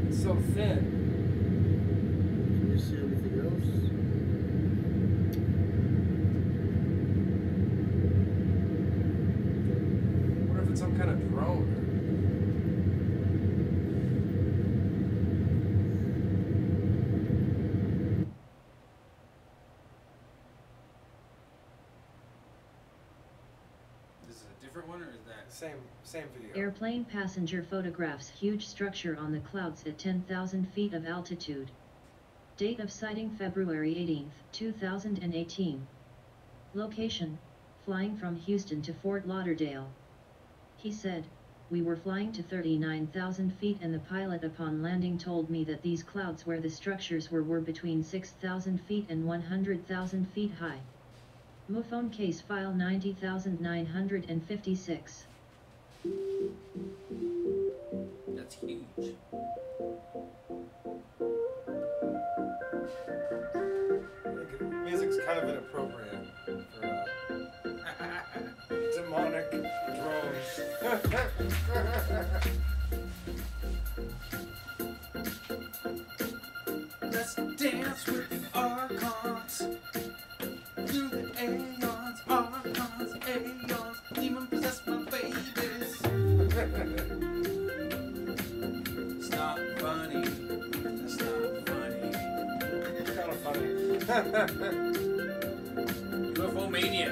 It's so thin. Can you see anything else? I wonder if it's some kind of drone. This is a different one, or is that Same video. Airplane passenger photographs huge structure on the clouds at 10,000 feet of altitude. Date of sighting February 18, 2018. Location, flying from Houston to Fort Lauderdale. He said, "We were flying to 39,000 feet and the pilot upon landing told me that these clouds where the structures were between 6,000 feet and 100,000 feet high." MoPhone case file 90,956. That's huge. Music's kind of inappropriate for demonic drones. Let's dance with the archons through the aeons, archons, aeons, demon possess my babies. It's not funny. That's not funny. It's kind of funny. UFO Mania.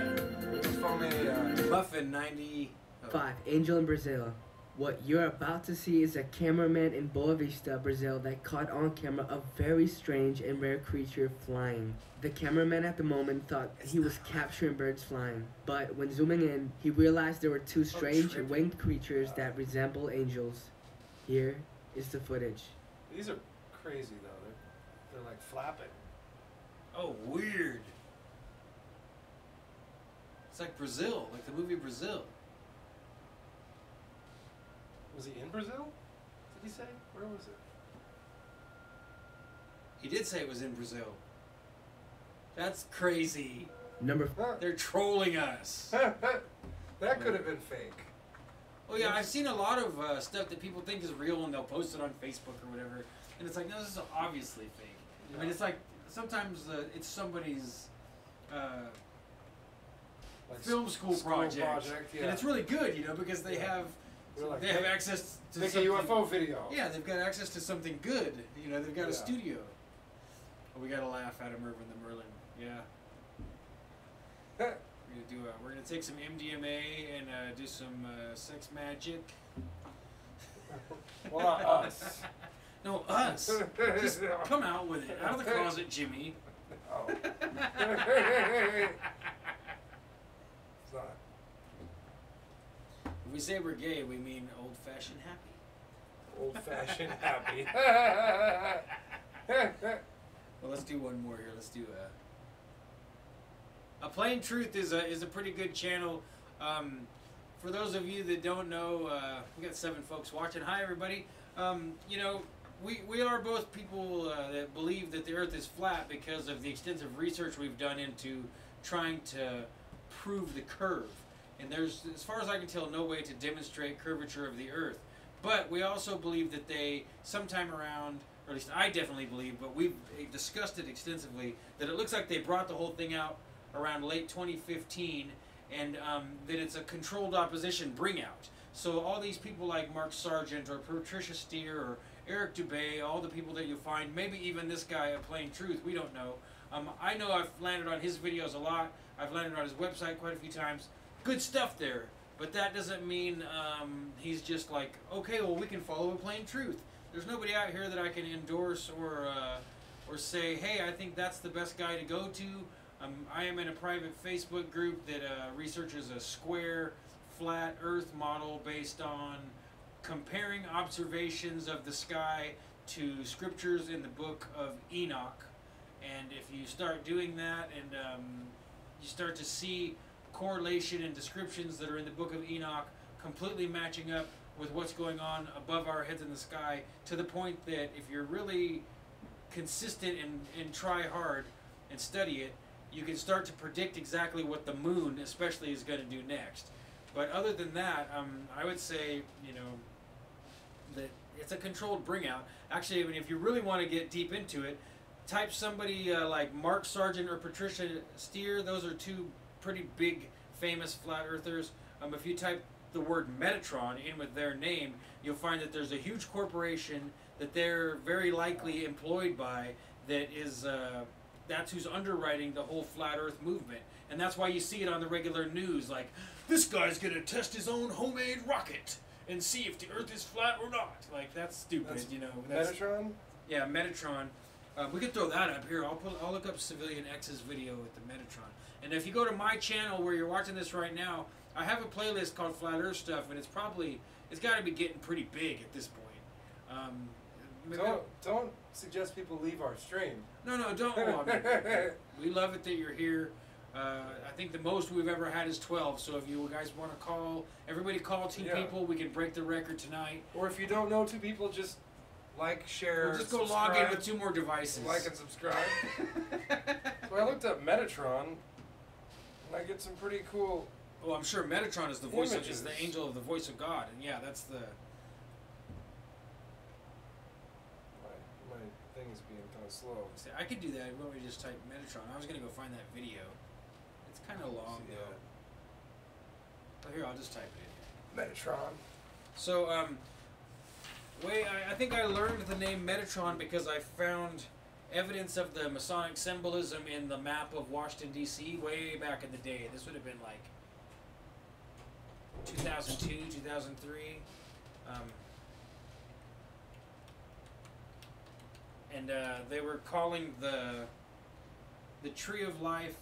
UFO Mania. Muffin 90. 5. Angel in Brazil. What you're about to see is a cameraman in Boa Vista, Brazil that caught on camera a very strange and rare creature flying. The cameraman at the moment thought he was capturing birds flying, but when zooming in, he realized there were two strange winged creatures that resemble angels. Here is the footage. These are crazy though. They're like flapping. Oh, weird. It's like Brazil, like the movie Brazil. Was he in Brazil? Did he say? Where was it? He did say it was in Brazil. That's crazy. They're trolling us. That could have been fake. Oh yeah, I've seen a lot of stuff that people think is real and they'll post it on Facebook or whatever, and it's like, no, this is obviously fake. I mean, it's like sometimes it's somebody's Like film school project, yeah. and it's really good, you know, because they have Like, they have access to make a something- UFO video. Yeah, they've got access to something good. You know, they've got a Yeah. studio. Oh, we got to laugh at Irvin the Merlin. Yeah. We're gonna take some MDMA and do some sex magic. Well, not us. No, us. Just come out with it. Out of the closet, Jimmy. Oh. It's not. If we say we're gay, we mean old-fashioned happy. Old-fashioned happy. Well, let's do one more here. Let's do A Plain Truth is a pretty good channel. For those of you that don't know, we got 7 folks watching. Hi, everybody. You know, we are both people that believe that the Earth is flat because of the extensive research we've done into trying to prove the curve. And there's, as far as I can tell, no way to demonstrate curvature of the Earth. But we also believe that they, sometime around or at least I definitely believe, but we've discussed it extensively, that it looks like they brought the whole thing out around late 2015, and that it's a controlled opposition bring out. So all these people like Mark Sargent or Patricia Steer or Eric Dubay, all the people that you'll find, maybe even this guy at Plain Truth, we don't know. I know I've landed on his videos a lot. I've landed on his website quite a few times. Good stuff there, but that doesn't mean he's just like, okay, well, we can follow a Plain Truth. There's nobody out here that I can endorse or say, hey, I think that's the best guy to go to. I am in a private Facebook group that researches a square, flat Earth model based on comparing observations of the sky to scriptures in the book of Enoch. And if you start doing that and you start to see correlation and descriptions that are in the book of Enoch completely matching up with what's going on above our heads in the sky, to the point that if you're really consistent and try hard and study it, you can start to predict exactly what the moon especially is going to do next. But other than that, I would say, you know, that it's a controlled bring out. Actually, I mean, if you really want to get deep into it, type somebody like Mark Sargent or Patricia Steer. Those are two pretty big, famous flat earthers. If you type the word Metatron in with their name, you'll find that there's a huge corporation that they're very likely employed by that is, that's who's underwriting the whole flat earth movement. And that's why you see it on the regular news, like, this guy's going to test his own homemade rocket and see if the earth is flat or not. Like, that's stupid, That's you know. That's, Metatron? Yeah, Metatron. We could throw that up here. I'll look up Civilian X's video with the Metatron. And if you go to my channel where you're watching this right now, I have a playlist called Flat Earth Stuff, and it's got to be getting pretty big at this point. Don't suggest people leave our stream. No, don't. Well, I mean, we love it that you're here. I think the most we've ever had is 12. So if you guys want to call, everybody call 2 people. We can break the record tonight. Or if you don't know 2 people, just like, share, we'll just go log in with 2 more devices. Like and subscribe. So I looked up Metatron, and I get some pretty cool. Well, I'm sure Metatron is the voice of, images. is the angel of the voice of God, and yeah, that's the. My thing's being kind of slow. See, I could do that. Why don't we just type Metatron? I was gonna go find that video. It's kind of long though. Oh, here, I'll just type it in. Metatron. So, I think I learned the name Metatron because I found evidence of the Masonic symbolism in the map of Washington, D.C. way back in the day. This would have been like 2002, 2003. And they were calling the Tree of Life,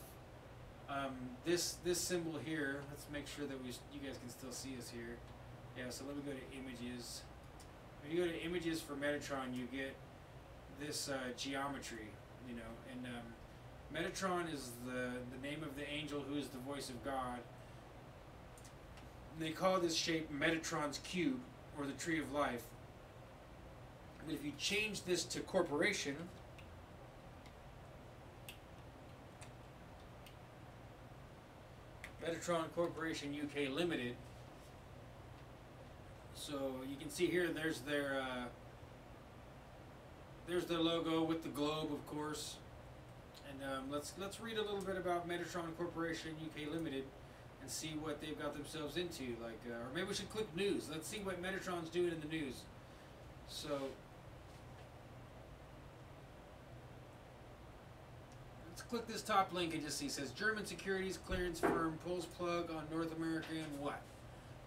this symbol here. Let's make sure that you guys can still see us here. Yeah, so let me go to images. When you go to images for Metatron, you get this geometry, you know, and Metatron is the name of the angel who is the voice of God. And they call this shape Metatron's cube, or the Tree of Life. But if you change this to corporation, Metatron Corporation UK Limited. So you can see here, there's their logo with the globe, of course. And let's read a little bit about Metatron Corporation UK Limited and see what they've got themselves into. Like, or maybe we should click news. Let's see what Metatron's doing in the news. So let's click this top link and just see. It says German securities clearance firm pulls plug on North American what?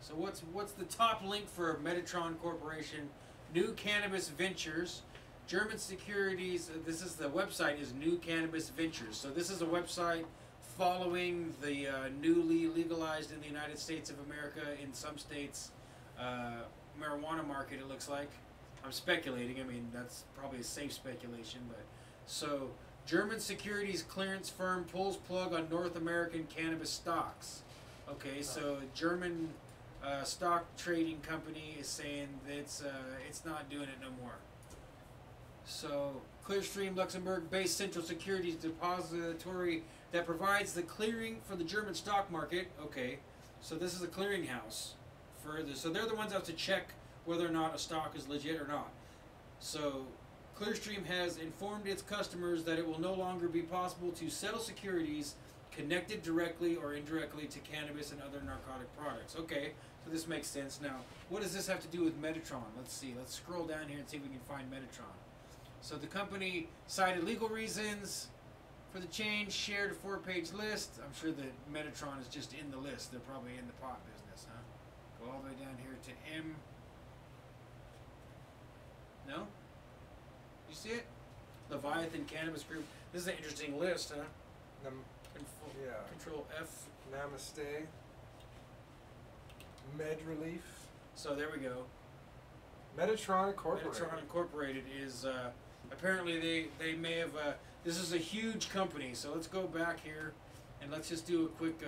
So what's the top link for Metatron Corporation? New Cannabis Ventures. German securities, this is the website, is New Cannabis Ventures. So this is a website following the newly legalized in the United States of America, in some states, marijuana market, it looks like. I'm speculating. I mean, that's probably a safe speculation. But so German securities clearance firm pulls plug on North American cannabis stocks. Okay, so German stock trading company is saying that it's not doing it no more. So Clearstream, Luxembourg-based central securities depository that provides the clearing for the German stock market. Okay, so this is a clearinghouse for the, so they're the ones that have to check whether or not a stock is legit or not. So Clearstream has informed its customers that it will no longer be possible to settle securities connected directly or indirectly to cannabis and other narcotic products. Okay, so this makes sense. Now, what does this have to do with Metatron? Let's see. Let's scroll down here and see if we can find Metatron. So the company cited legal reasons for the change, shared a 4-page list. I'm sure that Metatron is just in the list. They're probably in the pot business, huh? Go all the way down here to M. No? You see it? Leviathan Cannabis Group. This is an interesting list, huh? Control F. Namaste. Med Relief. So there we go. Metatron Incorporated. Metatron Incorporated is apparently they may have. This is a huge company, so let's go back here and let's just do a quick.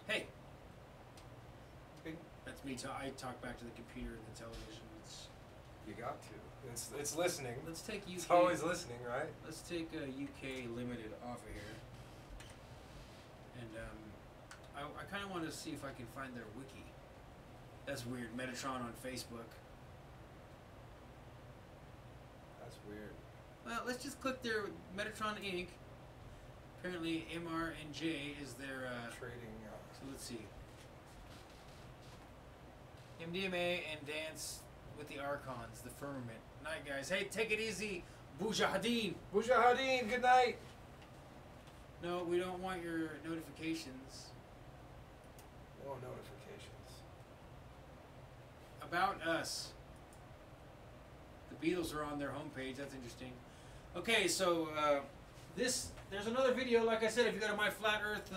Hey. That's me. I talk back to the computer and the television. You got to. It's listening. Let's take UK. It's always listening, right? Let's take UK Limited off of here. And I kind of want to see if I can find their wiki. That's weird. Metatron on Facebook. That's weird. Well, let's just click their Metatron Inc. Apparently, MR and J is their trading. So let's see. MDMA and Dance with the Archons, the Firmament. Night, guys. Hey, take it easy. Mujahideen. Mujahideen. Good night. No, we don't want your notifications. No notifications. About us. The Beatles are on their homepage. That's interesting. Okay, so there's another video. Like I said, if you go to my Flat Earth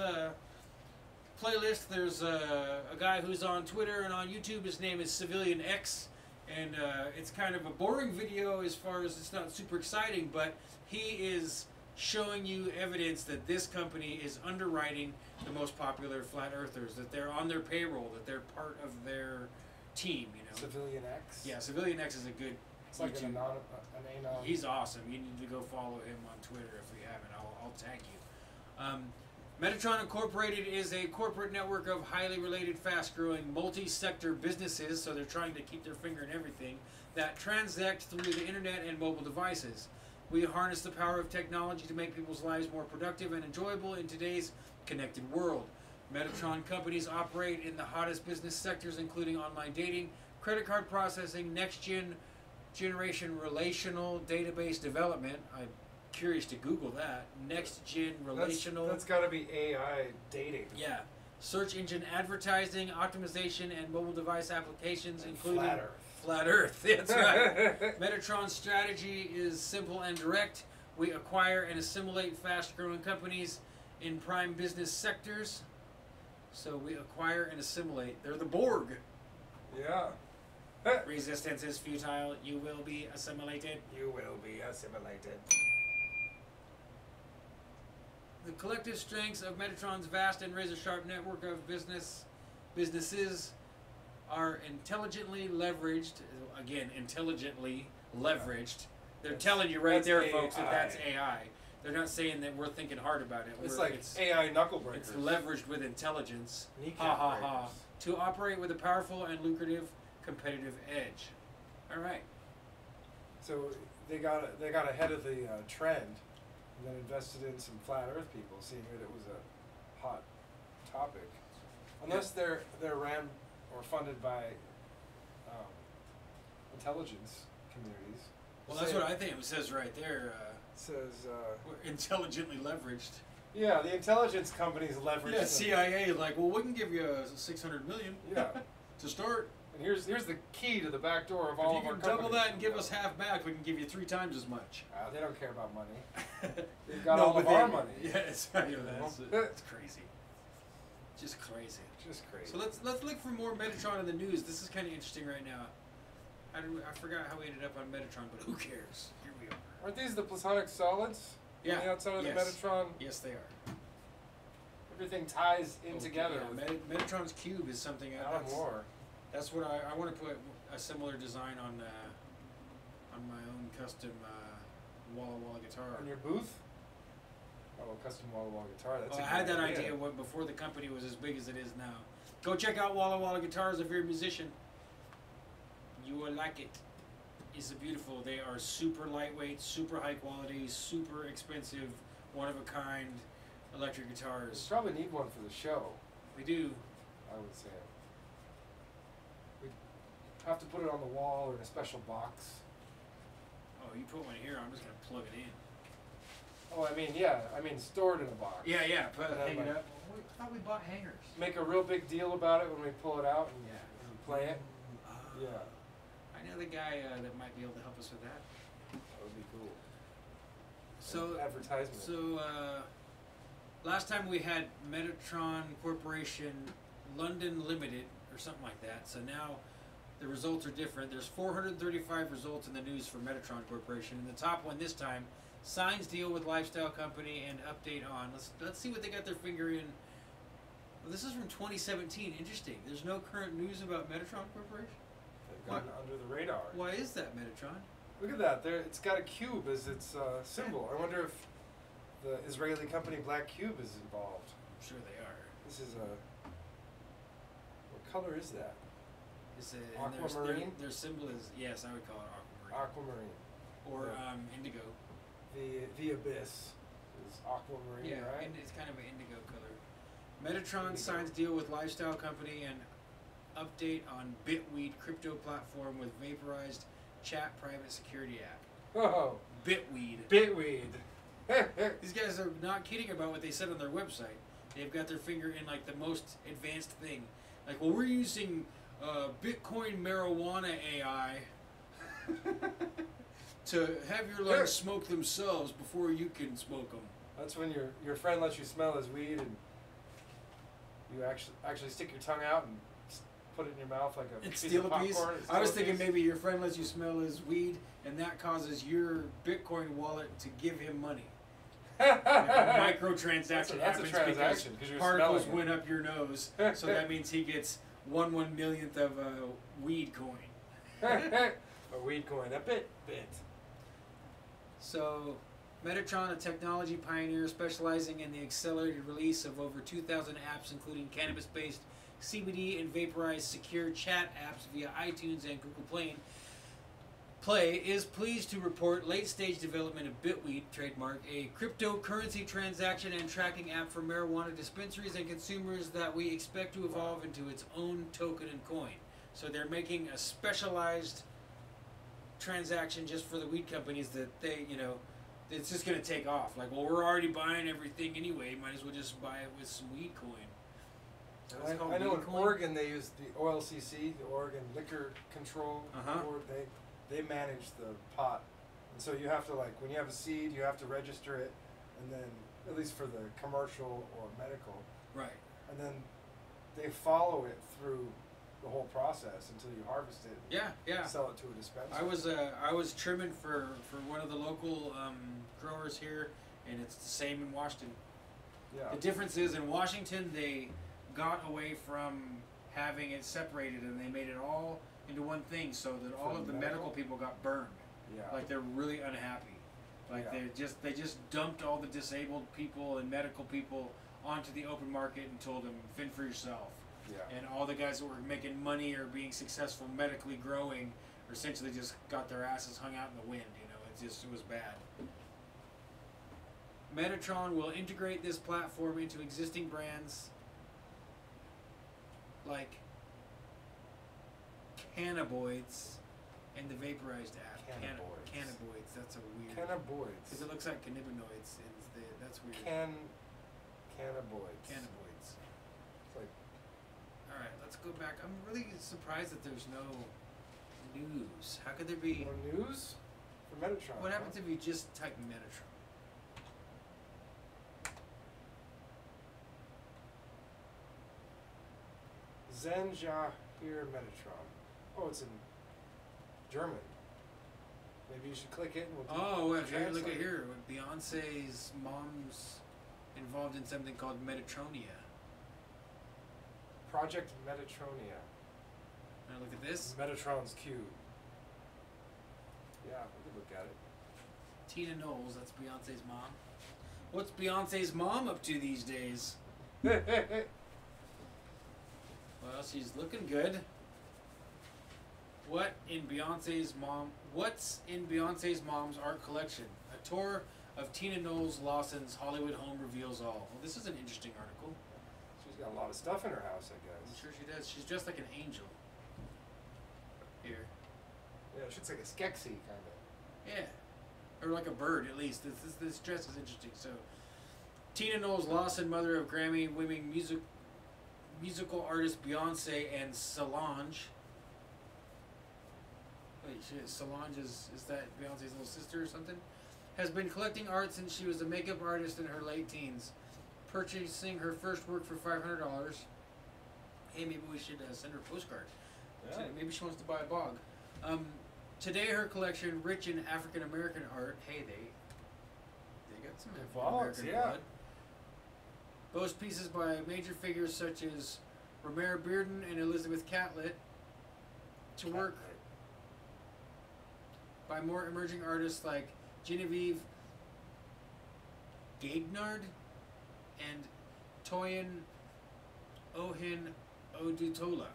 playlist, there's a guy who's on Twitter and on YouTube. His name is Civilian X. And it's kind of a boring video as far as it's not super exciting, but he is showing you evidence that this company is underwriting the most popular flat earthers, that they're on their payroll, that they're part of their team, you know. Civilian X? Yeah, Civilian X is a good It's like an anon. He's awesome. You need to go follow him on Twitter if you haven't. I'll tag you. Metatron Incorporated is a corporate network of highly related, fast-growing, multi-sector businesses, so they're trying to keep their finger in everything, that transact through the internet and mobile devices. We harness the power of technology to make people's lives more productive and enjoyable in today's connected world. Metatron companies operate in the hottest business sectors, including online dating, credit card processing, next-generation relational database development. I'm curious to Google that. Next-gen relational. That's got to be AI dating. Yeah. Search engine advertising, optimization, and mobile device applications, including Flat Earth. Flat Earth, that's right. Metatron's strategy is simple and direct. We acquire and assimilate fast-growing companies in prime business sectors. So we acquire and assimilate. They're the Borg. Yeah. Resistance is futile. You will be assimilated. You will be assimilated. The collective strengths of Metatron's vast and razor-sharp network of businesses are intelligently leveraged. Again, intelligently leveraged. They're telling you right there, folks, that that's AI. They're not saying that we're thinking hard about it. It's like AI knuckle breakers. It's leveraged with intelligence. Kneecap ha ha ha. To operate with a powerful and lucrative competitive edge. All right. So they got ahead of the trend, and then invested in some flat Earth people, seeing that it was a hot topic. Unless they're ran or funded by intelligence communities. Well, that's what I think. It says right there. Says we're intelligently leveraged. Yeah, the intelligence companies leverage. Yeah, CIA is like, well, we can give you $600 million. Yeah. To start. And here's the key to the back door of all of our companies. If you can double that and give us half back, we can give you 3 times as much. They don't care about money. They've got all of our money. Yeah, it's right. It's crazy. Just crazy. Just crazy. So let's look for more Metatron in the news. This is kind of interesting right now. I forgot how we ended up on Metatron, but who cares? Here we are. Aren't these the platonic solids? Yeah. On the outside of the Metatron? Yes, they are. Everything ties in together. Yeah, Metatron's cube is something. That's what I want to put a similar design on my own custom Walla Walla guitar. On your booth? Oh, a custom Walla Walla guitar. That's I had that idea before the company was as big as it is now. Go check out Walla Walla Guitars if you're a musician. You will like it. It's beautiful. They are super lightweight, super high quality, super expensive, one of a kind electric guitars. We probably need one for the show. We do. I would say. We have to put it on the wall or in a special box. Oh, you put one here. I'm just gonna plug it in. Oh, I mean, yeah. I mean, stored in a box. Yeah, yeah. Put And then, hang it like, up. Well, I thought we bought hangers. Make a real big deal about it when we pull it out and play it. Yeah. I know the guy that might be able to help us with that. That would be cool. So advertisement. So last time we had Metatron Corporation London Limited or something like that. So now the results are different. There's 435 results in the news for Metatron Corporation, and the top one this time: signs deal with lifestyle company and update on. Let's see what they got their finger in. Well, this is from 2017. Interesting. There's no current news about Metatron Corporation. They've gone under the radar. Why is that, Metatron? Look at that. There, it's got a cube as its symbol. I wonder if the Israeli company Black Cube is involved. I'm sure they are. This is a. What color is that? It's aquamarine. Their symbol is, yes, I would call it aquamarine. Aquamarine. Or Yeah. indigo. The abyss is aquamarine, Yeah, right? and it's kind of an indigo color. Metatron signs deal with lifestyle company and update on Bitweed crypto platform with vaporized chat private security app. Oh, Bitweed. Bitweed. These guys are not kidding about what they said on their website. They've got their finger in like the most advanced thing. Like, well, we're using Bitcoin marijuana AI to have your lungs smoke themselves before you can smoke them. That's when your friend lets you smell his weed and you actually stick your tongue out and put it in your mouth like a And piece steal of a piece. popcorn. I was thinking maybe your friend lets you smell his weed, and that causes your Bitcoin wallet to give him money. Like a microtransaction that's a happens transaction, 'cause because you're particles smelling it. went up your nose, so that means he gets 1/1,000,000th of a weed coin. A weed coin, a bit. So, Metatron, a technology pioneer specializing in the accelerated release of over 2,000 apps, including cannabis-based CBD and vaporized secure chat apps via iTunes and Google Play, is pleased to report late-stage development of Bitweed, trademark, a cryptocurrency transaction and tracking app for marijuana dispensaries and consumers that we expect to evolve into its own token and coin. So they're making a specialized transaction just for the weed companies that they, it's just going to take off. Like, well, we're already buying everything anyway. Might as well just buy it with some weed coin. I know in Oregon they use the OLCC, the Oregon Liquor Control Board. They manage the pot, and so you have to, like, when you have a seed, you have to register it, and then at least for the commercial or medical, right? And then they follow it through the whole process until you harvest it. Yeah. Sell it to a dispensary. I was trimming for one of the local growers here, and it's the same in Washington. Yeah. The difference is in Washington they got away from having it separated and they made it all into one thing, so that all of the medical people got burned. Yeah. Like, they're really unhappy. Like, they just dumped all the disabled people and medical people onto the open market and told them, fend for yourself. Yeah. And all the guys that were making money or being successful medically growing essentially just got their asses hung out in the wind. It was bad. Metatron will integrate this platform into existing brands like Cannabinoids and the vaporized app. Cannabinoids. That's a weird. Cannabinoids. Because it looks like cannabinoids. That's weird. Cannabinoids. Cannabinoids. It's like. All right, let's go back. I'm really surprised that there's no news. How could there be no news for Metatron? What happens if you just type Metatron? Zenjahir Metatron. Oh, it's in German. Maybe you should click it and we'll Here, look at here. Beyonce's mom's involved in something called Metatronia. Project Metatronia. Now look at this. Metatron's Cube. Yeah, we could look at it. Tina Knowles, that's Beyonce's mom. What's Beyonce's mom up to these days? Well, she's looking good. What's in Beyonce's mom's art collection? A tour of Tina Knowles Lawson's Hollywood home reveals all. Well, this is an interesting article. She's got a lot of stuff in her house, I I'm guess. sure she does. She's dressed like an angel. Here. Yeah, she looks like a Skeksis, kind of. Yeah. Or like a bird, at least. This dress is interesting. So, Tina Knowles Lawson, mother of Grammy-winning musical artist Beyonce and Solange. Wait, shit, Solange is that Beyonce's little sister or something? Has been collecting art since she was a makeup artist in her late teens. Purchasing her first work for $500. Hey, maybe we should send her a postcard. Yeah. Maybe she wants to buy a bog. Today, her collection, rich in African American art. Hey, they got some African American blood. Boasts pieces by major figures such as Romare Bearden and Elizabeth Catlett. To work by more emerging artists like Genevieve Gaignard and Toyin Ohin Odutola.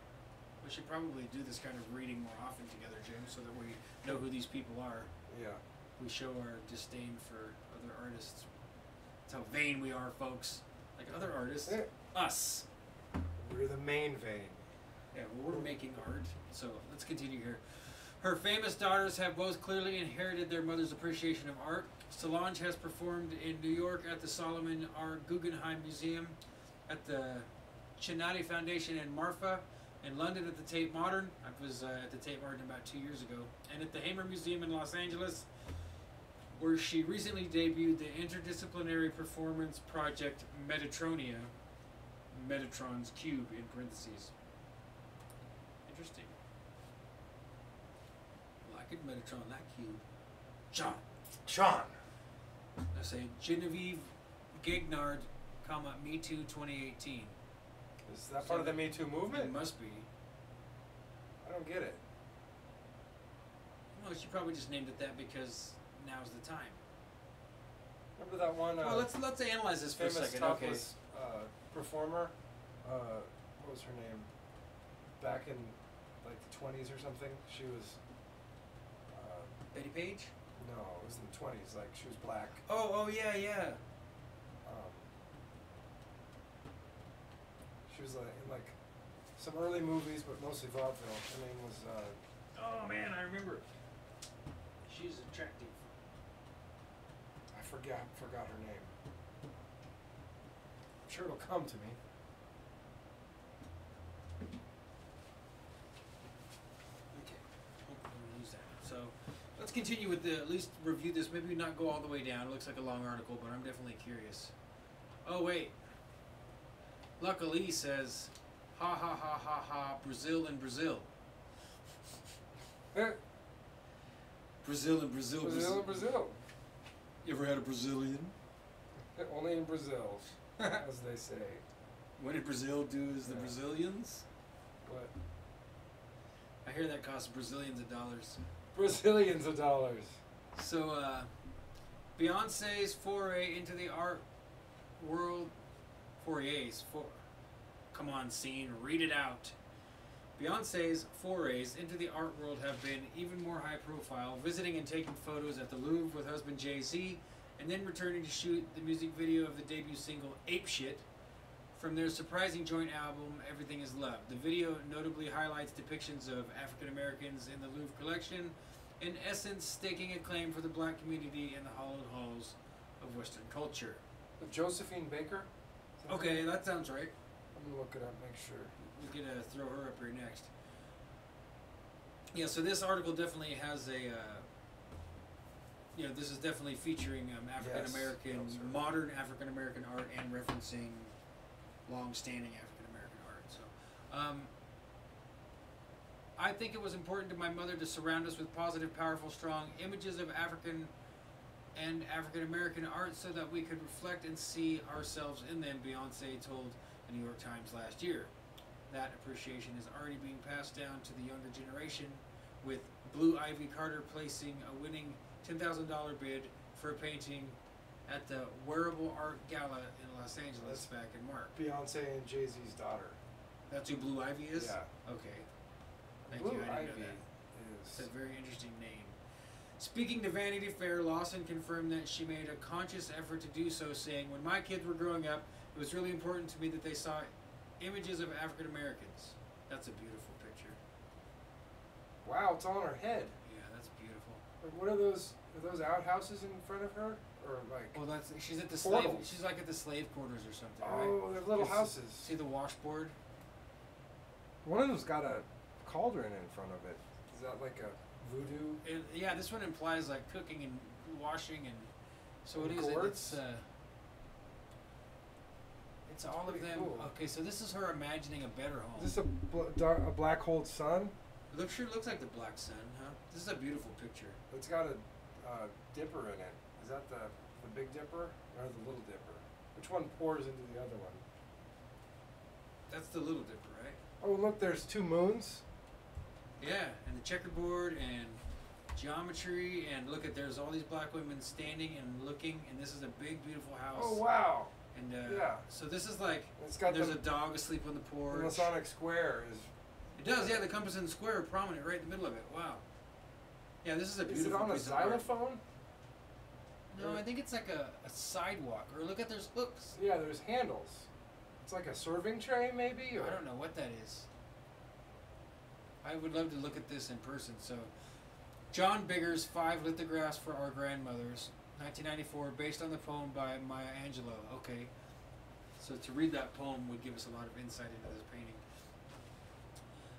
We should probably do this kind of reading more often together, Jim, so that we know who these people are. Yeah. We show our disdain for other artists. That's how vain we are, folks. Like other artists. Yeah. Us. We're the main vein. Yeah, well, we're making art. So let's continue here. Her famous daughters have both clearly inherited their mother's appreciation of art. Solange has performed in New York at the Solomon R. Guggenheim Museum, at the Chinati Foundation in Marfa, in London at the Tate Modern. I was at the Tate Modern about 2 years ago, and at the Hamer Museum in Los Angeles, where she recently debuted the interdisciplinary performance project Metatronia, Metatron's Cube in parentheses. Interesting. Well, I could Metatron that cube. Sean. I say Genevieve Gaignard, Me Too 2018. Is that part of the Me Too movement? It must be. I don't get it. Well, she probably just named it that because now's the time. Remember that one? Well, let's analyze this for a famous second. topless performer. What was her name? Back in like the 20s or something. She was. Betty Page? No, it was in the 20s. Like she was black. Oh yeah. She was in like some early movies, but mostly vaudeville. Her name was. Oh man, I remember. She's attractive. I forgot her name. I'm sure it'll come to me. Okay, we'll use that. So let's continue with at least review this. Maybe not go all the way down. It looks like a long article, but I'm definitely curious. Oh wait. Luckily says, ha ha ha ha ha, Brazil and Brazil. Brazil and Brazil. Brazil and Brazil. You ever had a Brazilian? Only in Brazil, as they say. What did Brazil do as the Brazilians? What? I hear that costs Brazilians of dollars. Brazilians of dollars. So, Beyonce's foray into the art world. Come on, scene, read it out. Beyonce's forays into the art world have been even more high profile, visiting and taking photos at the Louvre with husband Jay-Z, and then returning to shoot the music video of the debut single Ape Shit from their surprising joint album Everything Is Love. The video notably highlights depictions of African Americans in the Louvre collection, in essence staking a claim for the black community in the hallowed halls of Western culture. With Josephine Baker? Okay, that sounds right. I'm going to look it up, make sure. We could throw her up here next. Yeah, so this article definitely has a, this is definitely featuring African-American, modern African-American art and referencing long-standing African-American art. So, I think it was important to my mother to surround us with positive, powerful, strong images of African and African-American art so that we could reflect and see ourselves in them, Beyonce told the New York Times last year. That appreciation is already being passed down to the younger generation, with Blue Ivy Carter placing a winning $10,000 bid for a painting at the Wearable Art Gala in Los Angeles back in March. Beyonce and Jay-Z's daughter. That's who Blue Ivy is? Yeah. Okay. Thank Blue you, I didn't Ivy know It's a very interesting name. Speaking to Vanity Fair, Lawson confirmed that she made a conscious effort to do so, saying, "When my kids were growing up, it was really important to me that they saw images of African Americans." That's a beautiful picture. Wow, it's on her head. Yeah, that's beautiful. Like, what are those? Are those outhouses in front of her, or like? Well, that's she's at the portals? slave. She's like at the slave quarters or something. Oh, right? they're little It's- houses. See the washboard? One of them's got a cauldron in front of it. Is that like a voodoo? Yeah, this one implies like cooking and washing, and so what And is it? gourds? It's all of pretty them. cool. Okay, so this is her imagining a better home. Is this a black hole sun? Sure looks like the Black Sun, huh? This is a beautiful picture. It's got a dipper in it. Is that the Big Dipper or the Little Dipper? Which one pours into the other one? That's the Little Dipper, right? Oh, look, there's two moons. Yeah, and the checkerboard and geometry, and look at there's all these black women standing and looking, and this is a big, beautiful house. Oh, wow. And yeah. So this is like It's got there's the- a dog asleep on the porch. The Masonic Square is. It does, yeah. The compass in the square, prominent, right in the middle of it. Wow. Yeah, this is a beautiful. Is it on a piece of art. xylophone? No, I think it's like a sidewalk. Or look at there's hooks. Yeah, there's handles. It's like a serving tray, maybe. Or? I don't know what that is. I would love to look at this in person. So, John Biggers, 5 lithographs for our grandmothers, 1994, based on the poem by Maya Angelou. Okay, so to read that poem would give us a lot of insight into this painting.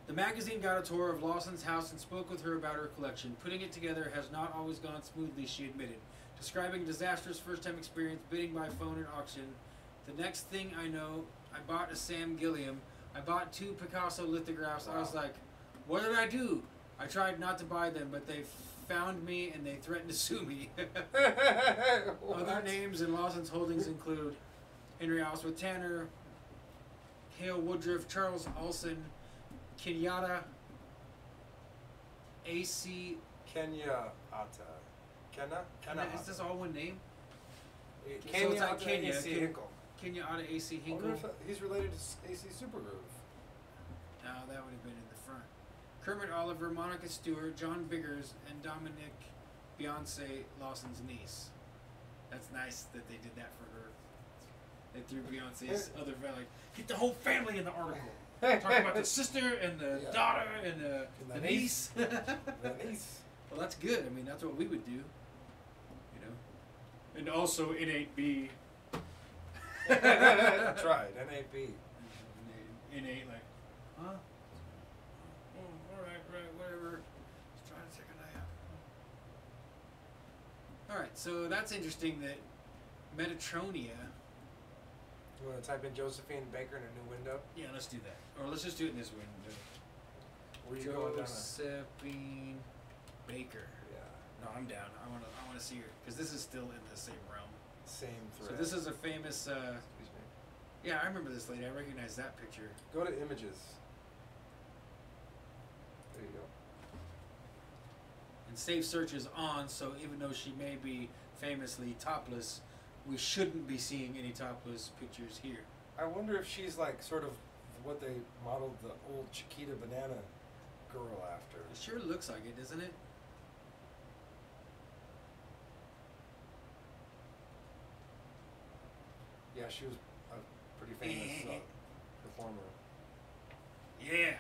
The magazine got a tour of Lawson's house and spoke with her about her collection. Putting it together has not always gone smoothly, she admitted. Describing a disastrous first-time experience bidding by phone at auction. The next thing I know, I bought a Sam Gilliam. I bought 2 Picasso lithographs. Wow. I was like, what did I do? I tried not to buy them, but they found me and they threatened to sue me. Other names in Lawson's holdings include Henry Oswald Tanner, Hale Woodruff, Charles Olson, Kenyatta, A.C. Kenya Ata. Is this all one name? Kenya so it's like Ata Kenya. A.C. Hinkle. Kenyatta A.C. I wonder Hinkle. if he's related to A.C. Supergroove. No, that would have been in the front. Kermit Oliver, Monica Stewart, John Biggers, and Dominic Beyonce Lawson's niece. That's nice that they did that for her. They threw Beyonce's other family. Get the whole family in the article. Talk about the sister and the daughter and the niece. The niece. Well, that's good. I mean, that's what we would do. You know. And also innate B. That's right, NAP. Innate, like, huh? Oh, alright, whatever. Just trying to take a nap. Alright, so that's interesting that Metatronia. You want to type in Josephine Baker in a new window? Yeah, let's do that. Or let's just do it in this window. Where you going down? Josephine Baker. Yeah. No, I'm down. I want to see her because this is still in the same realm. Same thread. So this is a famous. Excuse me. Yeah, I remember this lady. I recognize that picture. Go to images. There you go. And Safe Search is on, so even though she may be famously topless, we shouldn't be seeing any topless pictures here. I wonder if she's like sort of what they modeled the old Chiquita Banana girl after. It sure looks like it, doesn't it? Yeah, she was a pretty famous performer. Yeah.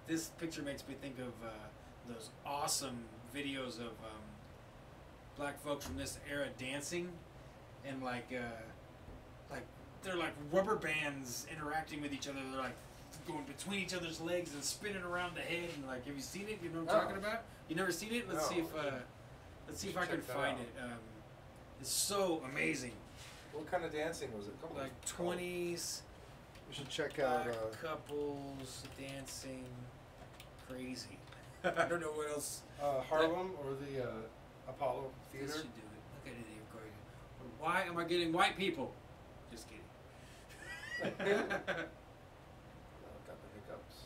This picture makes me think of those awesome videos of black folks from this era dancing, and like they're like rubber bands interacting with each other. They're like going between each other's legs and spinning around the head. And like, have you seen it? You know what I'm talking about? You never seen it? Let's see if I can find it. It's so amazing. What kind of dancing was it? Like 20s. We should check out Black couples dancing, crazy. I don't know what else. Harlem or the Apollo Theater. This should do it. Look at it here, Corey. Why am I getting white people? Just kidding. Got the hiccups.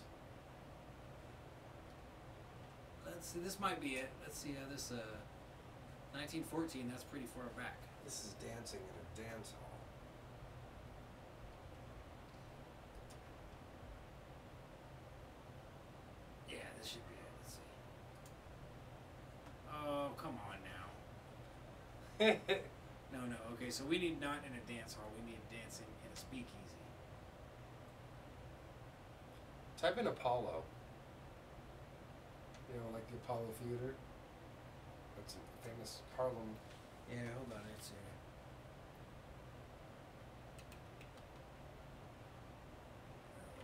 Let's see. This might be it. Let's see how this. 1914. That's pretty far back. This is dancing in a dance hall. No, okay, so we need not in a dance hall, we need dancing in a speakeasy. Type in Apollo. You know, like the Apollo Theater. That's a famous Harlem. Yeah, hold on, it's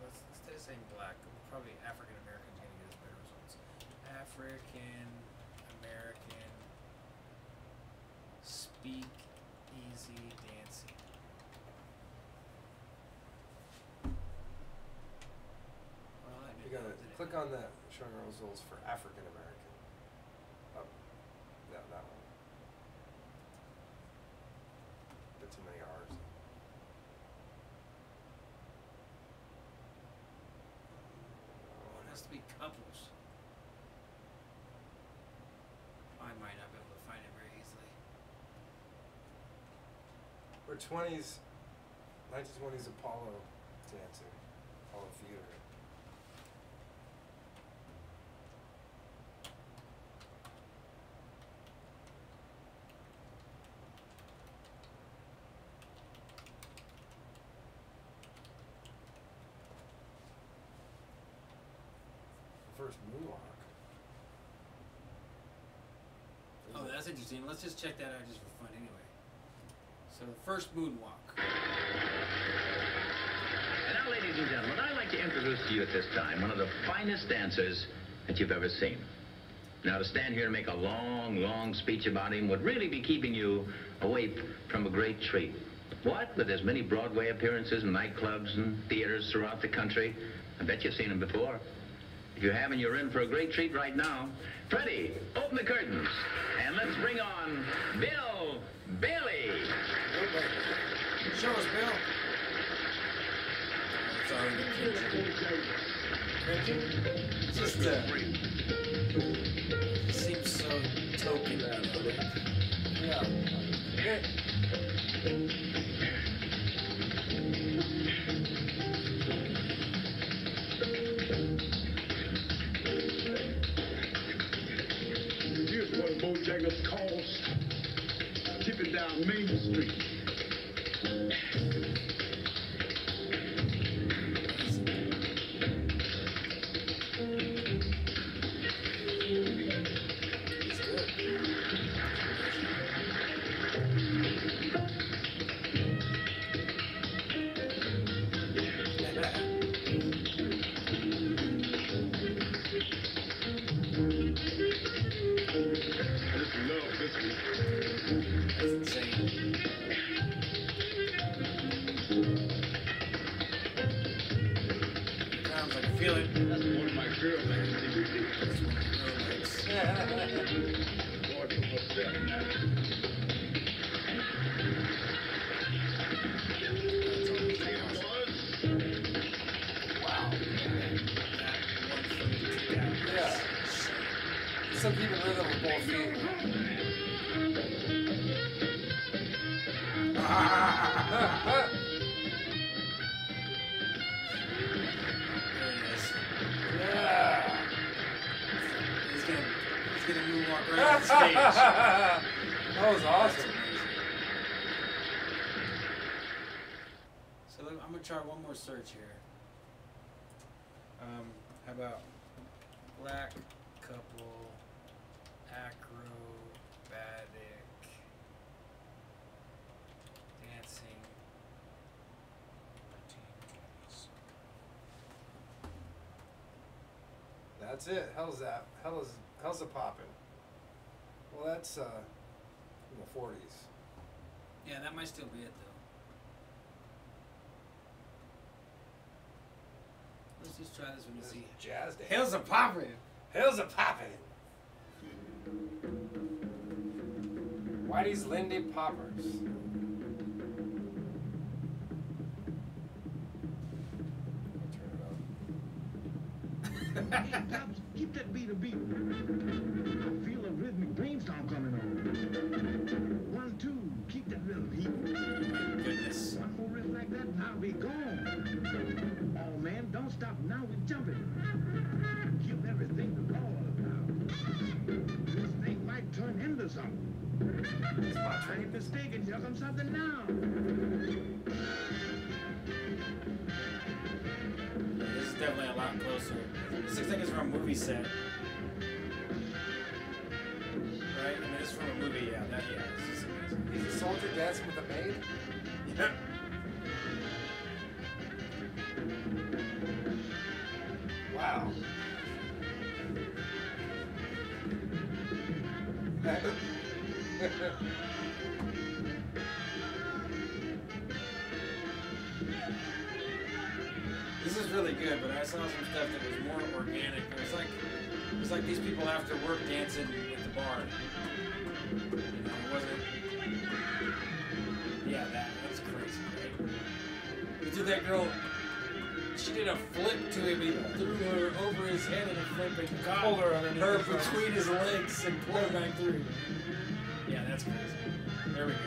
let's instead of saying black, probably African American's gonna get us better results. African American speak easy dancing. Well, I You gotta click on that showing our results for African American. Oh, yeah, that one. Bit too many R's. Oh, it has to be couples. I might not be able to find it very easily. Or 20s, 1920s Apollo dancing, Apollo Theater. First moonwalk. Oh, that's interesting. Let's just check that out just for fun anyway. So the first moonwalk. And now, ladies and gentlemen, I'd like to introduce to you at this time one of the finest dancers that you've ever seen. Now, to stand here and make a long, long speech about him would really be keeping you away from a great treat. What? With as many Broadway appearances in nightclubs and theaters throughout the country, I bet you've seen him before. If you haven't, you're in for a great treat right now. Freddie, open the curtains, and let's bring on Bill Bailey. Show us, Bill. It's already cringy. Just, it seems so token. Yeah. Here's what Bojangles calls tipping down Main Street. That's insane. Sometimes I can feel it. That's one of my girls I can see. That's one of the girl legs. Lord, what's that now? Wow. That 1 foot down. Yeah. Some people rhythm with both feet. There it is. Yeah. He's gonna moonwalk right off the stage. That was awesome. So I'm gonna try one more search here. How about black couple acrobatic dancing 1920s? That's it. How's that? How's it popping? Well, that's in the 40s. Yeah, that might still be it though. Let's just try this one and see. Jazz dance. Hills are popping. Hills are popping. Whitey's Lindy Poppers. Turn it up. Hey, Pops, keep that beat a beat. I feel a rhythmic brainstorm coming on. 1, 2, keep that rhythm heat. Goodness. One more riff like that and I'll be gone. Oh man, don't stop now, we're jumping. Give everything to Lord now. This thing might turn into something. I ain't mistaken. Here comes something now. This is definitely a lot closer. This looks like it's from a movie set. Right? I mean, it's from a movie, yeah. This is amazing. He's a soldier dancing with a maid? Yep. Wow. This is really good, but I saw some stuff that was more organic. It was like these people after work dancing at the bar. You know, it wasn't. Yeah, that's crazy, right? We did that girl. She did a flip to him. He threw her over his head in a flip and caught Pulled her underneath her his legs. between his legs and pulled her back through. Yeah, that's crazy. There we go.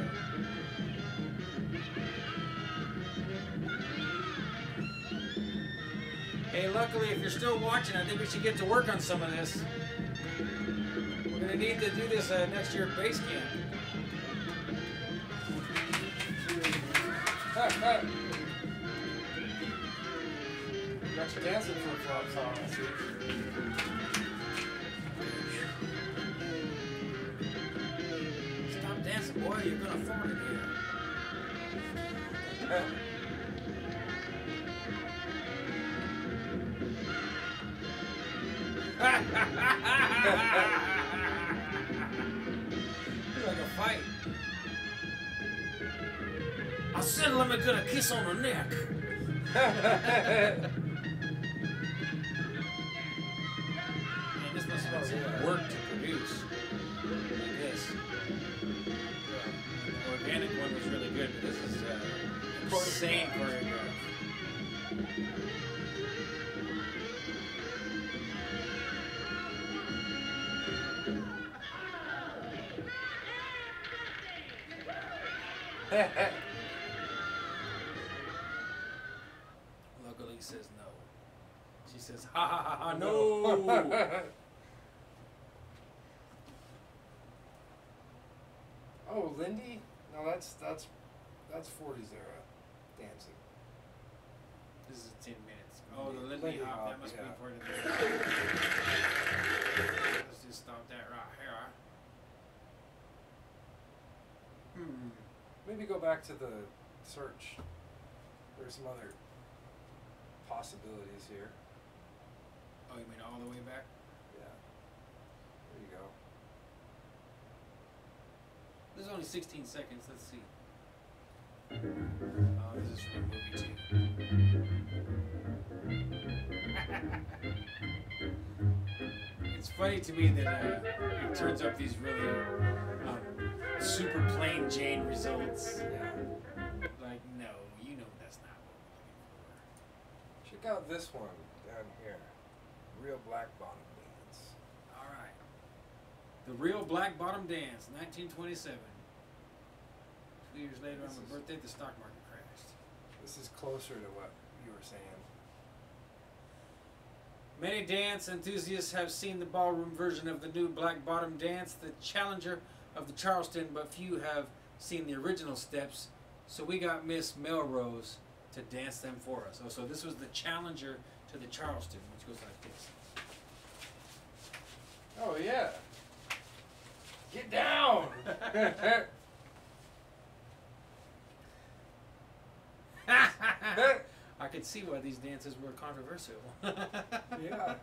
Hey, luckily, if you're still watching, I think we should get to work on some of this. We're going to need to do this next year at base camp. Got your dancing flip-flops on, I see. Stop dancing, boy. You're going to fall in here. It's like a fight. I said let me get a kiss on the neck. Man, this must have been some work to produce. Like this. The organic one was really good, but this is insane choreographed. Luckily says no. She says, ha ha ha ha, no! Oh, Lindy? No, that's 40s era dancing. This is 10 minutes. Oh, the Lindy Lindy Hop, Hop, that must yeah. be part of the... Let's just stop that right here. Maybe go back to the search. There's some other possibilities here. Oh, you mean all the way back? Yeah. There you go. This is only 16 seconds. Let's see. Oh, this is from a movie too. It's funny to me that it turns up these really super plain Jane results. Yeah. Like, no, you know that's not what we're looking for. Check out this one down here. Real Black Bottom Dance. All right. The Real Black Bottom Dance, 1927. 2 years later, on my birthday, the stock market crashed. This is closer to what you were saying. Many dance enthusiasts have seen the ballroom version of the new Black Bottom Dance, the challenger of the Charleston, but few have seen the original steps, so we got Miss Melrose to dance them for us. Oh, so this was the challenger to the Charleston, which goes like this. Oh, yeah. Get down! I could see why these dances were controversial. Yeah.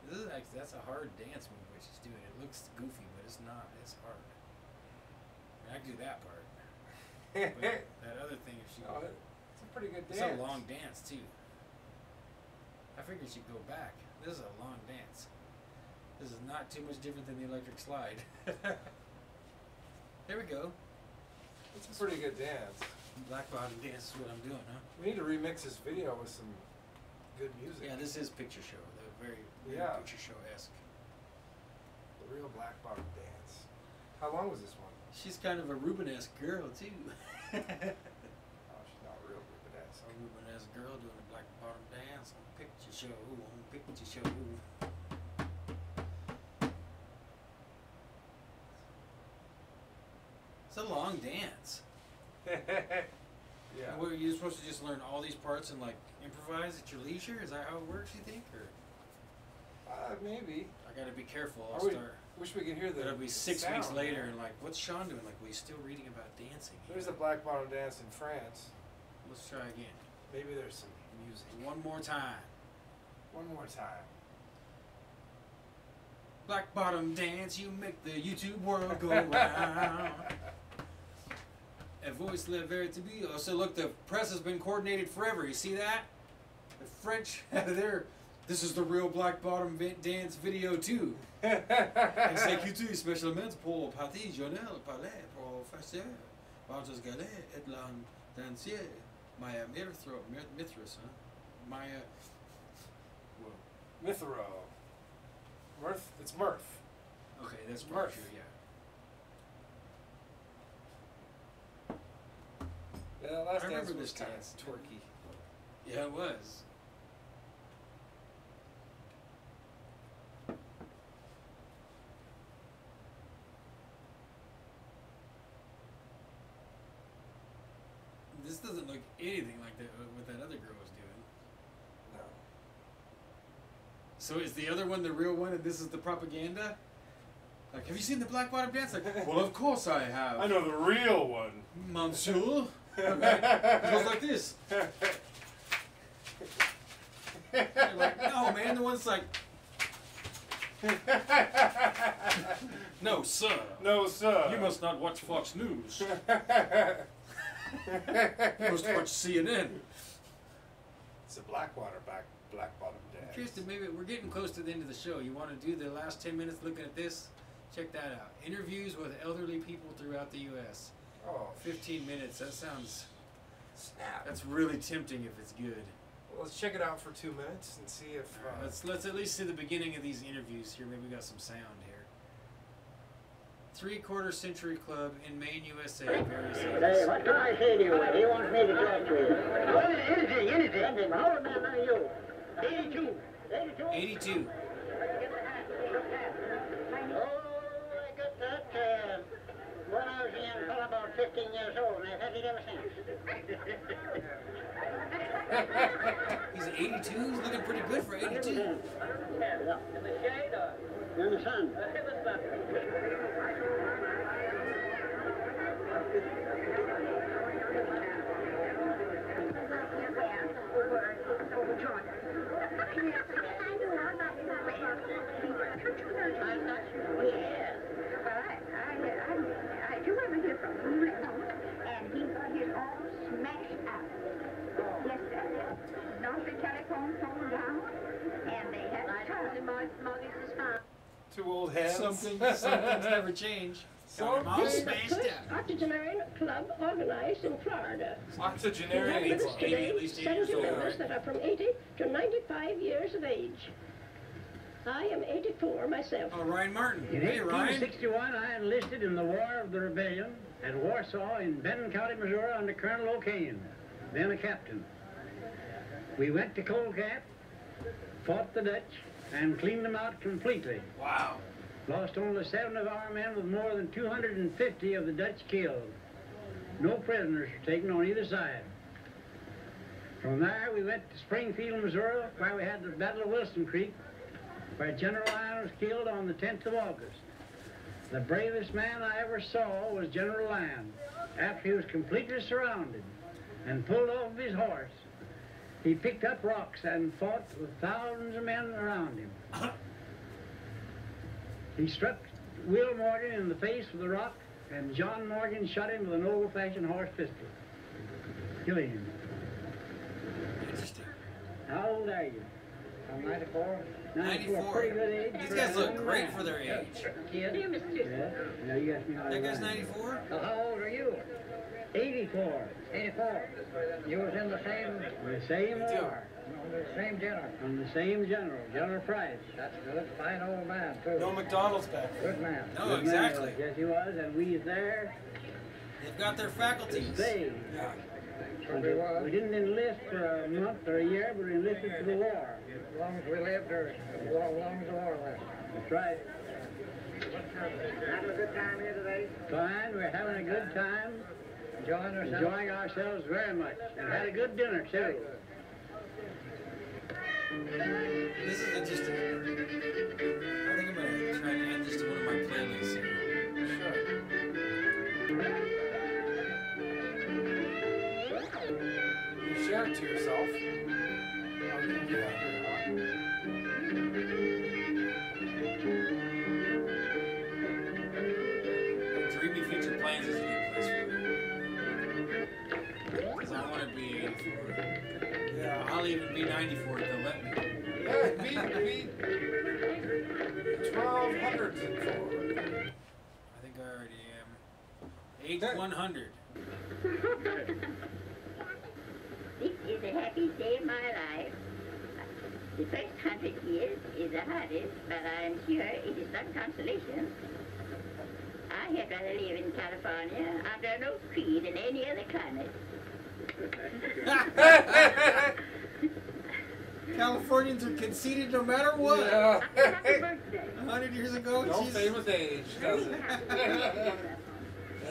This is actually, that's a hard dance move what she's doing. It looks goofy, but it's not. It's hard. I can do that part. But that other thing, if she... Oh, it's a pretty good It's dance. a long dance, too. I figured she'd go back. This is a long dance. This is not too much different than the electric slide. There we go. It's a pretty good dance. Black bottom dance is what I'm doing, huh? We need to remix this video with some good music. Yeah, this is picture show. The very Yeah. picture show-esque. The Real Black Bottom Dance. How long was this one? She's kind of a Rubenesque girl, too. Oh, she's not real Rubenesque. A Rubenesque girl doing a black bottom dance on picture show. On picture show. It's a long dance. Yeah. What, you're supposed to just learn all these parts and like improvise at your leisure? Is that how it works, you think? Or Maybe. I gotta be careful. I'll start. Wish we could hear the. It'll be 6 sound, weeks later man. and like, what's Sean doing? Like, we're still reading about dancing. There's a black bottom dance in France. Let's try again. Maybe there's some music. One more time. One more time. Black bottom dance, you make the YouTube world go round. A voice le verite. Oh, so look, the press has been coordinated forever. You see that? The French, this is the real black bottom dance video too. Exécuté spécialement pour partie journal palais professeur Walter's Galet et l'an dancier Maya Mithras, huh? Maya. Mithro. Mirth. It's Mirth. Okay, that's Mirth. True, yeah. Yeah, that last I dance remember was this kind of dance. twerky. Yeah, it was. This doesn't look anything like what that other girl was doing. No. So is the other one the real one and this is the propaganda? Like, have you seen the black bottom dance? Like, well, of course I have. I know the real one. Monsieur. It goes like this. You're like, no, man, the one's like... No, sir. No, sir. You must not watch Fox News. You must watch CNN. It's a black bottom dance. Tristan, maybe we're getting close to the end of the show. You want to do the last 10 minutes looking at this? Check that out. Interviews with elderly people throughout the U.S. Oh, 15 minutes. That sounds... snap. That's really tempting if it's good. Well, let's check it out for 2 minutes and see if... Let's at least see the beginning of these interviews here. Maybe we got some sound here. 3/4 Century Club in Maine, USA. Various ages. Hey, what can I say to you? He wants me to talk to you. Well, anything. How old man are you? 82. 82? 82. Oh, I got that when I was a young fellow, about 15 years old, and I've had it ever since. He's 82? He's looking pretty good for 82. In the shade or? In the sun. I do want to hear from him. And he's all smashed up. Yes, sir. Not the telephone phone down. And they had Moses' farm. Two old heads. Something's never changed. Got them all smashed up. Octogenarian club organized in Florida. Octogenarian Members club. today, 80 years 70 old, members right? that are from 80 to 95 years of age. I am 84 myself. Oh, Ryan Martin. In Hey, Ryan. 1861, I enlisted in the War of the Rebellion at Warsaw in Benton County, Missouri, under Colonel O'Kane, then a captain. We went to Cold Camp, fought the Dutch, and cleaned them out completely. Wow. Lost only 7 of our men with more than 250 of the Dutch killed. No prisoners were taken on either side. From there, we went to Springfield, Missouri, where we had the Battle of Wilson Creek, where General Lyon was killed on the 10th of August. The bravest man I ever saw was General Lyon. After he was completely surrounded and pulled off his horse, he picked up rocks and fought with thousands of men around him. He struck Will Morgan in the face with a rock, and John Morgan shot him with an old-fashioned horse pistol, killing him. Interesting. How old are you? I'm 94. 94. Pretty good age. These guys look great for their age. Kid? Dear Mr. Yeah. Now you ask me how That old guy's I am. 94? Now, how old are you? 84. 84. You was in the same war. On the same general. On the same general, General Price. That's good. Fine old man, too. No McDonald's back there. Good man. No, Good exactly. Man. Yes, he was, and we was there They've got their faculties. stayed. Yeah. We didn't enlist for a month or a year, but we enlisted for the war. As long as we lived, or as long as the war lasted. That's right. Having a good time here today? Fine, we're having a good time. Enjoying ourselves very much. And had a good dinner, too. This is interesting. I think I'm gonna try and add this to one of my playlists here. Sure. You share it to yourself. Dreamy Future Plans is a good place for me. Because I want to be 84. Yeah. I'll even be 94 if they'll let me. Yeah, be 1200 and I think I already am. 8100. This is a happy day of my life. The first 100 years is the hardest, but I'm sure it is some consolation. I had rather live in California under an oak tree than any other climate. Californians are conceited no matter what. Yeah. Happy birthday. 100 years ago, No Jesus. famous age, does it?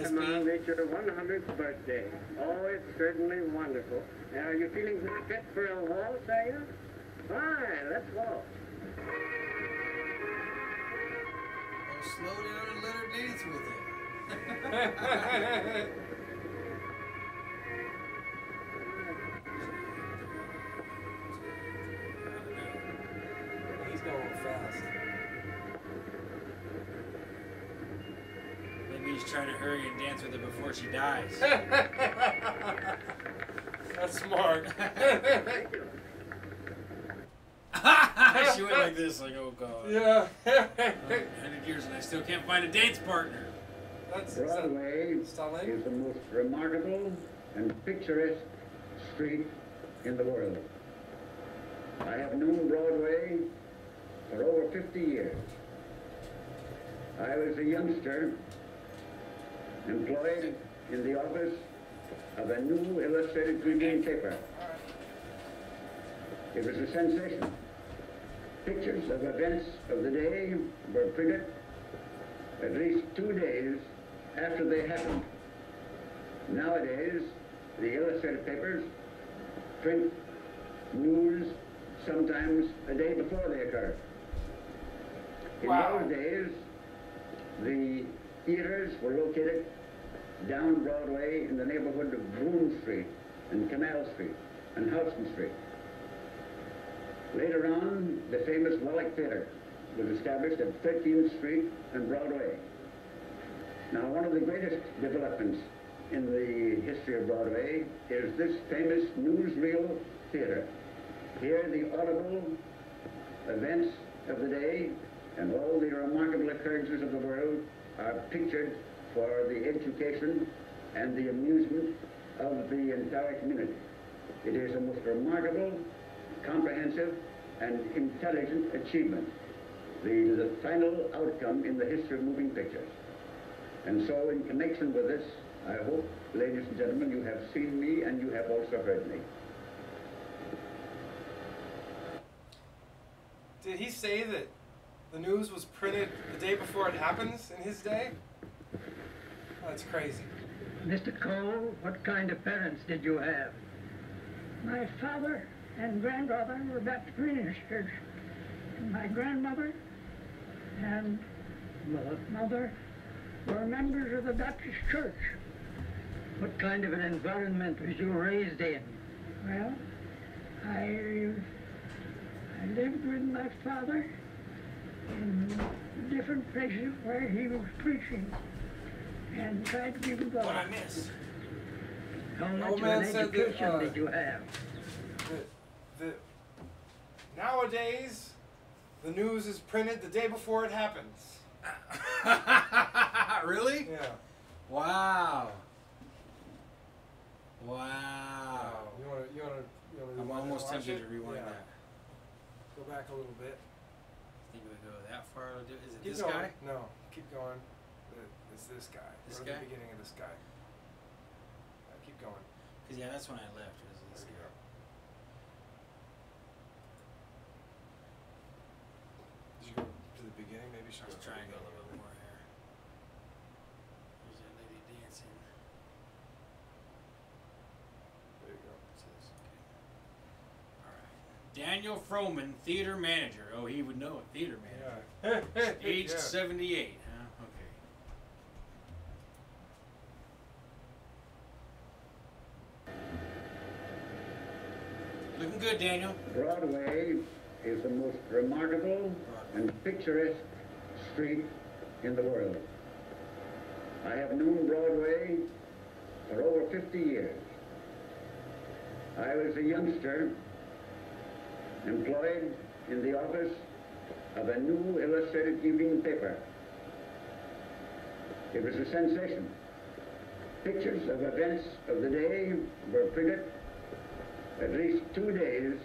Come on, it's your 100th birthday. Oh, it's certainly wonderful. Now, are you feeling fit for a waltz, are you? Fine, let's waltz. Oh, slow down and let her dance with it. He's going fast. Maybe he's trying to hurry and dance with her before she dies. That's smart. She went like this, like, oh god. Yeah. 100 years and I still can't find a dance partner. Broadway is the most remarkable and picturesque street in the world. I have known Broadway for over 50 years. I was a youngster employed in the office of a new illustrated Tribune paper. It was a sensation. Pictures of events of the day were printed at least 2 days after they happened. Nowadays, the illustrated papers print news sometimes a day before they occur. In those days, the theaters were located down Broadway in the neighborhood of Broome Street and Canal Street and Houston Street. Later on, the famous Wallach Theater was established at 13th Street and Broadway. Now, one of the greatest developments in the history of Broadway is this famous newsreel theater. Here, the audible events of the day and all the remarkable occurrences of the world are pictured for the education and the amusement of the entire community. It is a most remarkable, comprehensive, and intelligent achievement, the final outcome in the history of moving pictures. And so, in connection with this, I hope, ladies and gentlemen, you have seen me and you have also heard me. Did he say that the news was printed the day before it happens in his day? That's crazy. Mr. Cole, what kind of parents did you have? My father and grandfather were Baptist ministers. My grandmother and mother were members of the Baptist church. What kind of an environment was you raised in? Well, I lived with my father in different places where he was preaching and tried to give God. What I miss? How The much old of man an said that, education did you have? Nowadays, the news is printed the day before it happens. Really? Yeah. Wow. Wow. You wanna I'm almost tempted to rewind Yeah. that. Go back a little bit. Think we go that far? Is it Keep this going. guy? No, keep going. It's this guy. This Go guy? to the beginning of this guy. Keep going. Because yeah, that's when I left. Was this guy? Did you go to the beginning? Maybe you should I was go to trying to the go a little bit more. Daniel Frohman, theater manager. Oh, he would know a theater manager. Yeah. Aged 78. Huh? Okay. Looking good, Daniel. Broadway is the most remarkable and picturesque street in the world. I have known Broadway for over 50 years. I was a youngster employed in the office of a new illustrated evening paper. It was a sensation. Pictures of events of the day were printed at least 2 days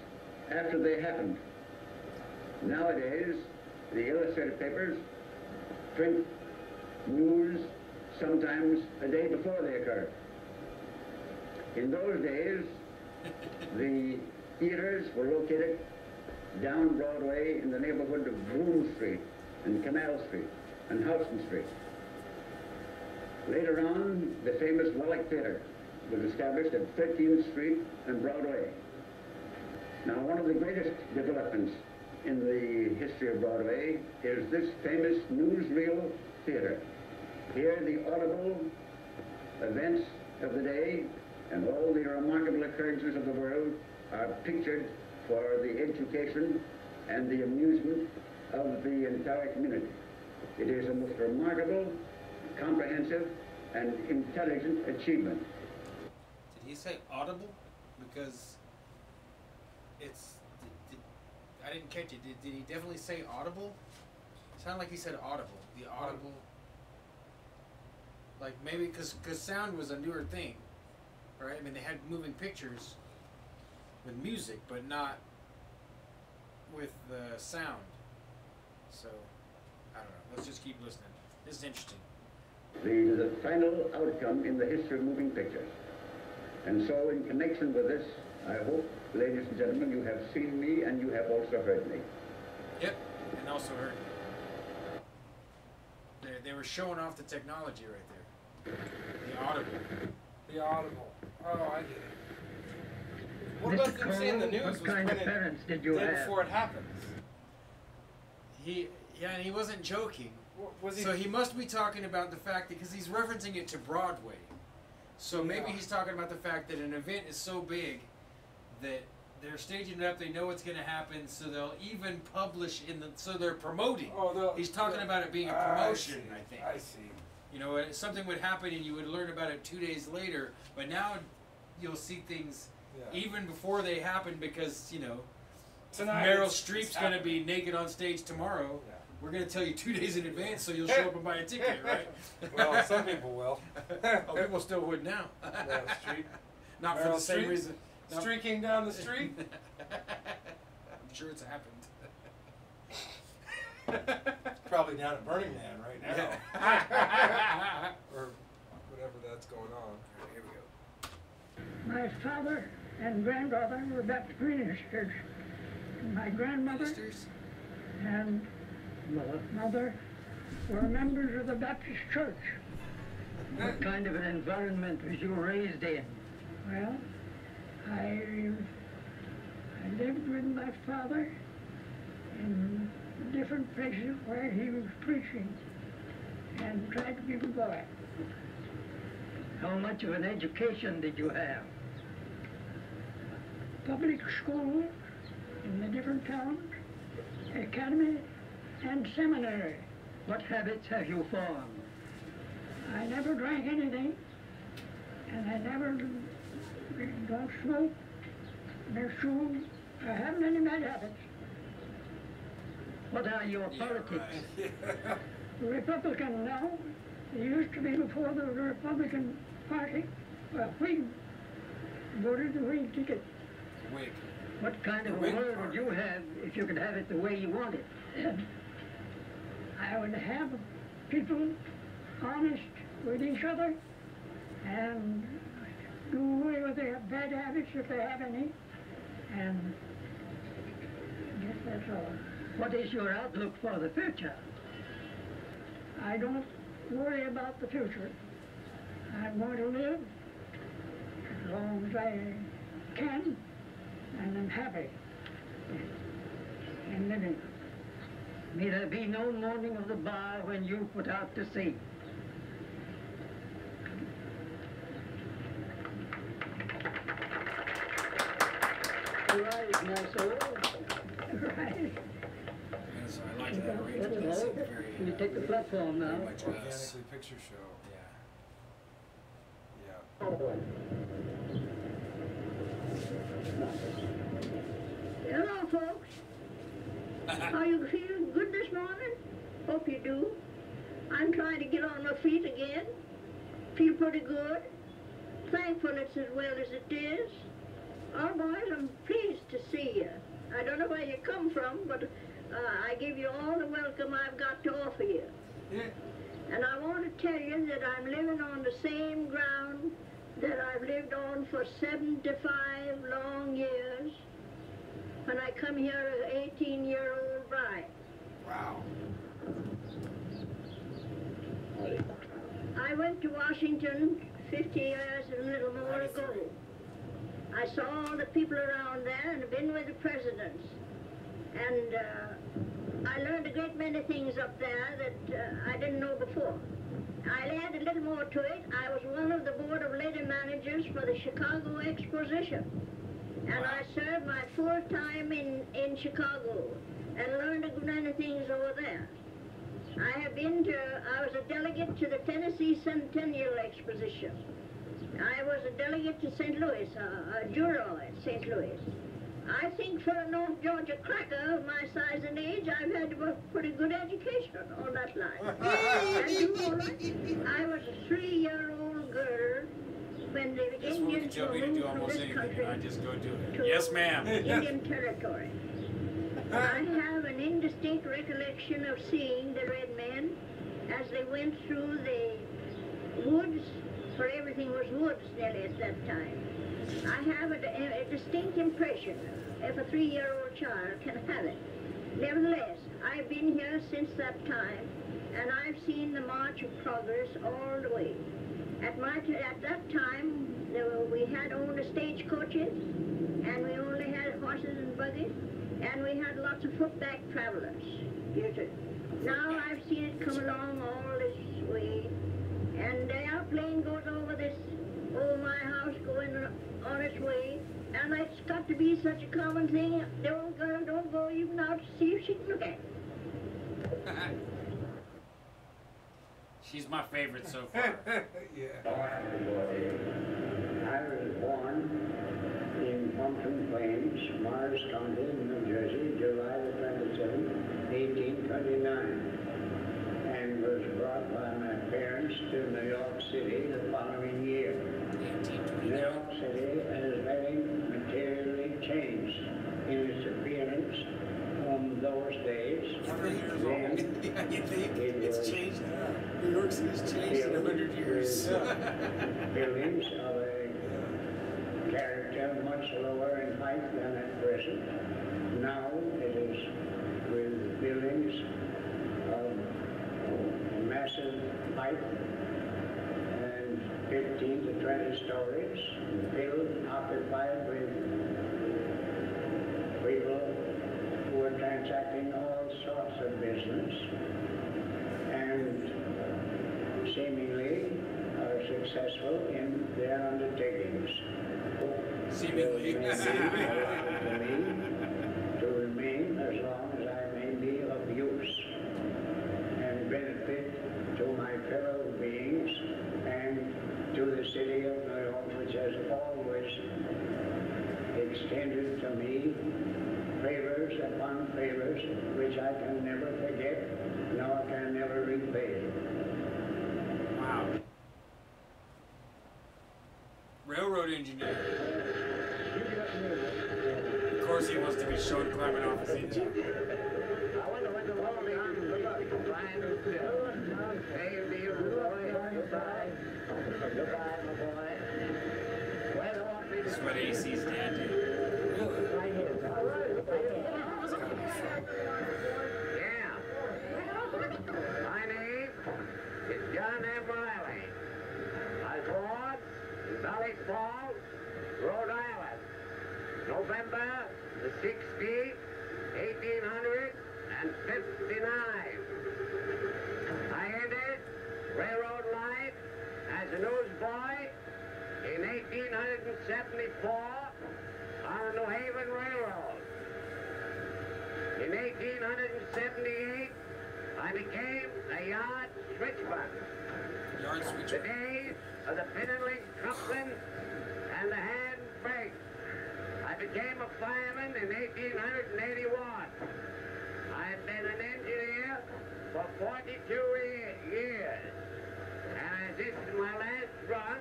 after they happened. Nowadays, the illustrated papers print news sometimes a day before they occur. In those days, the theaters were located down Broadway in the neighborhood of Broome Street and Canal Street and Houston Street. Later on, the famous Wallach Theater was established at 13th Street and Broadway. Now, one of the greatest developments in the history of Broadway is this famous newsreel theater. Here, the audible events of the day and all the remarkable occurrences of the world are pictured for the education and the amusement of the entire community. It is a most remarkable, comprehensive, and intelligent achievement. Did he say audible? Because it's... I didn't catch it. Did he definitely say audible? It sounded like he said audible. The audible... Like maybe because sound was a newer thing, right? I mean, they had moving pictures with music, but not with the sound. So, I don't know. Let's just keep listening. This is interesting. The final outcome in the history of moving pictures. And so, in connection with this, I hope, ladies and gentlemen, you have seen me and you have also heard me. Yep, and also heard me. They were showing off the technology right there. The audible. The audible. Oh, I get it. What Mr. about them saying the news was what kind of printed parents did you day have? before it happens? And he wasn't joking. Was he? So he must be talking about the fact that, because he's referencing it to Broadway. So maybe he's talking about the fact that an event is so big that they're staging it up, they know what's going to happen, so they'll even publish so they're promoting. He's talking about it being a promotion, I think. I see. You know, something would happen and you would learn about it 2 days later, but now you'll see things even before they happen because, you know, Tonight Meryl it's Streep's going to be naked on stage tomorrow. Yeah. We're going to tell you 2 days in advance so you'll show up and buy a ticket, right? Well, some people will. Oh, people still would now. Streep. Not Meryl for the same Streep reason. No. Streaking down the street? I'm sure it's happened. Probably down at Burning Man right now. Or whatever that's going on. Here we go. My father and grandfather were Baptist ministers. My grandmother and mother were members of the Baptist church. What kind of an environment was you raised in? Well, I lived with my father in different places where he was preaching and tried to give a boy. How much of an education did you have? Public schools in the different towns, academy, and seminary. What habits have you formed? I never drank anything, and I never don't smoke, nor chew. I haven't any bad habits. What are your politics? Republican now. It used to be before the Republican Party. Well, we voted the Whig ticket. Whig. What kind of a world would you have if you could have it the way you want it? I would have people honest with each other and do away with their bad habits if they have any. And I guess that's all. What is your outlook for the future? I don't worry about the future. I'm going to live as long as I can, and I'm happy. and living. May there be no mourning of the bar when you put out to sea. Rise, my soul. Rise. Yes, I like that arrangement. That's very, You take the platform now. very much us. Organically picture show. Yeah. Yeah. Hello, folks. Are you feeling good this morning? Hope you do. I'm trying to get on my feet again. Feel pretty good. Thankful it's as well as it is. Otherwise, I'm pleased to see you. I don't know where you come from, but I give you all the welcome I've got to offer you. Yeah. And I want to tell you that I'm living on the same ground that I've lived on for 75 long years when I come here as an 18-year-old bride. Wow. I went to Washington 50 years and a little more ago. I saw all the people around there and been with the presidents. And I learned a great many things up there that I didn't know before. I'll add a little more to it. I was one of the board of lady managers for the Chicago Exposition. And I served my full time in Chicago and learned a good many things over there. I was a delegate to the Tennessee Centennial Exposition. I was a delegate to St. Louis, a juror at St. Louis. I think for a North Georgia cracker of my size and age, I've had a pretty good education on that line. And you all right? I was a 3-year-old girl when the Indians were moved from this country I just go do it. to Yes, ma'am. Indian territory. I have an indistinct recollection of seeing the red men as they went through the woods, for everything was woods nearly at that time. I have a distinct impression, if a 3-year-old child can have it. Nevertheless, I've been here since that time, and I've seen the march of progress all the way. At that time, we had only stagecoaches, and we only had horses and buggies, and we had lots of footback travelers. Now I've seen it come along all this way, and the airplane goes over this, over my house, going on its way, and it's got to be such a common thing. The old girl don't go even out to see if she can look at it. She's my favorite so far. I was born in Pumpkin Plains, Mars County, New Jersey, July the 27th, 1829, and was brought by my parents to New York City the following year. New York City has very materially changed in its appearance from those days. Then It's changed. New York City's changed in 100 years. Buildings of a character much lower in height than at present. Now it is with buildings of massive height and 15 to 20 stories, filled, occupied with people who are transacting all sorts of business and seemingly are successful in their undertakings. Seemingly. To me, to remain as long as I may be of use and benefit to my fellow beings and to the city of New York, which has always extended to me favors upon favors which I can never forget nor can never repay. Wow. Railroad engineer. Of course he wants to be shown climbing off his engine. I wonder when the war begins. Fine. Hey, dear boy. Goodbye. Goodbye, my boy. Where the war begins. This is what AC's dad did. Right here. It's gotta be fun. Yeah. My name is John F. Riley. I was born in Valley Falls, Rhode Island. November the 16th, 1859. I entered railroad life as a newsboy in 1874 on the New Haven Railroad. In 1878, I became a yard switchman. The days of the Pinnington Trumpling and the hand brake. I became a fireman in 1881. I've been an engineer for 42 years. And as this is my last run,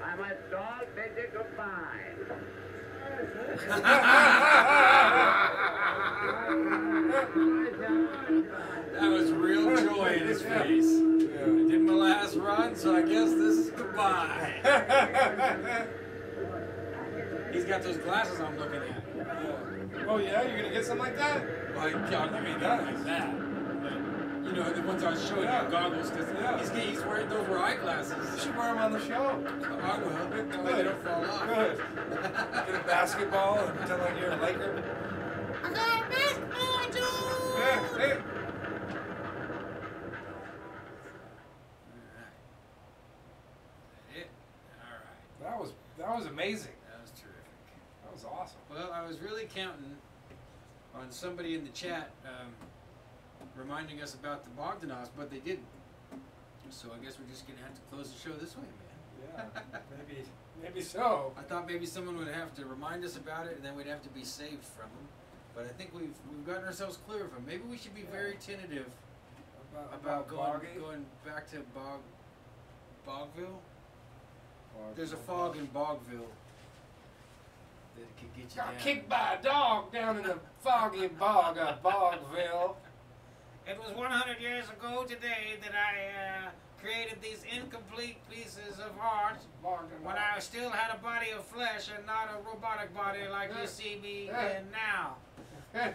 I must all bid you goodbye. That was real joy in his face. I did my last run, so I guess this is goodbye. He's got those glasses I'm looking at. Yeah. Oh yeah, you're gonna get something like that? Well, I mean, not like that. But, you know, the ones I was showing you, goggles, because he's wearing, those were eyeglasses. You should wear them on the show. I will. That way they don't fall off. Good. Get a basketball and pretend like you're a Laker. I got a basketball, dude! Yeah, hey. That was amazing. That was terrific. That was awesome. Well, I was really counting on somebody in the chat reminding us about the Bogdanoffs, but they didn't. So I guess we're just going to have to close the show this way, man. Yeah, maybe so. I thought maybe someone would have to remind us about it, and then we'd have to be saved from them. But I think we've gotten ourselves clear of them. Maybe we should be very tentative about going back to Bogville. There's a fog in Bogville that could get you down. Got kicked by a dog down in the foggy bog of Bogville. It was 100 years ago today that I created these incomplete pieces of art when I still had a body of flesh and not a robotic body like you see me in now. Yeah.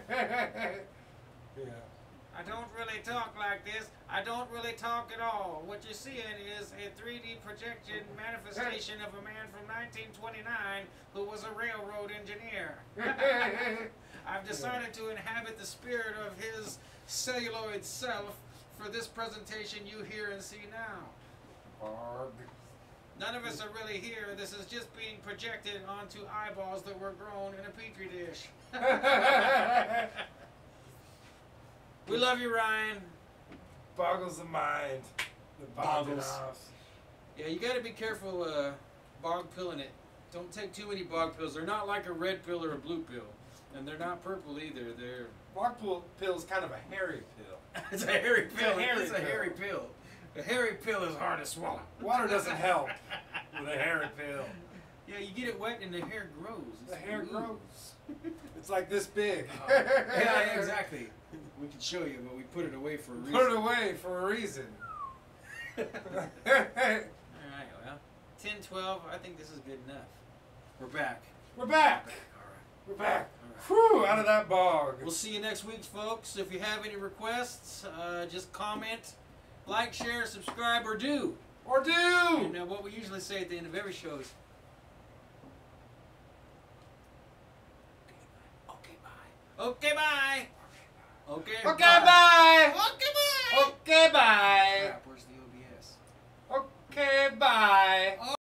I don't really talk like this. I don't really talk at all. What you're seeing is a 3D projection manifestation of a man from 1929 who was a railroad engineer. I've decided to inhabit the spirit of his celluloid self for this presentation you hear and see now. None of us are really here. This is just being projected onto eyeballs that were grown in a petri dish. We love you, Ryan. Boggles the mind. The Boggles. Bogdanoffs. Yeah, you got to be careful bog pilling it. Don't take too many bog pills. They're not like a red pill or a blue pill. And they're not purple either. They're... Bog pill is kind of a hairy pill. It's a hairy pill. It's a hairy pill. A hairy pill is hard to swallow. Water doesn't help with a hairy pill. Yeah, you get it wet and the hair grows. The hair grows. It's like this big. Yeah, exactly. We can show you, but we put it away for a reason. Put it away for a reason. Alright, well, 10-12, I think this is good enough. We're back. We're back. Alright. We're back. Whew, out of that bog. We'll see you next week, folks. If you have any requests, just comment, like, share, subscribe, or do. Or do! And what we usually say at the end of every show is, okay, bye. Okay, bye. Okay, Okay, bye. Okay, bye. Okay, bye. Crap, where's the OBS? Okay, bye.